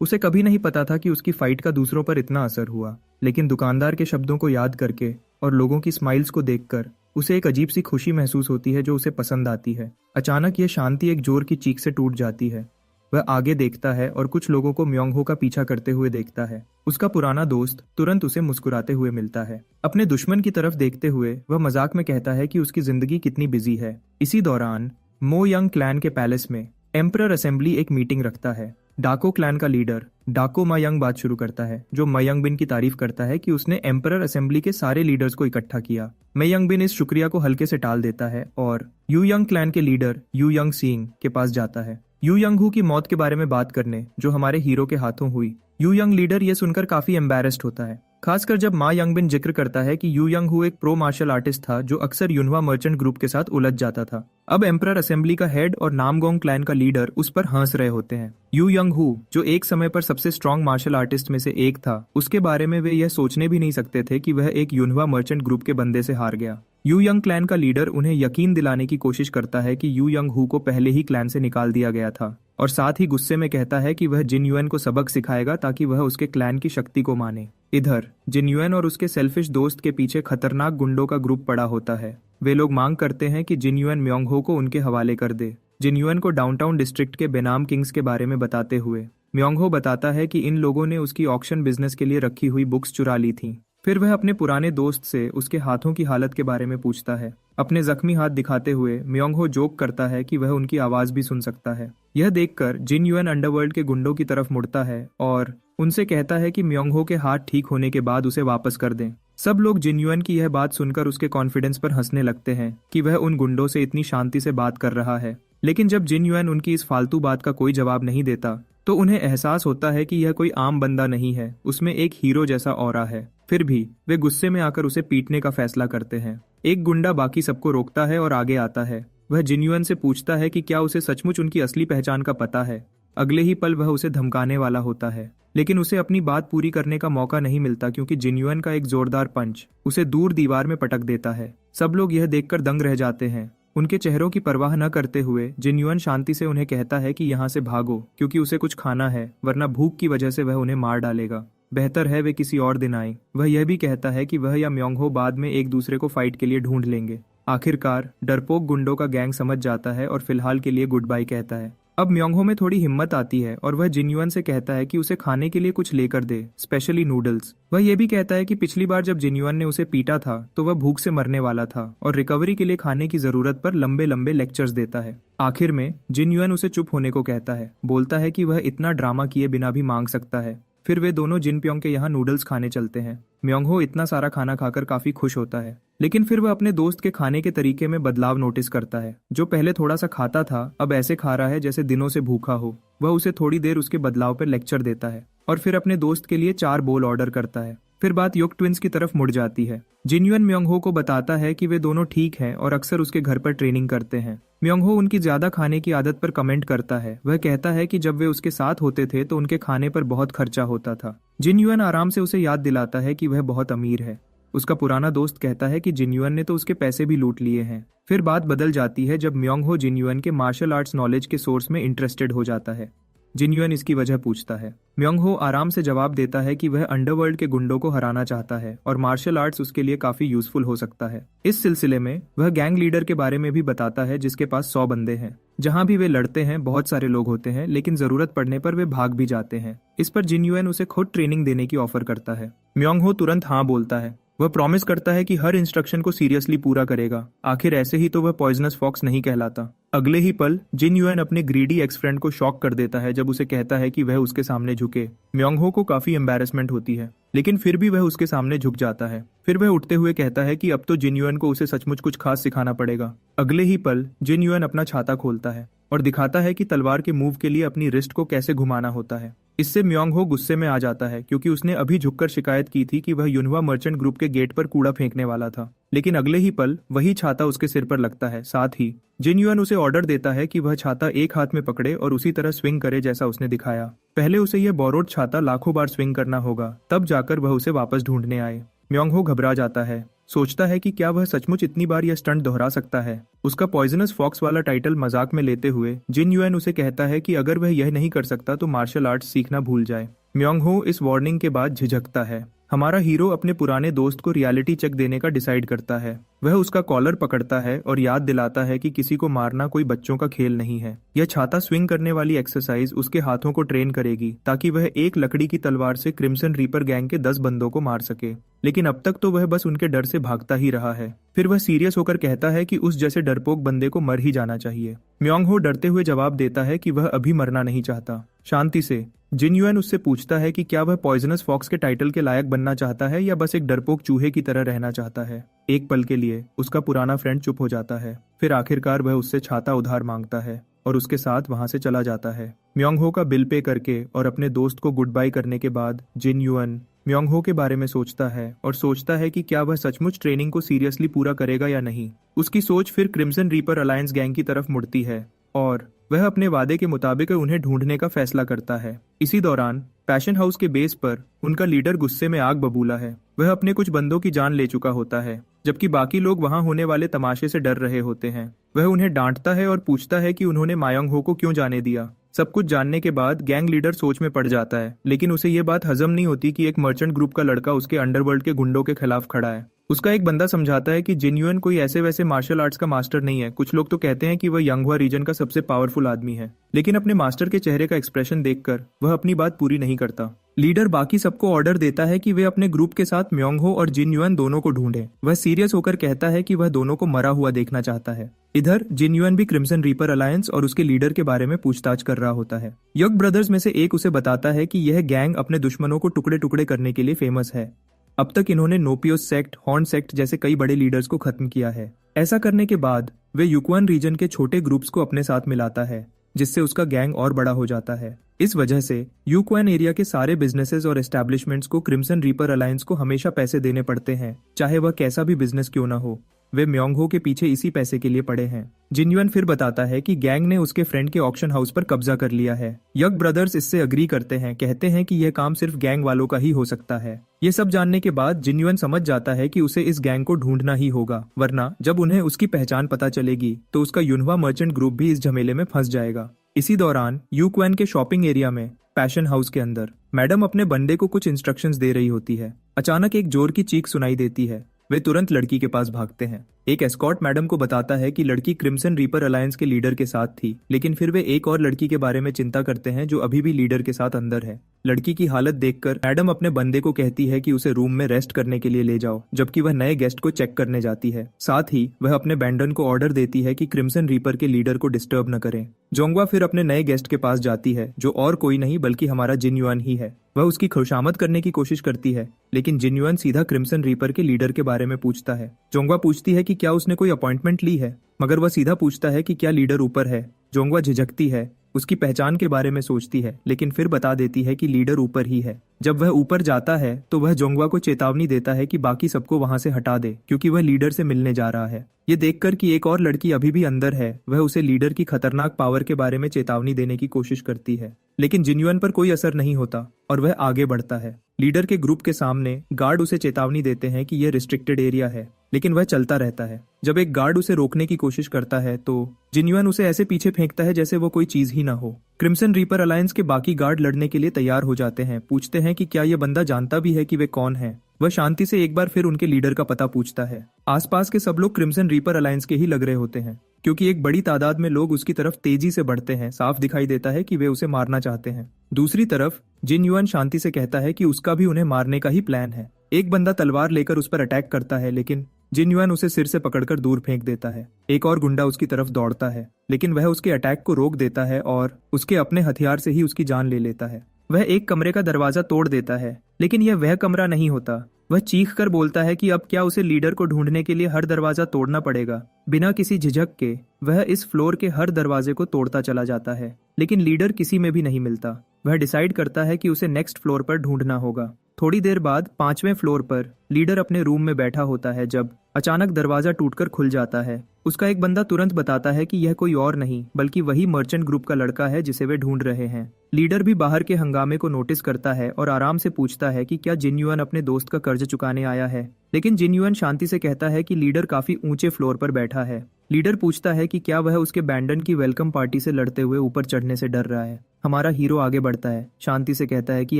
S1: उसे कभी नहीं पता था कि उसकी फाइट का दूसरों पर इतना असर हुआ, लेकिन दुकानदार के शब्दों को याद करके और लोगों की स्माइल्स को देखकर उसे एक अजीब सी खुशी महसूस होती है जो उसे पसंद आती है। अचानक यह शांति एक जोर की चीख से टूट जाती है। वह आगे देखता है और कुछ लोगों को म्योंग हो का पीछा करते हुए देखता है। उसका पुराना दोस्त तुरंत उसे मुस्कुराते हुए मिलता है। अपने दुश्मन की तरफ देखते हुए वह मजाक में कहता है कि उसकी जिंदगी कितनी बिजी है। इसी दौरान मो यंग क्लैन के पैलेस में एम्परर असेंबली एक मीटिंग रखता है। डाको क्लैन का लीडर डाको मायंग बात शुरू करता है, जो मयंग बिन की तारीफ करता है कि उसने एम्परर असेंबली के सारे लीडर्स को इकट्ठा किया। मयंग बिन इस शुक्रिया को हल्के से टाल देता है और यू यंग क्लैन के लीडर यू यंग सींग के पास जाता है यू यंग हू की मौत के बारे में बात करने, जो हमारे हीरो के हाथों हुई। यू यंग लीडर यह सुनकर काफी एम्बैरेस्ड होता है, खासकर जब मा यंग बिन जिक्र करता है कि यू यंग हू एक प्रो मार्शल आर्टिस्ट था जो अक्सर यूनवा मर्चेंट ग्रुप के साथ उलझ जाता था। अब एम्परर असेंबली का हेड और नामगोंग क्लैन का लीडर उस पर हंस रहे होते हैं। यू यंग हू, जो एक समय पर सबसे स्ट्रॉन्ग मार्शल आर्टिस्ट में से एक था, उसके बारे में वे यह सोचने भी नहीं सकते थे कि वह एक यूनवा मर्चेंट ग्रुप के बंदे से हार गया। यू यंग क्लैन का लीडर उन्हें यकीन दिलाने की कोशिश करता है कि यू यंग हू को पहले ही क्लैन से निकाल दिया गया था, और साथ ही गुस्से में कहता है कि वह जिन युआन को सबक सिखाएगा ताकि वह उसके क्लैन की शक्ति को माने। इधर जिन युआन और उसके सेल्फिश दोस्त के पीछे खतरनाक गुंडों का ग्रुप पड़ा होता है। वे लोग मांग करते हैं कि जिन युआन म्योंग हो को उनके हवाले कर दे। जिन युआन को डाउनटाउन डिस्ट्रिक्ट के बेनाम किंग्स के बारे में बताते हुए म्योंग हो बताता है कि इन लोगों ने उसकी ऑक्शन बिजनेस के लिए रखी हुई बुक्स चुरा ली थी। फिर वह अपने पुराने दोस्त से उसके हाथों की हालत के बारे में पूछता है। अपने जख्मी हाथ दिखाते हुए म्योंग हो जोक करता है कि वह उनकी आवाज भी सुन सकता है। यह देखकर जिन युआन अंडरवर्ल्ड के गुंडों की तरफ मुड़ता है और उनसे कहता है कि म्योंग हो के हाथ ठीक होने के बाद उसे वापस कर दें। सब लोग जिन युआन की यह बात सुनकर उसके कॉन्फिडेंस पर हंसने लगते हैं कि वह उन गुंडों से इतनी शांति से बात कर रहा है। लेकिन जब जिन युआन उनकी इस फालतू बात का कोई जवाब नहीं देता तो उन्हें एहसास होता है कि यह कोई आम बंदा नहीं है, उसमें एक हीरो जैसा ऑरा है। फिर भी वे गुस्से में आकर उसे पीटने का फैसला करते हैं। एक गुंडा बाकी सबको रोकता है और आगे आता है। वह जिन युआन से पूछता है कि क्या उसे सचमुच उनकी असली पहचान का पता है। अगले ही पल वह उसे धमकाने वाला होता है, लेकिन उसे अपनी बात पूरी करने का मौका नहीं मिलता क्योंकि जिन युआन का एक जोरदार पंच उसे दूर दीवार में पटक देता है। सब लोग यह देखकर दंग रह जाते हैं। उनके चेहरों की परवाह न करते हुए जिन युआन शांति से उन्हें कहता है कि यहाँ से भागो क्योंकि उसे कुछ खाना है, वरना भूख की वजह से वह उन्हें मार डालेगा। बेहतर है वे किसी और दिन आए। वह यह भी कहता है कि वह या म्योंग हो बाद में एक दूसरे को फाइट के लिए ढूंढ लेंगे। आखिरकार डरपोक गुंडों का गैंग समझ जाता है और फिलहाल के लिए गुड बाय कहता है। अब म्योंग हो में थोड़ी हिम्मत आती है और वह जिन युआन से कहता है कि उसे खाने के लिए कुछ लेकर दे, स्पेशली नूडल्स। वह यह भी कहता है कि पिछली बार जब जिन युआन ने उसे पीटा था तो वह भूख से मरने वाला था और रिकवरी के लिए खाने की जरूरत पर लंबे लंबे लेक्चर्स देता है। आखिर में जिन युआन उसे चुप होने को कहता है, बोलता है कि वह इतना ड्रामा किए बिना भी मांग सकता है। फिर वे दोनों जिन प्योंग के यहाँ नूडल्स खाने चलते हैं। म्योंग हो इतना सारा खाना खाकर काफी खुश होता है, लेकिन फिर वह अपने दोस्त के खाने के तरीके में बदलाव नोटिस करता है। जो पहले थोड़ा सा खाता था अब ऐसे खा रहा है जैसे दिनों से भूखा हो। वह उसे थोड़ी देर उसके बदलाव पर लेक्चर देता है और फिर अपने दोस्त के लिए 4 बोल ऑर्डर करता है। फिर बात युग ट्विंस की तरफ मुड़ जाती है। जिनयुन म्योंगहो को बताता है कि वे दोनों ठीक हैं और अक्सर उसके घर पर ट्रेनिंग करते हैं। म्योंगहो उनकी ज्यादा खाने की आदत पर कमेंट करता है। वह कहता है कि जब वे उसके साथ होते थे तो उनके खाने पर बहुत खर्चा होता था। जिनयुन आराम से उसे याद दिलाता है कि वह बहुत अमीर है। उसका पुराना दोस्त कहता है कि जिनयुन ने तो उसके पैसे भी लूट लिए हैं। फिर बात बदल जाती है जब म्योंगहो जिनयुन के मार्शल आर्ट्स नॉलेज के सोर्स में इंटरेस्टेड हो जाता है। जिनयुन इसकी वजह पूछता है। म्योंगहो आराम से जवाब देता है कि वह अंडरवर्ल्ड के गुंडों को हराना चाहता है और मार्शल आर्ट्स उसके लिए काफी यूजफुल हो सकता है। इस सिलसिले में वह गैंग लीडर के बारे में भी बताता है जिसके पास 100 बंदे हैं। जहां भी वे लड़ते हैं बहुत सारे लोग होते हैं, लेकिन जरूरत पड़ने पर वे भाग भी जाते हैं। इस पर जिनयुन उसे खुद ट्रेनिंग देने की ऑफर करता है। म्योंगहो तुरंत हाँ बोलता है। वह प्रॉमिस करता है कि हर इंस्ट्रक्शन को सीरियसली पूरा करेगा। आखिर ऐसे ही तो वह पॉइजनस फॉक्स नहीं कहलाता। अगले ही पल जिनयुन अपने ग्रीडी एक्स फ्रेंड को शॉक कर देता है जब उसे कहता है कि वह उसके सामने झुके। म्योंगहो को काफी एम्बैरेसमेंट होती है, लेकिन फिर भी वह उसके सामने झुक जाता है। फिर वह उठते हुए कहता है कि अब तो जिनयुन को उसे सचमुच कुछ खास सिखाना पड़ेगा। अगले ही पल जिनयुन अपना छाता खोलता है और दिखाता है कि तलवार के मूव के लिए अपनी रिस्ट को कैसे घुमाना होता है। इससे म्योंगहो गुस्से में आ जाता है क्योंकि उसने अभी झुककर शिकायत की थी कि वह युनहवा मर्चेंट ग्रुप के गेट पर कूड़ा फेंकने वाला था। लेकिन अगले ही पल वही छाता उसके सिर पर लगता है। साथ ही जिनयुन उसे ऑर्डर देता है कि वह छाता एक हाथ में पकड़े और उसी तरह स्विंग करे जैसा उसने दिखाया। पहले उसे यह बोरोड छाता लाखों बार स्विंग करना होगा, तब जाकर वह उसे वापस ढूंढने आए। म्योंगहो घबरा जाता है, सोचता है कि क्या वह सचमुच इतनी बार यह स्टंट दोहरा सकता है। उसका पॉइजनस फॉक्स वाला टाइटल मजाक में लेते हुए जिनयुन उसे कहता है कि अगर वह यह नहीं कर सकता तो मार्शल आर्ट्स सीखना भूल जाए। म्योंगहो इस वार्निंग के बाद झिझकता है। हमारा हीरो अपने पुराने दोस्त को रियलिटी चेक देने का डिसाइड करता है। वह उसका कॉलर पकड़ता है और याद दिलाता है कि किसी को मारना कोई बच्चों का खेल नहीं है। यह छाता स्विंग करने वाली एक्सरसाइज उसके हाथों को ट्रेन करेगी ताकि वह एक लकड़ी की तलवार से क्रिम्सन रीपर गैंग के 10 बंदों को मार सके। लेकिन अब तक तो वह बस उनके डर से भागता ही रहा है। फिर वह सीरियस होकर कहता है कि उस जैसे डरपोक बंदे को मर ही जाना चाहिए। म्योंगहो डरते हुए जवाब देता है कि वह अभी मरना नहीं चाहता। शांति से जिनयुन उससे पूछता है कि क्या वह पॉइजनस फॉक्स के टाइटल के लायक बनना चाहता है या बस एक डरपोक चूहे की तरह रहना चाहता है। एक पल के लिए उसका पुराना फ्रेंड चुप हो जाता है। फिर आखिरकार वह उससे छाता उधार मांगता है और उसके साथ वहां से चला जाता है। म्योंगहो का बिल पे करके और अपने दोस्त को गुड बाय करने के बाद जिनयुन म्योंगहो के बारे में सोचता है और सोचता है कि क्या वह सचमुच ट्रेनिंग को सीरियसली पूरा करेगा या नहीं। उसकी सोच फिर क्रिम्सन रीपर अलायंस गैंग की तरफ मुड़ती है और वह अपने वादे के मुताबिक उन्हें ढूंढने का फैसला करता है। इसी दौरान पैशन हाउस के बेस पर उनका लीडर गुस्से में आग बबूला है। वह अपने कुछ बंदों की जान ले चुका होता है, जबकि बाकी लोग वहां होने वाले तमाशे से डर रहे होते हैं। वह उन्हें डांटता है और पूछता है कि उन्होंने म्योंगहो को क्यों जाने दिया। सब कुछ जानने के बाद गैंग लीडर सोच में पड़ जाता है, लेकिन उसे ये बात हजम नहीं होती कि एक मर्चेंट ग्रुप का लड़का उसके अंडरवर्ल्ड के गुंडों के खिलाफ खड़ा है। उसका एक बंदा समझाता है कि जिनयुन कोई ऐसे वैसे मार्शल आर्ट्स का मास्टर नहीं है। कुछ लोग तो कहते हैं कि वह यंगहुआ रीजन का सबसे पावरफुल आदमी है, लेकिन अपने मास्टर के चेहरे का एक्सप्रेशन देखकर वह अपनी बात पूरी नहीं करता। लीडर बाकी सबको ऑर्डर देता है कि वे अपने ग्रुप के साथ म्योंगहो और जिनयुन दोनों को ढूंढें। वह सीरियस होकर कहता है कि वह दोनों को मरा हुआ देखना चाहता है। इधर जिनयुन भी क्रिम्सन रीपर अलायंस और उसके लीडर के बारे में पूछताछ कर रहा होता है। यग ब्रदर्स में से एक उसे बताता है कि यह गैंग अपने दुश्मनों को टुकड़े टुकड़े करने के लिए फेमस है। अब तक इन्होंने नोपियोस सेक्ट, हॉर्न सेक्ट जैसे कई बड़े लीडर्स को खत्म किया है। ऐसा करने के बाद वे युक्वान रीजन के छोटे ग्रुप्स को अपने साथ मिलाता है, जिससे उसका गैंग और बड़ा हो जाता है। इस वजह से युक्वान एरिया के सारे बिजनेसेस और एस्टैब्लिशमेंट्स को क्रिम्सन रीपर अलायंस को हमेशा पैसे देने पड़ते हैं, चाहे वह कैसा भी बिजनेस क्यों ना हो। वे म्योंगहो के पीछे इसी पैसे के लिए पड़े हैं। जिनयुन फिर बताता है कि गैंग ने उसके फ्रेंड के ऑक्शन हाउस पर कब्जा कर लिया है। यग ब्रदर्स इससे अग्री करते हैं, कहते हैं कि यह काम सिर्फ गैंग वालों का ही हो सकता है। ये सब जानने के बाद जिनयुन समझ जाता है कि उसे इस गैंग को ढूंढना ही होगा, वरना जब उन्हें उसकी पहचान पता चलेगी तो उसका युनहवा मर्चेंट ग्रुप भी इस झमेले में फंस जाएगा। इसी दौरान युक्वान के शॉपिंग एरिया में पैशन हाउस के अंदर मैडम अपने बंदे को कुछ इंस्ट्रक्शंस दे रही होती है। अचानक एक जोर की चीख सुनाई देती है। वे तुरंत लड़की के पास भागते हैं। एक एस्कॉर्ट मैडम को बताता है कि लड़की क्रिम्सन रीपर अलायंस के लीडर के साथ थी, लेकिन फिर वे एक और लड़की के बारे में चिंता करते हैं जो अभी भी लीडर के साथ अंदर है। लड़की की हालत देखकर मैडम अपने बंदे को कहती है कि उसे रूम में रेस्ट करने के लिए ले जाओ, जबकि वह नए गेस्ट को चेक करने जाती है। साथ ही वह अपने बैंडन को ऑर्डर देती है कि क्रिम्सन रीपर के लीडर को डिस्टर्ब न करें। जोंगवा फिर अपने नए गेस्ट के पास जाती है, जो और कोई नहीं बल्कि हमारा जिन युआन ही है। वह उसकी खुशामद करने की कोशिश करती है, लेकिन जिन युआन सीधा क्रिम्सन रीपर के लीडर के बारे में पूछता है। जोंगवा पूछती है कि क्या उसने कोई अपॉइंटमेंट ली है, मगर वह सीधा पूछता है कि क्या लीडर ऊपर है। जोंगवा झिझकती है, उसकी पहचान के बारे में सोचती है, लेकिन फिर बता देती है कि लीडर ऊपर ही है। जब वह ऊपर जाता है तो वह जोंगवा को चेतावनी देता है कि बाकी सबको वहां से हटा दे, क्योंकि वह लीडर से मिलने जा रहा है। ये देखकर कि एक और लड़की अभी भी अंदर है, वह उसे लीडर की खतरनाक पावर के बारे में चेतावनी देने की कोशिश करती है, लेकिन जिन युआन पर कोई असर नहीं होता और वह आगे बढ़ता है। लीडर के ग्रुप के सामने गार्ड उसे चेतावनी देते हैं कि यह रिस्ट्रिक्टेड एरिया है, लेकिन वह चलता रहता है। जब एक गार्ड उसे रोकने की कोशिश करता है तो जिन युआन उसे ऐसे पीछे फेंकता है जैसे वो कोई चीज ही ना हो। क्रिम्सन रीपर अलायंस के बाकी गार्ड लड़ने के लिए तैयार हो जाते हैं, पूछते हैं कि क्या यह बंदा जानता भी है कि वे कौन है। वह शांति से एक बार फिर उनके लीडर का पता पूछता है। आसपास के सब लोग क्रिम्सन रीपर अलायंस के ही लग रहे होते हैं, क्योंकि एक बड़ी तादाद में लोग उसकी तरफ तेजी से बढ़ते हैं। साफ दिखाई देता है कि वे उसे मारना चाहते हैं। दूसरी तरफ जिन युआन शांति से कहता है कि उसका भी उन्हें मारने का ही प्लान है। एक बंदा तलवार लेकर उस पर अटैक करता है, लेकिन जिन युआन उसे सिर से पकड़कर दूर फेंक देता है। एक और गुंडा उसकी तरफ दौड़ता है, लेकिन वह उसके अटैक को रोक देता है और उसके अपने हथियार से ही उसकी जान ले लेता है। वह एक कमरे का दरवाजा तोड़ देता है, लेकिन यह वह कमरा नहीं होता। वह चीख कर बोलता है कि अब क्या उसे लीडर को ढूंढने के लिए हर दरवाजा तोड़ना पड़ेगा। बिना किसी झिझक के वह इस फ्लोर के हर दरवाजे को तोड़ता चला जाता है, लेकिन लीडर किसी में भी नहीं मिलता। वह डिसाइड करता है कि उसे नेक्स्ट फ्लोर पर ढूंढना होगा। थोड़ी देर बाद 5वें फ्लोर पर लीडर अपने रूम में बैठा होता है जब अचानक दरवाजा टूटकर खुल जाता है। उसका एक बंदा तुरंत बताता है कि यह कोई और नहीं बल्कि वही मर्चेंट ग्रुप का लड़का है जिसे वे ढूंढ रहे हैं। लीडर भी बाहर के हंगामे को नोटिस करता है और आराम से पूछता है कि क्या जिन युआन अपने दोस्त का कर्ज चुकाने आया है, लेकिन जिन युआन शांति से कहता है कि लीडर काफी ऊंचे फ्लोर पर बैठा है। लीडर पूछता है कि क्या वह उसके बैंडन की वेलकम पार्टी से लड़ते हुए ऊपर चढ़ने से डर रहा है। हमारा हीरो आगे बढ़ता है, शांति से कहता है कि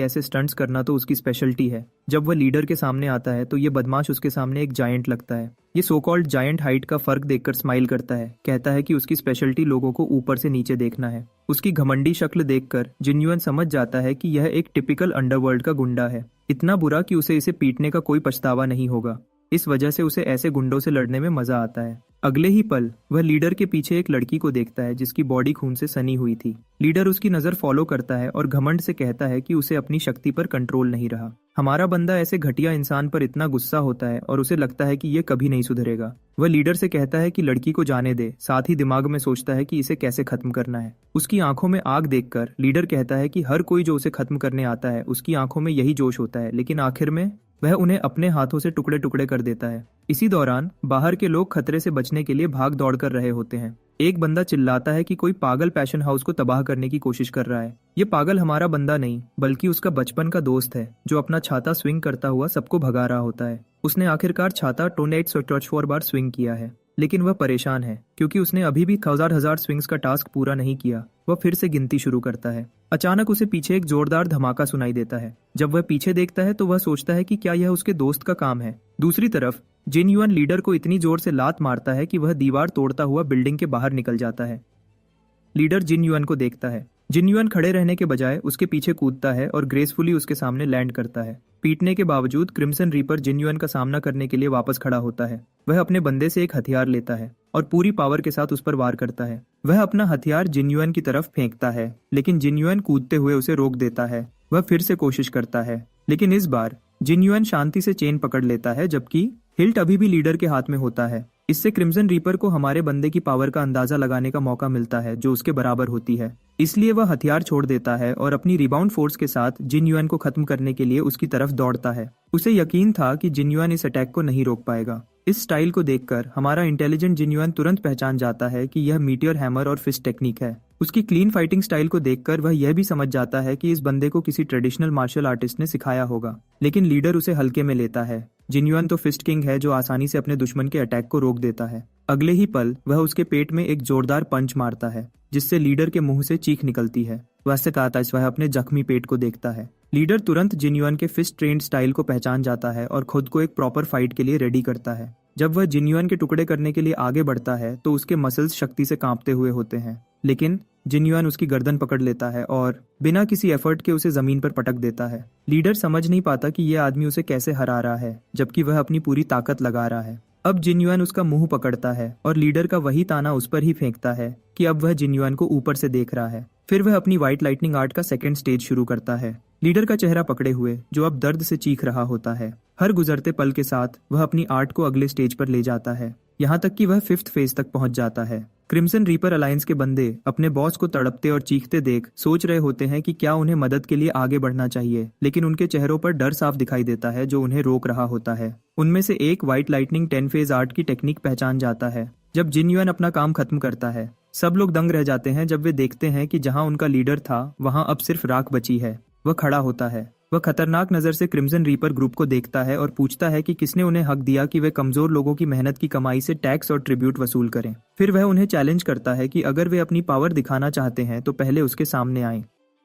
S1: ऐसे स्टंट्स करना तो उसकी स्पेशलिटी है। जब वह लीडर के सामने आता है तो ये बदमाश उसके सामने एक जायंट लगता है। ये सो कॉल्ड जायंट हाइट का फर्क देखकर स्माइल करता है, कहता है कि उसकी स्पेशलिटी लोगों को ऊपर से नीचे देखना है। उसकी घमंडी शक्ल देखकर जिन युआन समझ जाता है कि यह एक टिपिकल अंडरवर्ल्ड का गुंडा है, इतना बुरा कि उसे इसे पीटने का कोई पछतावा नहीं होगा। इस वजह से उसे ऐसे गुंडों से लड़ने में मजा आता है। अगले ही पल वह लीडर के पीछे एक लड़की को देखता है जिसकी बॉडी खून से सनी हुई थी। लीडर उसकी नजर फॉलो करता है और घमंड से कहता है कि उसे अपनी शक्ति पर कंट्रोल नहीं रहा। हमारा बंदा ऐसे घटिया इंसान पर इतना गुस्सा होता है और उसे लगता है कि ये कभी नहीं सुधरेगा। वह लीडर से कहता है कि लड़की को जाने दे, साथ ही दिमाग में सोचता है कि इसे कैसे खत्म करना है। उसकी आंखों में आग देखकर लीडर कहता है कि हर कोई जो उसे खत्म करने आता है उसकी आंखों में यही जोश होता है, लेकिन आखिर में वह उन्हें अपने हाथों से टुकड़े टुकड़े कर देता है। इसी दौरान बाहर के लोग खतरे से बचने के लिए भाग दौड़ कर रहे होते हैं। एक बंदा चिल्लाता है कि कोई पागल पैशन हाउस को तबाह करने की कोशिश कर रहा है। ये पागल हमारा बंदा नहीं बल्कि उसका बचपन का दोस्त है, जो अपना छाता स्विंग करता हुआ सबको भगा रहा होता है। उसने आखिरकार छाता 4 बार स्विंग किया है, लेकिन वह परेशान है क्योंकि उसने अभी भी 1000 स्विंग्स का टास्क पूरा नहीं किया। वह फिर से गिनती शुरू करता है। अचानक उसे पीछे एक जोरदार धमाका सुनाई देता है। जब वह पीछे देखता है तो वह सोचता है कि क्या यह उसके दोस्त का काम है। दूसरी तरफ जिन युआन लीडर को इतनी जोर से लात मारता है कि वह दीवार तोड़ता हुआ बिल्डिंग के बाहर निकल जाता है। लीडर जिन युआन को देखता है। जिन युआन खड़े रहने के बजाय उसके पीछे कूदता है और ग्रेसफुली उसके सामने लैंड करता है। पीटने के बावजूद क्रिम्सन रीपर जिन युआन का सामना करने के लिए वापस खड़ा होता है। वह अपने बंदे से एक हथियार लेता है और पूरी पावर के साथ उस पर वार करता है। वह अपना हथियार जिन युआन की तरफ फेंकता है, लेकिन जिन युआन कूदते हुए उसे रोक देता है। वह फिर से कोशिश करता है, लेकिन इस बार जिन युआन शांति से चेन पकड़ लेता है, जबकि हिल्ट अभी भी लीडर के हाथ में होता है। इससे क्रिम्सन रीपर को हमारे बंदे की पावर का अंदाजा लगाने का मौका मिलता है, जो उसके बराबर होती है। इसलिए वह हथियार छोड़ देता है और अपनी रिबाउंड फोर्स के साथ जिन युआन को खत्म करने के लिए उसकी तरफ दौड़ता है। उसे यकीन था कि जिन युआन इस अटैक को नहीं रोक पाएगा। इस स्टाइल को देखकर हमारा इंटेलिजेंट जिन युआन तुरंत पहचान जाता है कि यह मीटियर हैमर और फिस्ट टेक्निक है। उसकी क्लीन फाइटिंग स्टाइल को देखकर वह यह भी समझ जाता है कि इस बंदे को किसी ट्रेडिशनल मार्शल आर्टिस्ट ने सिखाया होगा, लेकिन लीडर उसे हल्के में लेता है। जिन युआन तो फिस्ट किंग है, जो आसानी से अपने दुश्मन के अटैक को रोक देता है। अगले ही पल वह उसके पेट में एक जोरदार पंच मारता है, जिससे लीडर के मुंह से चीख निकलती है। वैसे कहता वह अपने जख्मी पेट को देखता है। लीडर तुरंत जिन युआन के फिस्ट ट्रेंड स्टाइल को पहचान जाता है और खुद को एक प्रॉपर फाइट के लिए रेडी करता है। जब वह जिन्युआन के टुकड़े करने के लिए आगे बढ़ता है तो उसके मसल्स शक्ति से कांपते हुए होते हैं, लेकिन जिन्युआन उसकी गर्दन पकड़ लेता है और बिना किसी एफर्ट के उसे जमीन पर पटक देता है। लीडर समझ नहीं पाता कि यह आदमी उसे कैसे हरा रहा है, जबकि वह अपनी पूरी ताकत लगा रहा है। अब जिन्युआन उसका मुंह पकड़ता है और लीडर का वही ताना उस पर ही फेंकता है कि अब वह जिन्युआन को ऊपर से देख रहा है। फिर वह अपनी व्हाइट लाइटनिंग आर्ट का सेकंड स्टेज शुरू करता है, लीडर का चेहरा पकड़े हुए, जो अब दर्द से चीख रहा होता है। हर गुजरते पल के साथ वह अपनी आर्ट को अगले स्टेज पर ले जाता है, यहाँ तक कि वह 5th फेज तक पहुंच जाता है। क्रिम्सन रीपर अलायंस के बंदे अपने बॉस को तड़पते और चीखते देख सोच रहे होते हैं कि क्या उन्हें मदद के लिए आगे बढ़ना चाहिए, लेकिन उनके चेहरों पर डर साफ दिखाई देता है जो उन्हें रोक रहा होता है। उनमें से एक व्हाइट लाइटनिंग 10 फेज आर्ट की टेक्निक पहचान जाता है। जब जिन्युआन अपना काम खत्म करता है, सब लोग दंग रह जाते हैं जब वे देखते हैं कि जहां उनका लीडर था वहां अब सिर्फ राख बची है। वह खड़ा होता है, वह खतरनाक नजर से क्रिम्सन रीपर ग्रुप को देखता है और पूछता है कि किसने उन्हें हक दिया कि वे कमजोर लोगों की मेहनत की कमाई से टैक्स और ट्रिब्यूट वसूल करें। फिर वह उन्हें चैलेंज करता है कि अगर वे अपनी पावर दिखाना चाहते हैं तो पहले उसके सामने आएं।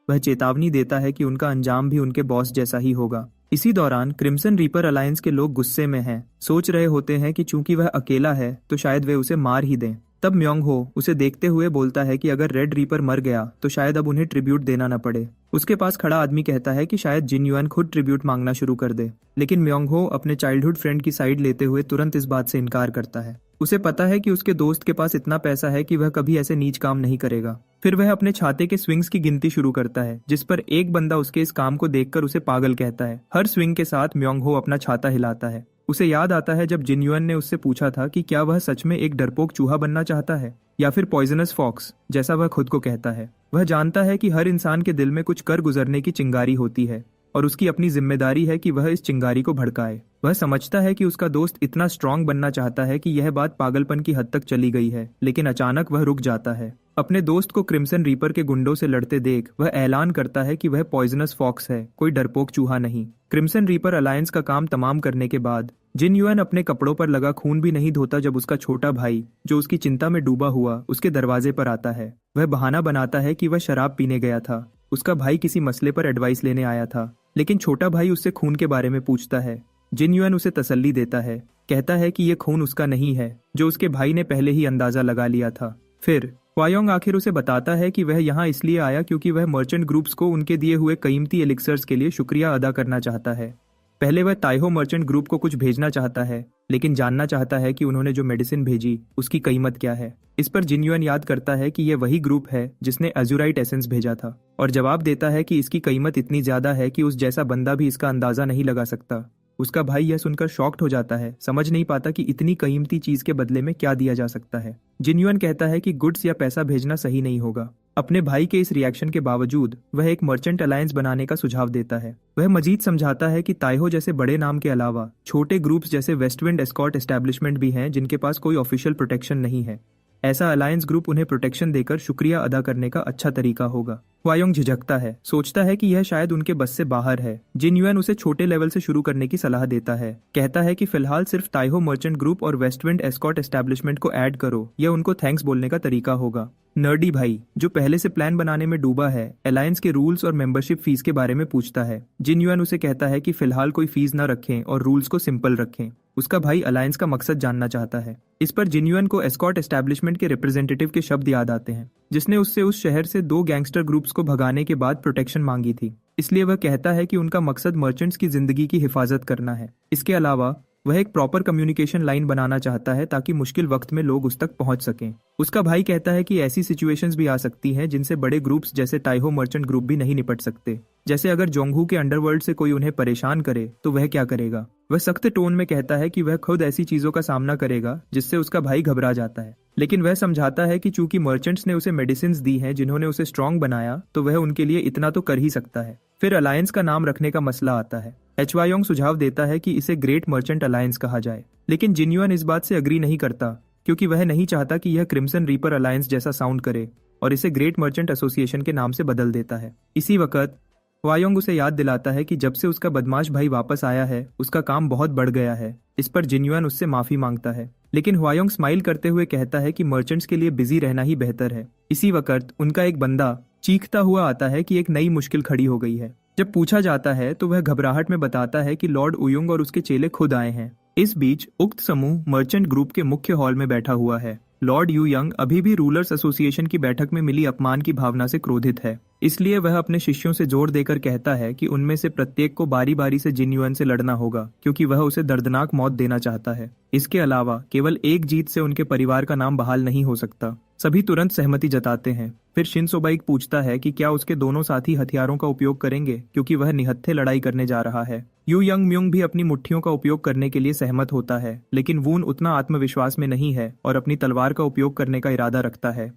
S1: वह चेतावनी देता है कि उनका अंजाम भी उनके बॉस जैसा ही होगा। इसी दौरान क्रिम्सन रीपर अलायंस के लोग गुस्से में हैं, सोच रहे होते हैं कि चूंकि वह अकेला है तो शायद वे उसे मार ही दें। तब म्योंग हो उसे देखते हुए बोलता है कि अगर रेड रीपर मर गया तो शायद अब उन्हें ट्रिब्यूट देना न पड़े। उसके पास खड़ा आदमी कहता है कि शायद जिन्युआन खुद ट्रिब्यूट मांगना शुरू कर दे, लेकिन म्योंग हो अपने चाइल्डहुड फ्रेंड की साइड लेते हुए तुरंत इस बात से इनकार करता है। उसे पता है कि उसके दोस्त के पास इतना पैसा है कि वह कभी ऐसे नीच काम नहीं करेगा। फिर वह अपने छाते के स्विंग्स की गिनती शुरू करता है, जिस पर एक बंदा उसके इस काम को देखकर उसे पागल कहता है। हर स्विंग के साथ म्योंग हो अपना छाता हिलाता है। उसे याद आता है जब जिन्युआन ने उससे पूछा था कि क्या वह सच में एक डरपोक चूहा बनना चाहता है या फिर पॉइजनस फॉक्स, जैसा वह खुद को कहता है। वह जानता है कि हर इंसान के दिल में कुछ कर गुजरने की चिंगारी होती है और उसकी अपनी जिम्मेदारी है कि वह इस चिंगारी को भड़काए। वह समझता है कि उसका दोस्त इतना स्ट्रांग बनना चाहता है कि यह बात पागलपन की हद तक चली गई है, लेकिन अचानक वह रुक जाता है। अपने दोस्त को क्रिम्सन रीपर के गुंडों से लड़ते देख वह ऐलान करता है कि वह पॉइजनस फॉक्स है, कोई डरपोक चूहा नहीं। क्रिम्सन रीपर अलायंस का काम तमाम करने के बाद जिन्युआन अपने कपड़ों पर लगा खून भी नहीं धोता जब उसका छोटा भाई, जो उसकी चिंता में डूबा हुआ, उसके दरवाजे पर आता है। वह बहाना बनाता है कि वह शराब पीने गया था। उसका भाई किसी मसले पर एडवाइस लेने आया था, लेकिन छोटा भाई उससे खून के बारे में पूछता है। जिन्युआन उसे तसल्ली देता है, कहता है कि यह खून उसका नहीं है, जो उसके भाई ने पहले ही अंदाजा लगा लिया था। फिर वायोंग आखिर उसे बताता है कि वह यहाँ इसलिए आया क्योंकि वह मर्चेंट ग्रुप्स को उनके दिए हुए कीमती एलिक्सर्स के लिए शुक्रिया अदा करना चाहता है। पहले वह ताइहो मर्चेंट ग्रुप को कुछ भेजना चाहता है, लेकिन जानना चाहता है कि उन्होंने जो मेडिसिन भेजी उसकी कीमत क्या है। इस पर जिन्युआन याद करता है कि यह वही ग्रुप है जिसने एजुराइट एसेंस भेजा था और जवाब देता है कि इसकी कीमत इतनी ज्यादा है कि उस जैसा बंदा भी इसका अंदाजा नहीं लगा सकता। उसका भाई यह सुनकर शॉक्ड हो जाता है, समझ नहीं पाता कि इतनी कीमती चीज के बदले में क्या दिया जा सकता है। जिन्युआन कहता है कि गुड्स या पैसा भेजना सही नहीं होगा। अपने भाई के इस रिएक्शन के बावजूद वह एक मर्चेंट अलायंस बनाने का सुझाव देता है। वह मजीद समझाता है कि ताइहो जैसे बड़े नाम के अलावा छोटे ग्रुप्स जैसे वेस्टविंड एस्कॉर्ट एस्टैब्लिशमेंट भी हैं जिनके पास कोई ऑफिशियल प्रोटेक्शन नहीं है। ऐसा अलायंस ग्रुप उन्हें प्रोटेक्शन देकर शुक्रिया अदा करने का अच्छा तरीका होगा। वायोंग झिझकता है, सोचता है कि यह शायद उनके बस से बाहर है। जिन्युआन उसे छोटे लेवल से शुरू करने की सलाह देता है, कहता है कि फिलहाल सिर्फ ताइहो मर्चेंट ग्रुप और वेस्टविंड एस्कॉर्ट एस्टैब्लिशमेंट को ऐड करो, यह उनको थैंक्स बोलने का तरीका होगा। नर्डी भाई, जो पहले से प्लान बनाने में डूबा है, अलायंस के रूल्स और मेंबरशिप फीस के बारे में पूछता है। जिन्युआन उसे कहता है कि फिलहाल कोई फीस न रखें और रूल्स को सिंपल रखें। उसका भाई अलायंस का मकसद जानना चाहता है। इस पर जिन्युआन को एस्कॉर्ट एस्टैब्लिशमेंट के रिप्रेजेंटेटिव के शब्द याद आते हैं, जिसने उससे उस शहर से 2 गैंगस्टर ग्रुप्स को भगाने के बाद प्रोटेक्शन मांगी थी। इसलिए वह कहता है कि उनका मकसद मर्चेंट्स की जिंदगी की हिफाजत करना है। इसके अलावा वह एक प्रॉपर कम्युनिकेशन लाइन बनाना चाहता है ताकि मुश्किल वक्त में लोग उस तक पहुंच सकें। उसका भाई कहता है कि ऐसी सिचुएशंस भी आ सकती हैं जिनसे बड़े ग्रुप्स जैसे ताइहो मर्चेंट ग्रुप भी नहीं निपट सकते, जैसे अगर जोंगहू के अंडरवर्ल्ड से कोई उन्हें परेशान करे तो वह क्या करेगा। वह सख्त टोन में कहता है कि वह खुद ऐसी चीजों का सामना करेगा जिससे उसका भाई घबरा जाता है, लेकिन वह समझाता है कि चूंकि मर्चेंट्स ने उसे मेडिसिन दी हैं जिन्होंने उसे स्ट्रांग बनाया, तो वह उनके लिए इतना तो कर ही सकता है। फिर अलायंस का नाम रखने का मसला आता है। वायोंग सुझाव देता है कि इसे ग्रेट मर्चेंट अलायंस कहा जाए, लेकिन जिन्युआन इस बात से अग्री नहीं करता क्योंकि वह नहीं चाहता कि यह क्रिम्सन रीपर अलायंस जैसा साउंड करे और इसे ग्रेट मर्चेंट एसोसिएशन के नाम से बदल देता है। इसी वक्त वायोंग उसे याद दिलाता है कि जब से उसका बदमाश भाई वापस आया है उसका काम बहुत बढ़ गया है। इस पर जिन्युआन उससे माफी मांगता है, लेकिन वायोंग स्माइल करते हुए कहता है कि मर्चेंट्स के लिए बिजी रहना ही बेहतर है। इसी वक्त उनका एक बंदा चीखता हुआ आता है कि एक नई मुश्किल खड़ी हो गई है। जब पूछा जाता है तो वह घबराहट में बताता है कि लॉर्ड उयुंग और उसके चेले खुद आए हैं। इस बीच उक्त समूह मर्चेंट ग्रुप के मुख्य हॉल में बैठा हुआ है। लॉर्ड यू यंग अभी भी रूलर्स एसोसिएशन की बैठक में मिली अपमान की भावना से क्रोधित है। इसलिए वह अपने शिष्यों से जोर देकर कहता है कि उनमें से प्रत्येक को बारी बारी से जिन युआन से लड़ना होगा, क्योंकि वह उसे दर्दनाक मौत देना चाहता है। इसके अलावा केवल एक जीत से उनके परिवार का नाम बहाल नहीं हो सकता। सभी तुरंत सहमति जताते हैं। फिर शिन सोबाइक पूछता है कि क्या उसके दोनों साथी हथियारों का उपयोग करेंगे, क्योंकि वह निहत्थे लड़ाई करने जा रहा है। यू यंग म्यूंग भी अपनी मुट्ठियों का उपयोग करने के लिए सहमत होता है, लेकिन वून उतना आत्मविश्वास में नहीं है और अपनी तलवार का उपयोग करने का इरादा रखता है।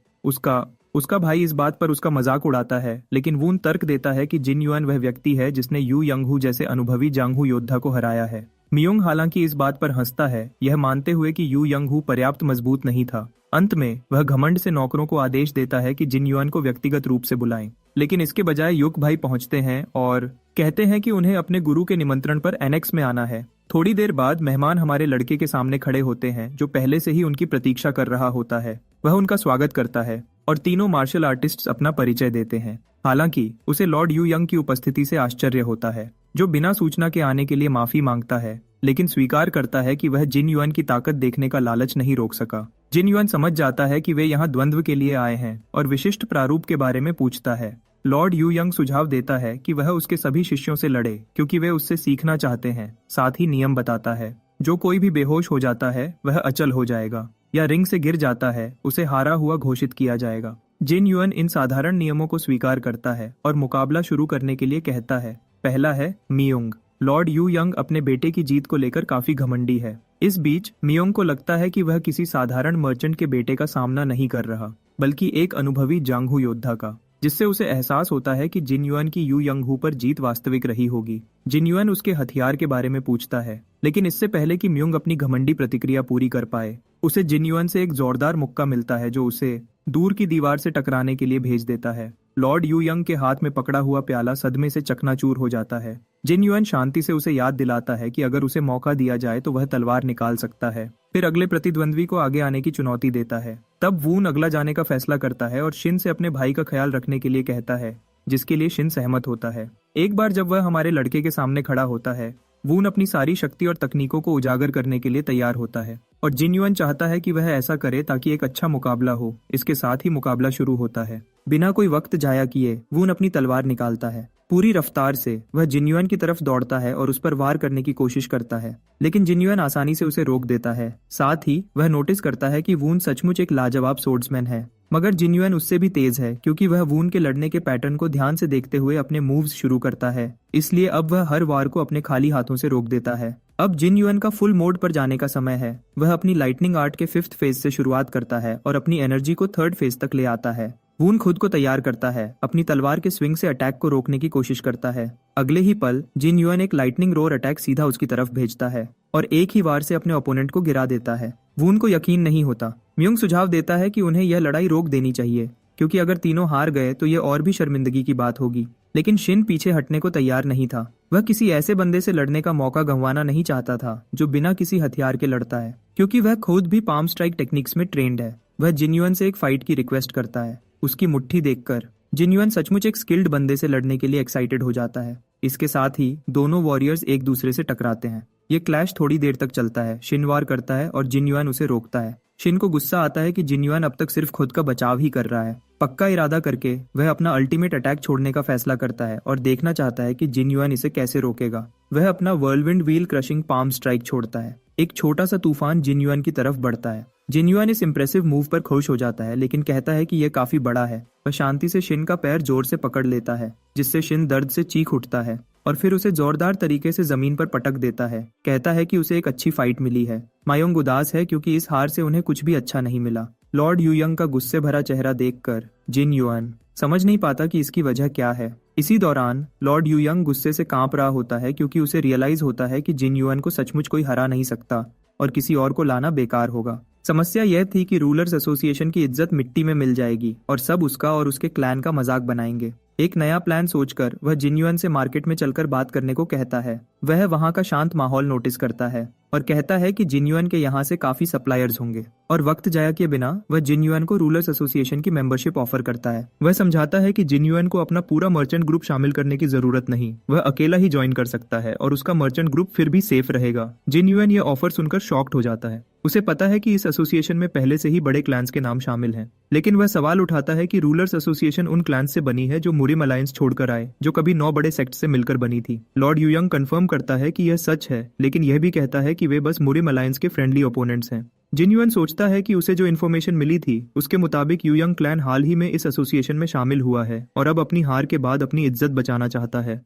S1: उसका भाई इस बात पर उसका मजाक उड़ाता है, लेकिन वून तर्क देता है कि जिन युआन वह व्यक्ति है जिसने यू यंगहू जैसे अनुभवी जांगहू योद्धा को हराया है। मियोंग हालांकि इस बात पर हंसता है, यह मानते हुए कि यू यंगहू पर्याप्त मजबूत नहीं था। अंत में वह घमंड से नौकरों को आदेश देता है कि जिन युआन को व्यक्तिगत रूप से बुलाएं, लेकिन इसके बजाय युक भाई पहुंचते हैं और कहते हैं कि उन्हें अपने गुरु के निमंत्रण पर एनेक्स में आना है। थोड़ी देर बाद मेहमान हमारे लड़के के सामने खड़े होते हैं, जो पहले से ही उनकी प्रतीक्षा कर रहा होता है। वह उनका स्वागत करता है और तीनों मार्शल आर्टिस्ट्स अपना परिचय देते हैं। हालांकि उसे लॉर्ड यू यंग की उपस्थिति से आश्चर्य होता है, जो बिना सूचना के आने के लिए माफी मांगता है, लेकिन स्वीकार करता है कि वह जिन युआन की ताकत देखने का लालच नहीं रोक सका। जिन युआन समझ जाता है कि वे यहाँ द्वंद्व के लिए आए हैं और विशिष्ट प्रारूप के बारे में पूछता है। लॉर्ड यू यंग सुझाव देता है कि वह उसके सभी शिष्यों से लड़े, क्योंकि वे उससे सीखना चाहते हैं। साथ ही नियम बताता है, जो कोई भी बेहोश हो जाता है वह अचल हो जाएगा, या रिंग से गिर जाता है उसे हारा हुआ घोषित किया जाएगा। जिन युआन इन साधारण नियमों को स्वीकार करता है और मुकाबला शुरू करने के लिए कहता है। पहला है मियोंग। लॉर्ड यू यंग अपने बेटे की जीत को लेकर काफी घमंडी है। इस बीच मियोंग को लगता है कि वह किसी साधारण मर्चेंट के बेटे का सामना नहीं कर रहा, बल्कि एक अनुभवी जांगहू योद्धा का, जिससे उसे एहसास होता है कि जिन युआन की यू यंगहू पर जीत वास्तविक रही होगी। जिन युआन उसके हथियार के बारे में पूछता है, लेकिन इससे पहले कि म्यूंग अपनी घमंडी प्रतिक्रिया पूरी कर पाए, उसे जिन युआन से एक जोरदार मुक्का मिलता है, जो उसे दूर की दीवार से टकराने के लिए भेज देता है। लॉर्ड यू यंग के हाथ में पकड़ा हुआ प्याला सदमे से चकनाचूर हो जाता है। जिन युआन शांति से उसे याद दिलाता है कि अगर उसे मौका दिया जाए तो वह तलवार निकाल सकता है। फिर अगले प्रतिद्वंद्वी को आगे आने की चुनौती देता है। तब वून अगला जाने का फैसला करता है और शिन से अपने भाई का ख्याल रखने के लिए कहता है, जिसके लिए शिन सहमत होता है। एक बार जब वह हमारे लड़के के सामने खड़ा होता है, वून अपनी सारी शक्ति और तकनीकों को उजागर करने के लिए तैयार होता है और जिन युआन चाहता है कि वह ऐसा करे ताकि एक अच्छा मुकाबला हो। इसके साथ ही मुकाबला शुरू होता है। बिना कोई वक्त जाया किए वून अपनी तलवार निकालता है। पूरी रफ्तार से वह जिन युआन की तरफ दौड़ता है और उस पर वार करने की कोशिश करता है, लेकिन जिन युआन आसानी से उसे रोक देता है। साथ ही वह नोटिस करता है कि वून सचमुच एक लाजवाब सोर्ड्समैन है, मगर जिन युआन उससे भी तेज है, क्योंकि वह वून के लड़ने के पैटर्न को ध्यान से देखते हुए अपने मूव्स शुरू करता है। इसलिए अब वह हर वार को अपने खाली हाथों से रोक देता है। अब जिन युआन का फुल मोड पर जाने का समय है। वह अपनी लाइटनिंग आर्ट के 5th फेज से शुरुआत करता है और अपनी एनर्जी को 3rd फेज तक ले आता है। वून खुद को तैयार करता है, अपनी तलवार के स्विंग से अटैक को रोकने की कोशिश करता है। अगले ही पल जिन युआन एक लाइटनिंग रोर अटैक सीधा उसकी तरफ भेजता है और एक ही वार से अपने ओपोनेंट को गिरा देता है। वून को यकीन नहीं होता। म्यूंग सुझाव देता है कि उन्हें यह लड़ाई रोक देनी चाहिए, क्योंकि अगर तीनों हार गए तो यह और भी शर्मिंदगी की बात होगी। लेकिन शिन पीछे हटने को तैयार नहीं था। वह किसी ऐसे बंदे से लड़ने का मौका गंवाना नहीं चाहता था जो बिना किसी हथियार के लड़ता है, क्योंकि वह खुद भी पाम स्ट्राइक टेक्निक्स में ट्रेंड है। वह जिन युआन से एक फाइट की रिक्वेस्ट करता है। उसकी मुट्ठी देखकर जिन युआन सचमुच एक स्किल्ड बंदे से लड़ने के लिए एक्साइटेड हो जाता है। इसके साथ ही दोनों वॉरियर्स एक दूसरे से टकराते हैं। ये क्लैश थोड़ी देर तक चलता है। शिन वार करता है और जिन युआन उसे रोकता है। शिन को गुस्सा आता है कि जिन युआन अब तक सिर्फ खुद का बचाव ही कर रहा है। पक्का इरादा करके वह अपना अल्टीमेट अटैक छोड़ने का फैसला करता है और देखना चाहता है कि जिन युआन इसे कैसे रोकेगा। वह अपना व्हर्लविंड व्हील क्रशिंग पाम स्ट्राइक छोड़ता है। एक छोटा सा तूफान जिन युआन की तरफ बढ़ता है। जिन युआन इस इंप्रेसिव मूव पर खुश हो जाता है, लेकिन कहता है कि यह काफी बड़ा है। वह शांति से शिन का पैर जोर से पकड़ लेता है, जिससे शिन दर्द से चीख उठता है और फिर उसे जोरदार तरीके से जमीन पर पटक देता है। कहता है कि उसे एक अच्छी फाइट मिली है। मायोंग उदास है, क्योंकि इस हार से उन्हें कुछ भी अच्छा नहीं मिला। लॉर्ड यू यंग का गुस्से भरा चेहरा देखकर जिन युआन समझ नहीं पाता कि इसकी वजह क्या है। इसी दौरान लॉर्ड यू यंग गुस्से से कांप रहा होता है, क्योंकि उसे रियलाइज होता है कि जिन युआन को सचमुच कोई हरा नहीं सकता और किसी और को लाना बेकार होगा। समस्या यह थी कि रूलर्स एसोसिएशन की इज्जत मिट्टी में मिल जाएगी और सब उसका और उसके क्लैन का मजाक बनाएंगे। एक नया प्लान सोचकर वह जिन युआन से मार्केट में चलकर बात करने को कहता है। वह वहां का शांत माहौल नोटिस करता है और कहता है कि जिन्युअन के यहाँ से काफी सप्लायर्स होंगे और वक्त जाया किए बिना वह जिन्युअन को रूलर्स एसोसिएशन की मेंबरशिप ऑफर करता है। वह समझाता है कि जिन्युअन को अपना पूरा मर्चेंट ग्रुप शामिल करने की जरूरत नहीं, वह अकेला ही ज्वाइन कर सकता है और उसका मर्चेंट ग्रुप फिर भी सेफ रहेगा। जिन्युअन ये ऑफर सुनकर शॉक्ड हो जाता है। उसे पता है कि इस एसोसिएशन में पहले से ही बड़े क्लैंस के नाम शामिल हैं, लेकिन वह सवाल उठाता है कि रूलर्स एसोसिएशन उन क्लैंस से बनी है जो मुरिम अलायंस छोड़कर आए, जो कभी 9 बड़े सेक्ट से मिलकर बनी थी। लॉर्ड यूयंग कंफर्म करता है कि यह सच है, लेकिन यह भी कहता है कि वे बस मुरिम अलायंस के फ्रेंडली ओपोनेंट्स हैं। जिन्युअन सोचता है कि उसे जो इन्फॉर्मेशन मिली थी उसके मुताबिक यूयंग क्लैन हाल ही में इस एसोसिएशन में शामिल हुआ है और अब अपनी हार के बाद अपनी इज्जत बचाना चाहता है।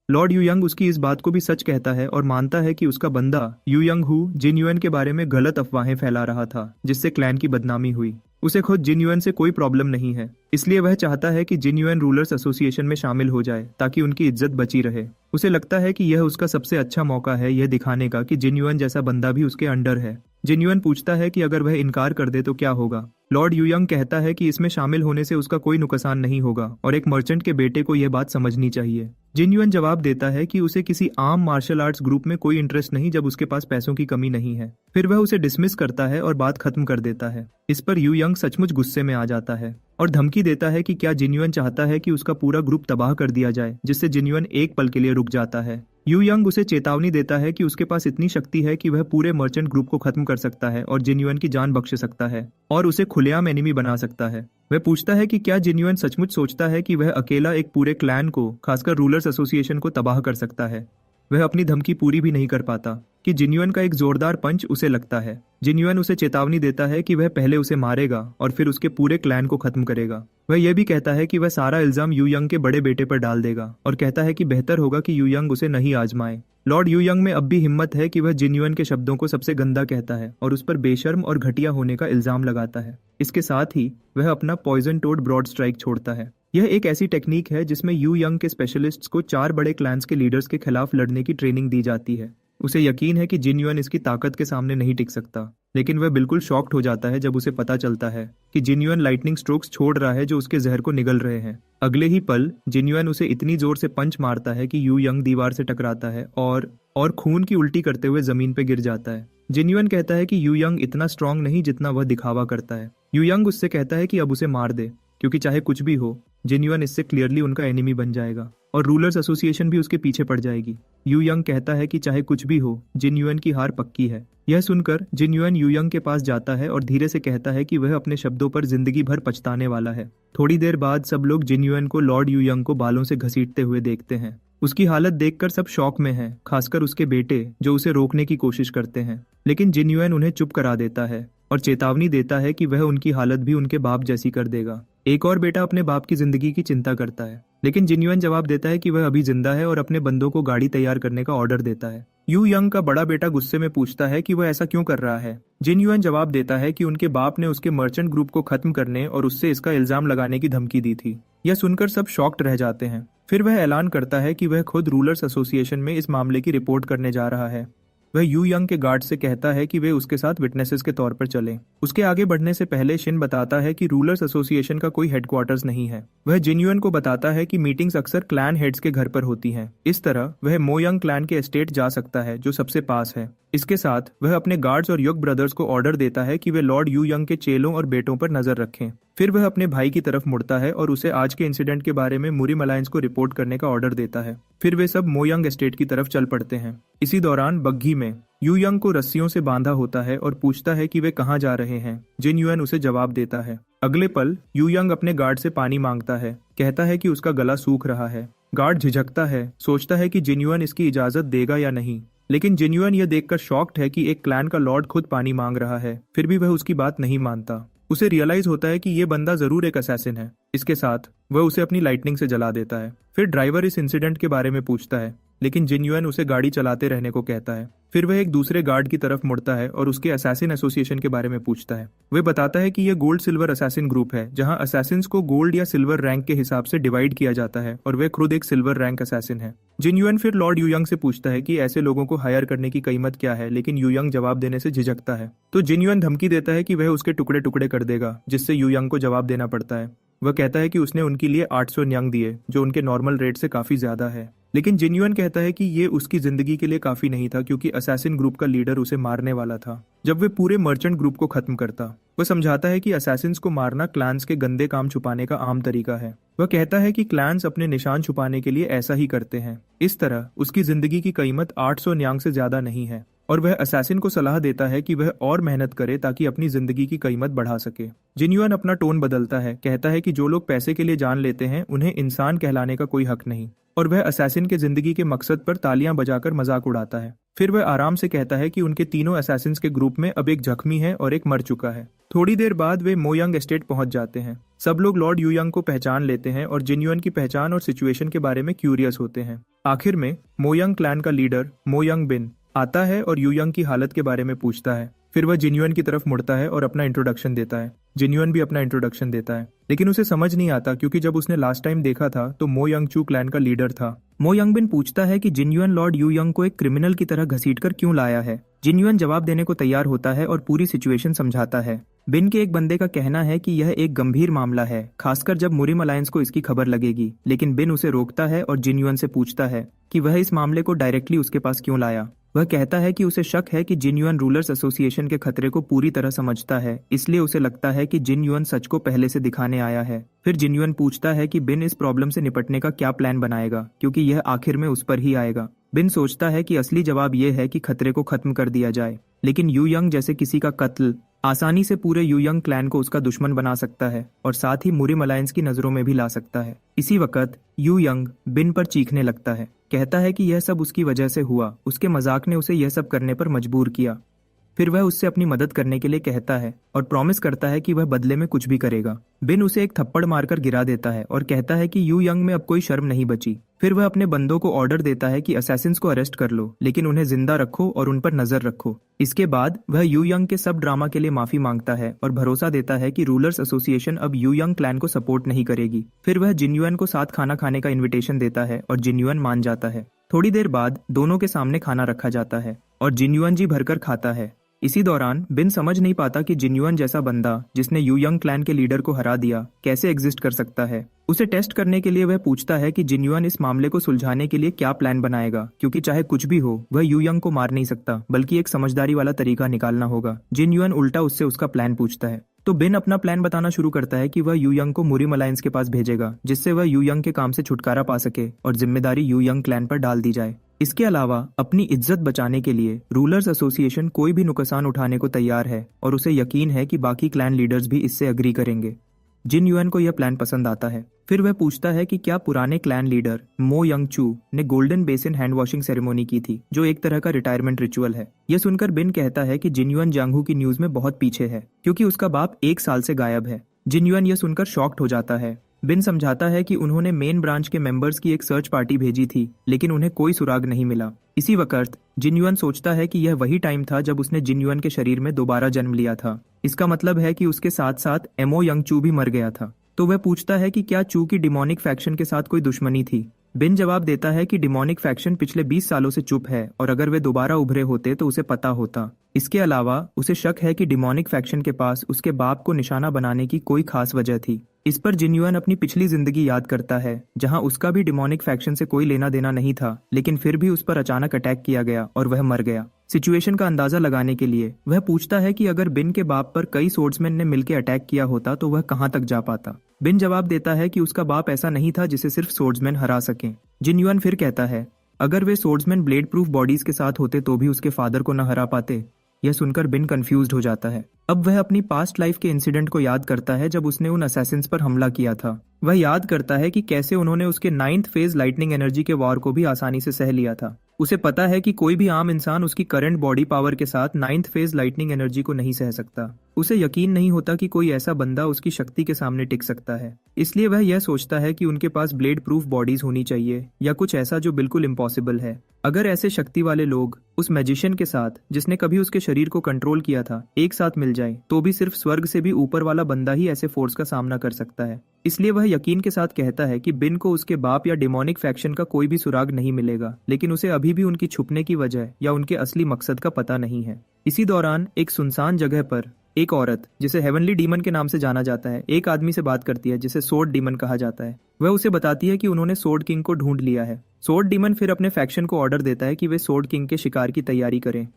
S1: लॉर्ड यूयंग उसकी इस बात को भी सच कहता है और मानता है कि उसका बंदा यूयंग हु जिन्युअन के बारे में गलत अफवाहें फैला रहा था, जिससे क्लैन की बदनामी हुई। उसे खुद जिन्युअन से कोई प्रॉब्लम नहीं है, इसलिए वह चाहता है कि जिन्युअन रूलर्स एसोसिएशन में शामिल हो जाए ताकि उनकी इज्जत बची रहे। उसे लगता है कि यह उसका सबसे अच्छा मौका है यह दिखाने का कि जिन्युअन जैसा बंदा भी उसके अंडर है। जिन्युअन पूछता है कि अगर वह इनकार कर दे तो क्या होगा। लॉर्ड यूयंग कहता है कि इसमें शामिल होने से उसका कोई नुकसान नहीं होगा और एक मर्चेंट के बेटे को यह बात समझनी चाहिए। जिन्युअन जवाब देता है कि उसे किसी आम मार्शल आर्ट्स ग्रुप में कोई इंटरेस्ट नहीं जब उसके पास पैसों की कमी नहीं है। फिर वह उसे डिसमिस करता है और बात खत्म कर देता है। इस पर यूयंग सचमुच गुस्से में आ जाता है और धमकी देता है कि क्या जिन्युअन चाहता है कि उसका पूरा ग्रुप तबाह कर दिया जाए, जिससे जिन्युअन एक पल के लिए रुक जाता है। यूयंग उसे चेतावनी देता है कि उसके पास इतनी शक्ति है कि वह पूरे मर्चेंट ग्रुप को खत्म कर सकता है और जिन्युअन की जान बख्श सकता है और उसे खुलेआम एनिमी बना सकता है। वह पूछता है कि क्या जिन्युअन सचमुच सोचता है कि वह अकेला एक पूरे क्लैन को, खासकर रूलर्स एसोसिएशन को तबाह कर सकता है। वह अपनी धमकी पूरी भी नहीं कर पाता कि जिन्युअन का एक जोरदार पंच उसे लगता है। जिन्युअन उसे चेतावनी देता है कि वह पहले उसे मारेगा और फिर उसके पूरे क्लैन को खत्म करेगा। वह यह भी कहता है कि वह सारा इल्जाम यूयंग के बड़े बेटे पर डाल देगा और कहता है कि बेहतर होगा कि यूयंग उसे नहीं आजमाए। लॉर्ड यूयंग में अब भी हिम्मत है कि वह जिन्युअन के शब्दों को सबसे गंदा कहता है और उस पर बेशर्म और घटिया होने का इल्जाम लगाता है। इसके साथ ही वह अपना पॉइजन टोड ब्रॉड स्ट्राइक छोड़ता है। यह एक ऐसी टेक्निक है जिसमें यूयंग के स्पेशलिस्ट्स को 4 बड़े क्लैंस के लीडर्स के खिलाफ लड़ने की ट्रेनिंग दी जाती है। उसे यकीन है कि जिन्युअन इसकी ताकत के सामने नहीं टिक सकता, लेकिन वह बिल्कुल शॉक्ड हो जाता है जब उसे पता चलता है कि जिन्युअन लाइटनिंग स्ट्रोक्स छोड़ रहा है जो उसके जहर को निगल रहे हैं। अगले ही पल जिन्युअन उसे इतनी जोर से पंच मारता है कि यूयंग दीवार से टकराता है और खून की उल्टी करते हुए जमीन पर गिर जाता है। जिन्युअन कहता है कि यूयंग इतना स्ट्रांग नहीं जितना वह दिखावा करता है। यूयंग उससे कहता है कि अब उसे मार दे, क्योंकि चाहे कुछ भी हो जिन्युअन इससे क्लियरली उनका एनिमी बन जाएगा और रूलर्स एसोसिएशन भी उसके पीछे पड़ जाएगी। यूयंग कहता है कि चाहे कुछ भी हो जिन्युअन की हार पक्की है। यह सुनकर जिन्युअन यूयंग के पास जाता है और धीरे से कहता है कि वह अपने शब्दों पर जिंदगी भर पछताने वाला है। थोड़ी देर बाद सब लोग जिन्युअन को लॉर्ड यूयंग को बालों से घसीटते हुए देखते हैं। उसकी हालत देखकर सब शॉक में हैं, खासकर उसके बेटे जो उसे रोकने की कोशिश करते हैं, लेकिन जिन्युअन उन्हें चुप करा देता है और चेतावनी देता है कि वह उनकी हालत भी उनके बाप जैसी कर देगा। एक और बेटा अपने बाप की जिंदगी की चिंता करता है, लेकिन जिन्युअन जवाब देता है कि वह अभी जिंदा है और अपने बंदों को गाड़ी तैयार करने का ऑर्डर देता है। यूयंग का बड़ा बेटा गुस्से में पूछता है कि वह ऐसा क्यों कर रहा है। जिन्युअन जवाब देता है कि उनके बाप ने उसके मर्चेंट ग्रुप को खत्म करने और उससे इसका इल्जाम लगाने की धमकी दी थी। यह सुनकर सब शॉक्ड रह जाते हैं। फिर वह ऐलान करता है कि वह खुद रूलर्स एसोसिएशन में इस मामले की रिपोर्ट करने जा रहा है। वह यूयंग के गार्ड से कहता है कि वे उसके साथ विटनेसेस के तौर पर चलें। उसके आगे बढ़ने से पहले शिन बताता है कि रूलर्स एसोसिएशन का कोई हेडक्वार्टर्स नहीं है। वह जिन्युअन को बताता है कि मीटिंग्स अक्सर क्लैन हेड्स के घर पर होती हैं। इस तरह वह मोयंग क्लैन के एस्टेट जा सकता है जो सबसे पास है। इसके साथ वह अपने गार्ड्स और युग ब्रदर्स को ऑर्डर देता है कि वे लॉर्ड यूयंग के चेलों और बेटों पर नजर रखें। फिर वह अपने भाई की तरफ मुड़ता है और उसे आज के इंसिडेंट के बारे में मुरिम अलायंस को रिपोर्ट करने का ऑर्डर देता है। फिर वे सब मोयंग एस्टेट की तरफ चल पड़ते हैं। इसी दौरान बग्घी में यूयंग को रस्सियों से बांधा होता है और पूछता है कि वे कहाँ जा रहे हैं। जिन्युअन उसे जवाब देता है। अगले पल यूयंग अपने गार्ड से पानी मांगता है, कहता है कि उसका गला सूख रहा है। गार्ड झिझकता है, सोचता है कि जिन्युअन इसकी इजाजत देगा या नहीं, लेकिन जिन्युअन यह देखकर शॉक्ड है कि एक क्लैन का लॉर्ड खुद पानी मांग रहा है। फिर भी वह उसकी बात नहीं मानता। उसे रियलाइज होता है कि यह बंदा जरूर एक असैसिन है। इसके साथ वह उसे अपनी लाइटनिंग से जला देता है। फिर ड्राइवर इस इंसिडेंट के बारे में पूछता है, लेकिन जिन्युअन उसे गाड़ी चलाते रहने को कहता है। फिर वह एक दूसरे गार्ड की तरफ मुड़ता है और उसके असैसिन एसोसिएशन के बारे में पूछता है। वह बताता है कि यह गोल्ड सिल्वर असैसिन ग्रुप है, जहां असैसिन्स को गोल्ड या सिल्वर रैंक के हिसाब से डिवाइड किया जाता है और वह खुद एक सिल्वर रैंक असैसिन है। जिन्युअन फिर लॉर्ड यूयंग से पूछता है कि ऐसे लोगों को हायर करने की कीमत क्या है, लेकिन यूयंग जवाब देने से झिझकता है। तो जिन्युअन धमकी देता है कि वह उसके टुकड़े टुकड़े कर देगा, जिससे यूयंग को जवाब देना पड़ता है। वह कहता है कि उसने उनके लिए 800 न्यांग दिए, जो उनके नॉर्मल रेट से काफी ज्यादा है। लेकिन जिन्युअन कहता है कि ये उसकी जिंदगी के लिए काफी नहीं था, क्योंकि असैसिन ग्रुप का लीडर उसे मारने वाला था जब वे पूरे मर्चेंट ग्रुप को खत्म करता। वह समझाता है कि असैसिन्स को मारना क्लैंस के गंदे काम छुपाने का आम तरीका है। वह कहता है कि क्लैंस अपने निशान छुपाने के लिए ऐसा ही करते हैं। इस तरह उसकी जिंदगी की कीमत 800 न्यांग से ज्यादा नहीं है, और वह असैसिन को सलाह देता है कि वह और मेहनत करे ताकि अपनी जिंदगी की कीमत बढ़ा सके। जिन्युअन अपना टोन बदलता है, कहता है कि जो लोग पैसे के लिए जान लेते हैं उन्हें इंसान कहलाने का कोई हक नहीं, और वह असैसिन के जिंदगी के मकसद पर तालियां बजाकर मजाक उड़ाता है। फिर वह आराम से कहता है कि उनके तीनों असैसिन्स के ग्रुप में अब एक जख्मी है और एक मर चुका है। थोड़ी देर बाद वे मोयंग एस्टेट पहुंच जाते हैं। सब लोग लॉर्ड यूयंग को पहचान लेते हैं और जिन्युअन की पहचान और सिचुएशन के बारे में क्यूरियस होते हैं। आखिर में मोयंग क्लैन का लीडर मोयंग बिन आता है और यूयंग की हालत के बारे में पूछता है। फिर वह जिन्युअन की तरफ मुड़ता है और अपना इंट्रोडक्शन देता है। जिन्युअन भी अपना इंट्रोडक्शन देता है, लेकिन उसे समझ नहीं आता, क्योंकि जब उसने लास्ट टाइम देखा था तो मो यंग चू क्लैन का लीडर था। मो यंग बिन पूछता है कि जिन्युअन लॉर्ड यू यंग को एक क्रिमिनल की तरह घसीटकर क्यों लाया है। जिन्युअन जवाब देने को तैयार होता है और पूरी सिचुएशन समझाता है। बिन के एक बंदे का कहना है कि यह एक गंभीर मामला है, खासकर जब मुरिम अलायंस को इसकी खबर लगेगी, लेकिन बिन उसे रोकता है और जिन्युअन से पूछता है कि वह इस मामले को डायरेक्टली उसके पास क्यों लाया। वह कहता है कि उसे शक है कि जिन्युअन रूलर्स एसोसिएशन के खतरे को पूरी तरह समझता है, इसलिए उसे लगता है कि जिन्युअन सच को पहले से दिखाने आया है। फिर जिन्युअन पूछता है कि बिन इस प्रॉब्लम से निपटने का क्या प्लान बनाएगा, क्योंकि यह आखिर में उस पर ही आएगा। बिन सोचता है कि असली जवाब यह है कि खतरे को खत्म कर दिया जाए, लेकिन यू यंग जैसे किसी का कत्ल आसानी से पूरे यू यंग क्लैन को उसका दुश्मन बना सकता है और साथ ही मुरिम अलायंस की नजरों में भी ला सकता है। इसी वक्त यू यंग बिन पर चीखने लगता है, कहता है कि यह सब उसकी वजह से हुआ, उसके मजाक ने उसे यह सब करने पर मजबूर किया। फिर वह उससे अपनी मदद करने के लिए कहता है और प्रॉमिस करता है कि वह बदले में कुछ भी करेगा। बिन उसे एक थप्पड़ मारकर गिरा देता है और कहता है कि यू यंग में अब कोई शर्म नहीं बची। फिर वह अपने बंदों को ऑर्डर देता है कि असैसिन्स को अरेस्ट कर लो, लेकिन उन्हें जिंदा रखो और उन पर नजर रखो। इसके बाद वह यू यंग के सब ड्रामा के लिए माफी मांगता है और भरोसा देता है कि रूलर्स एसोसिएशन अब यू यंग क्लैन को सपोर्ट नहीं करेगी। फिर वह जिन्युअन को साथ खाना खाने का इन्विटेशन देता है और जिन्युअन मान जाता है। थोड़ी देर बाद दोनों के सामने खाना रखा जाता है और जिन्युअन जी भरकर खाता है। इसी दौरान बिन समझ नहीं पाता कि जिन्युअन जैसा बंदा जिसने यू यंग क्लैन के लीडर को हरा दिया कैसे एग्जिस्ट कर सकता है। उसे टेस्ट करने के लिए वह पूछता है कि जिन्युअन इस मामले को सुलझाने के लिए क्या प्लान बनाएगा, क्योंकि चाहे कुछ भी हो वह यू यंग को मार नहीं सकता, बल्कि एक समझदारी वाला तरीका निकालना होगा। जिन्युअन उल्टा उससे उसका प्लान पूछता है, तो बिन अपना प्लान बताना शुरू करता है कि वह यू यंग को मुरिम अलायंस के पास भेजेगा, जिससे वह यू यंग के काम से छुटकारा पा सके और जिम्मेदारी यू यंग क्लैन पर डाल दी जाए। इसके अलावा अपनी इज्जत बचाने के लिए रूलर्स एसोसिएशन कोई भी नुकसान उठाने को तैयार है और उसे यकीन है कि बाकी क्लैन लीडर्स भी इससे अग्री करेंगे। जिन्युअन को यह प्लान पसंद आता है। फिर वह पूछता है कि क्या पुराने क्लैन लीडर मो यंग चू ने golden basin hand washing ceremony की थी, जो एक तरह का रिटायरमेंट रिचुअल है। यह सुनकर बिन कहता है कि जिन्युअन जांगहू की न्यूज में बहुत पीछे है, क्योंकि उसका बाप 1 साल से गायब है। जिन्युअन यह सुनकर शॉक्ड हो जाता है। बिन समझाता है कि उन्होंने मेन ब्रांच के मेंबर्स की एक सर्च पार्टी भेजी थी, लेकिन उन्हें कोई सुराग नहीं मिला। इसी वक्त जिन्युअन सोचता है कि यह वही टाइम था जब उसने जिन्युअन के शरीर में दोबारा जन्म लिया था। इसका मतलब है कि उसके साथ साथ एमओ यंग चू भी मर गया था। तो वह पूछता है कि क्या चू की डिमोनिक फैक्शन के साथ कोई दुश्मनी थी। बिन जवाब देता है कि डिमोनिक फैक्शन पिछले 20 सालों से चुप है और अगर वे दोबारा उभरे होते तो उसे पता होता। इसके अलावा उसे शक है कि डिमोनिक फैक्शन के पास उसके बाप को निशाना बनाने की कोई खास वजह थी। इस पर जिन्युअन अपनी पिछली जिंदगी याद करता है, जहां उसका भी डिमोनिक फैक्शन से कोई लेना देना नहीं था, लेकिन फिर भी उस पर अचानक अटैक किया गया और वह मर गया। सिचुएशन का अंदाजा लगाने के लिए वह पूछता है कि अगर बिन के बाप पर कई सोर्ड्समैन ने मिलकर अटैक किया होता तो वह कहां तक जा पाता। बिन जवाब देता है कि उसका बाप ऐसा नहीं था जिसे सिर्फ सोर्ड्समैन हरा सकें। जिन्युअन फिर कहता है अगर वे सोर्ड्समैन ब्लेड प्रूफ बॉडीज के साथ होते तो भी उसके फादर को न हरा पाते। यह सुनकर बिन कंफ्यूज्ड हो जाता है। अब वह अपनी पास्ट लाइफ के इंसिडेंट को याद करता है जब उसने उन असैसिन्स पर हमला किया था। वह याद करता है कि कैसे उन्होंने उसके 9th फेज लाइटनिंग एनर्जी के वॉर को भी आसानी से सह लिया था। उसे पता है कि कोई भी आम इंसान उसकी करंट बॉडी पावर के साथ 9th फेज लाइटनिंग एनर्जी को नहीं सह सकता। उसे यकीन नहीं होता कि कोई ऐसा बंदा उसकी शक्ति के सामने टिक सकता है, इसलिए वह यह सोचता है कि उनके पास ब्लेड प्रूफ बॉडीज होनी चाहिए या कुछ ऐसा जो बिल्कुल इम्पॉसिबल है। अगर ऐसे शक्ति वाले लोग उस मैजिशियन के साथ जिसने कभी उसके शरीर को कंट्रोल किया था एक साथ मिल जाए, तो भी सिर्फ स्वर्ग से भी ऊपर वाला बंदा ही ऐसे फोर्स का सामना कर सकता है। इसलिए वह यकीन के साथ कहता है कि बिन को उसके बाप या डिमोनिक फैक्शन का कोई भी सुराग नहीं मिलेगा, लेकिन उसे अभी भी उनकी छुपने की वजह या उनके असली मकसद का पता नहीं है। इसी दौरान एक सुनसान जगह पर एक औरत जिसे हेवनली डीमन के नाम से जाना जाता है एक आदमी से बात करती है जिसे सोर्ड डीमन कहा जाता है। वह उसे बताती है कि उन्होंने सोर्ड किंग को ढूंढ लिया है। सोर्ड डीमन फिर अपने फैक्शन को ऑर्डर देता है कि वे सोर्ड किंग के शिकार की तैयारी करें।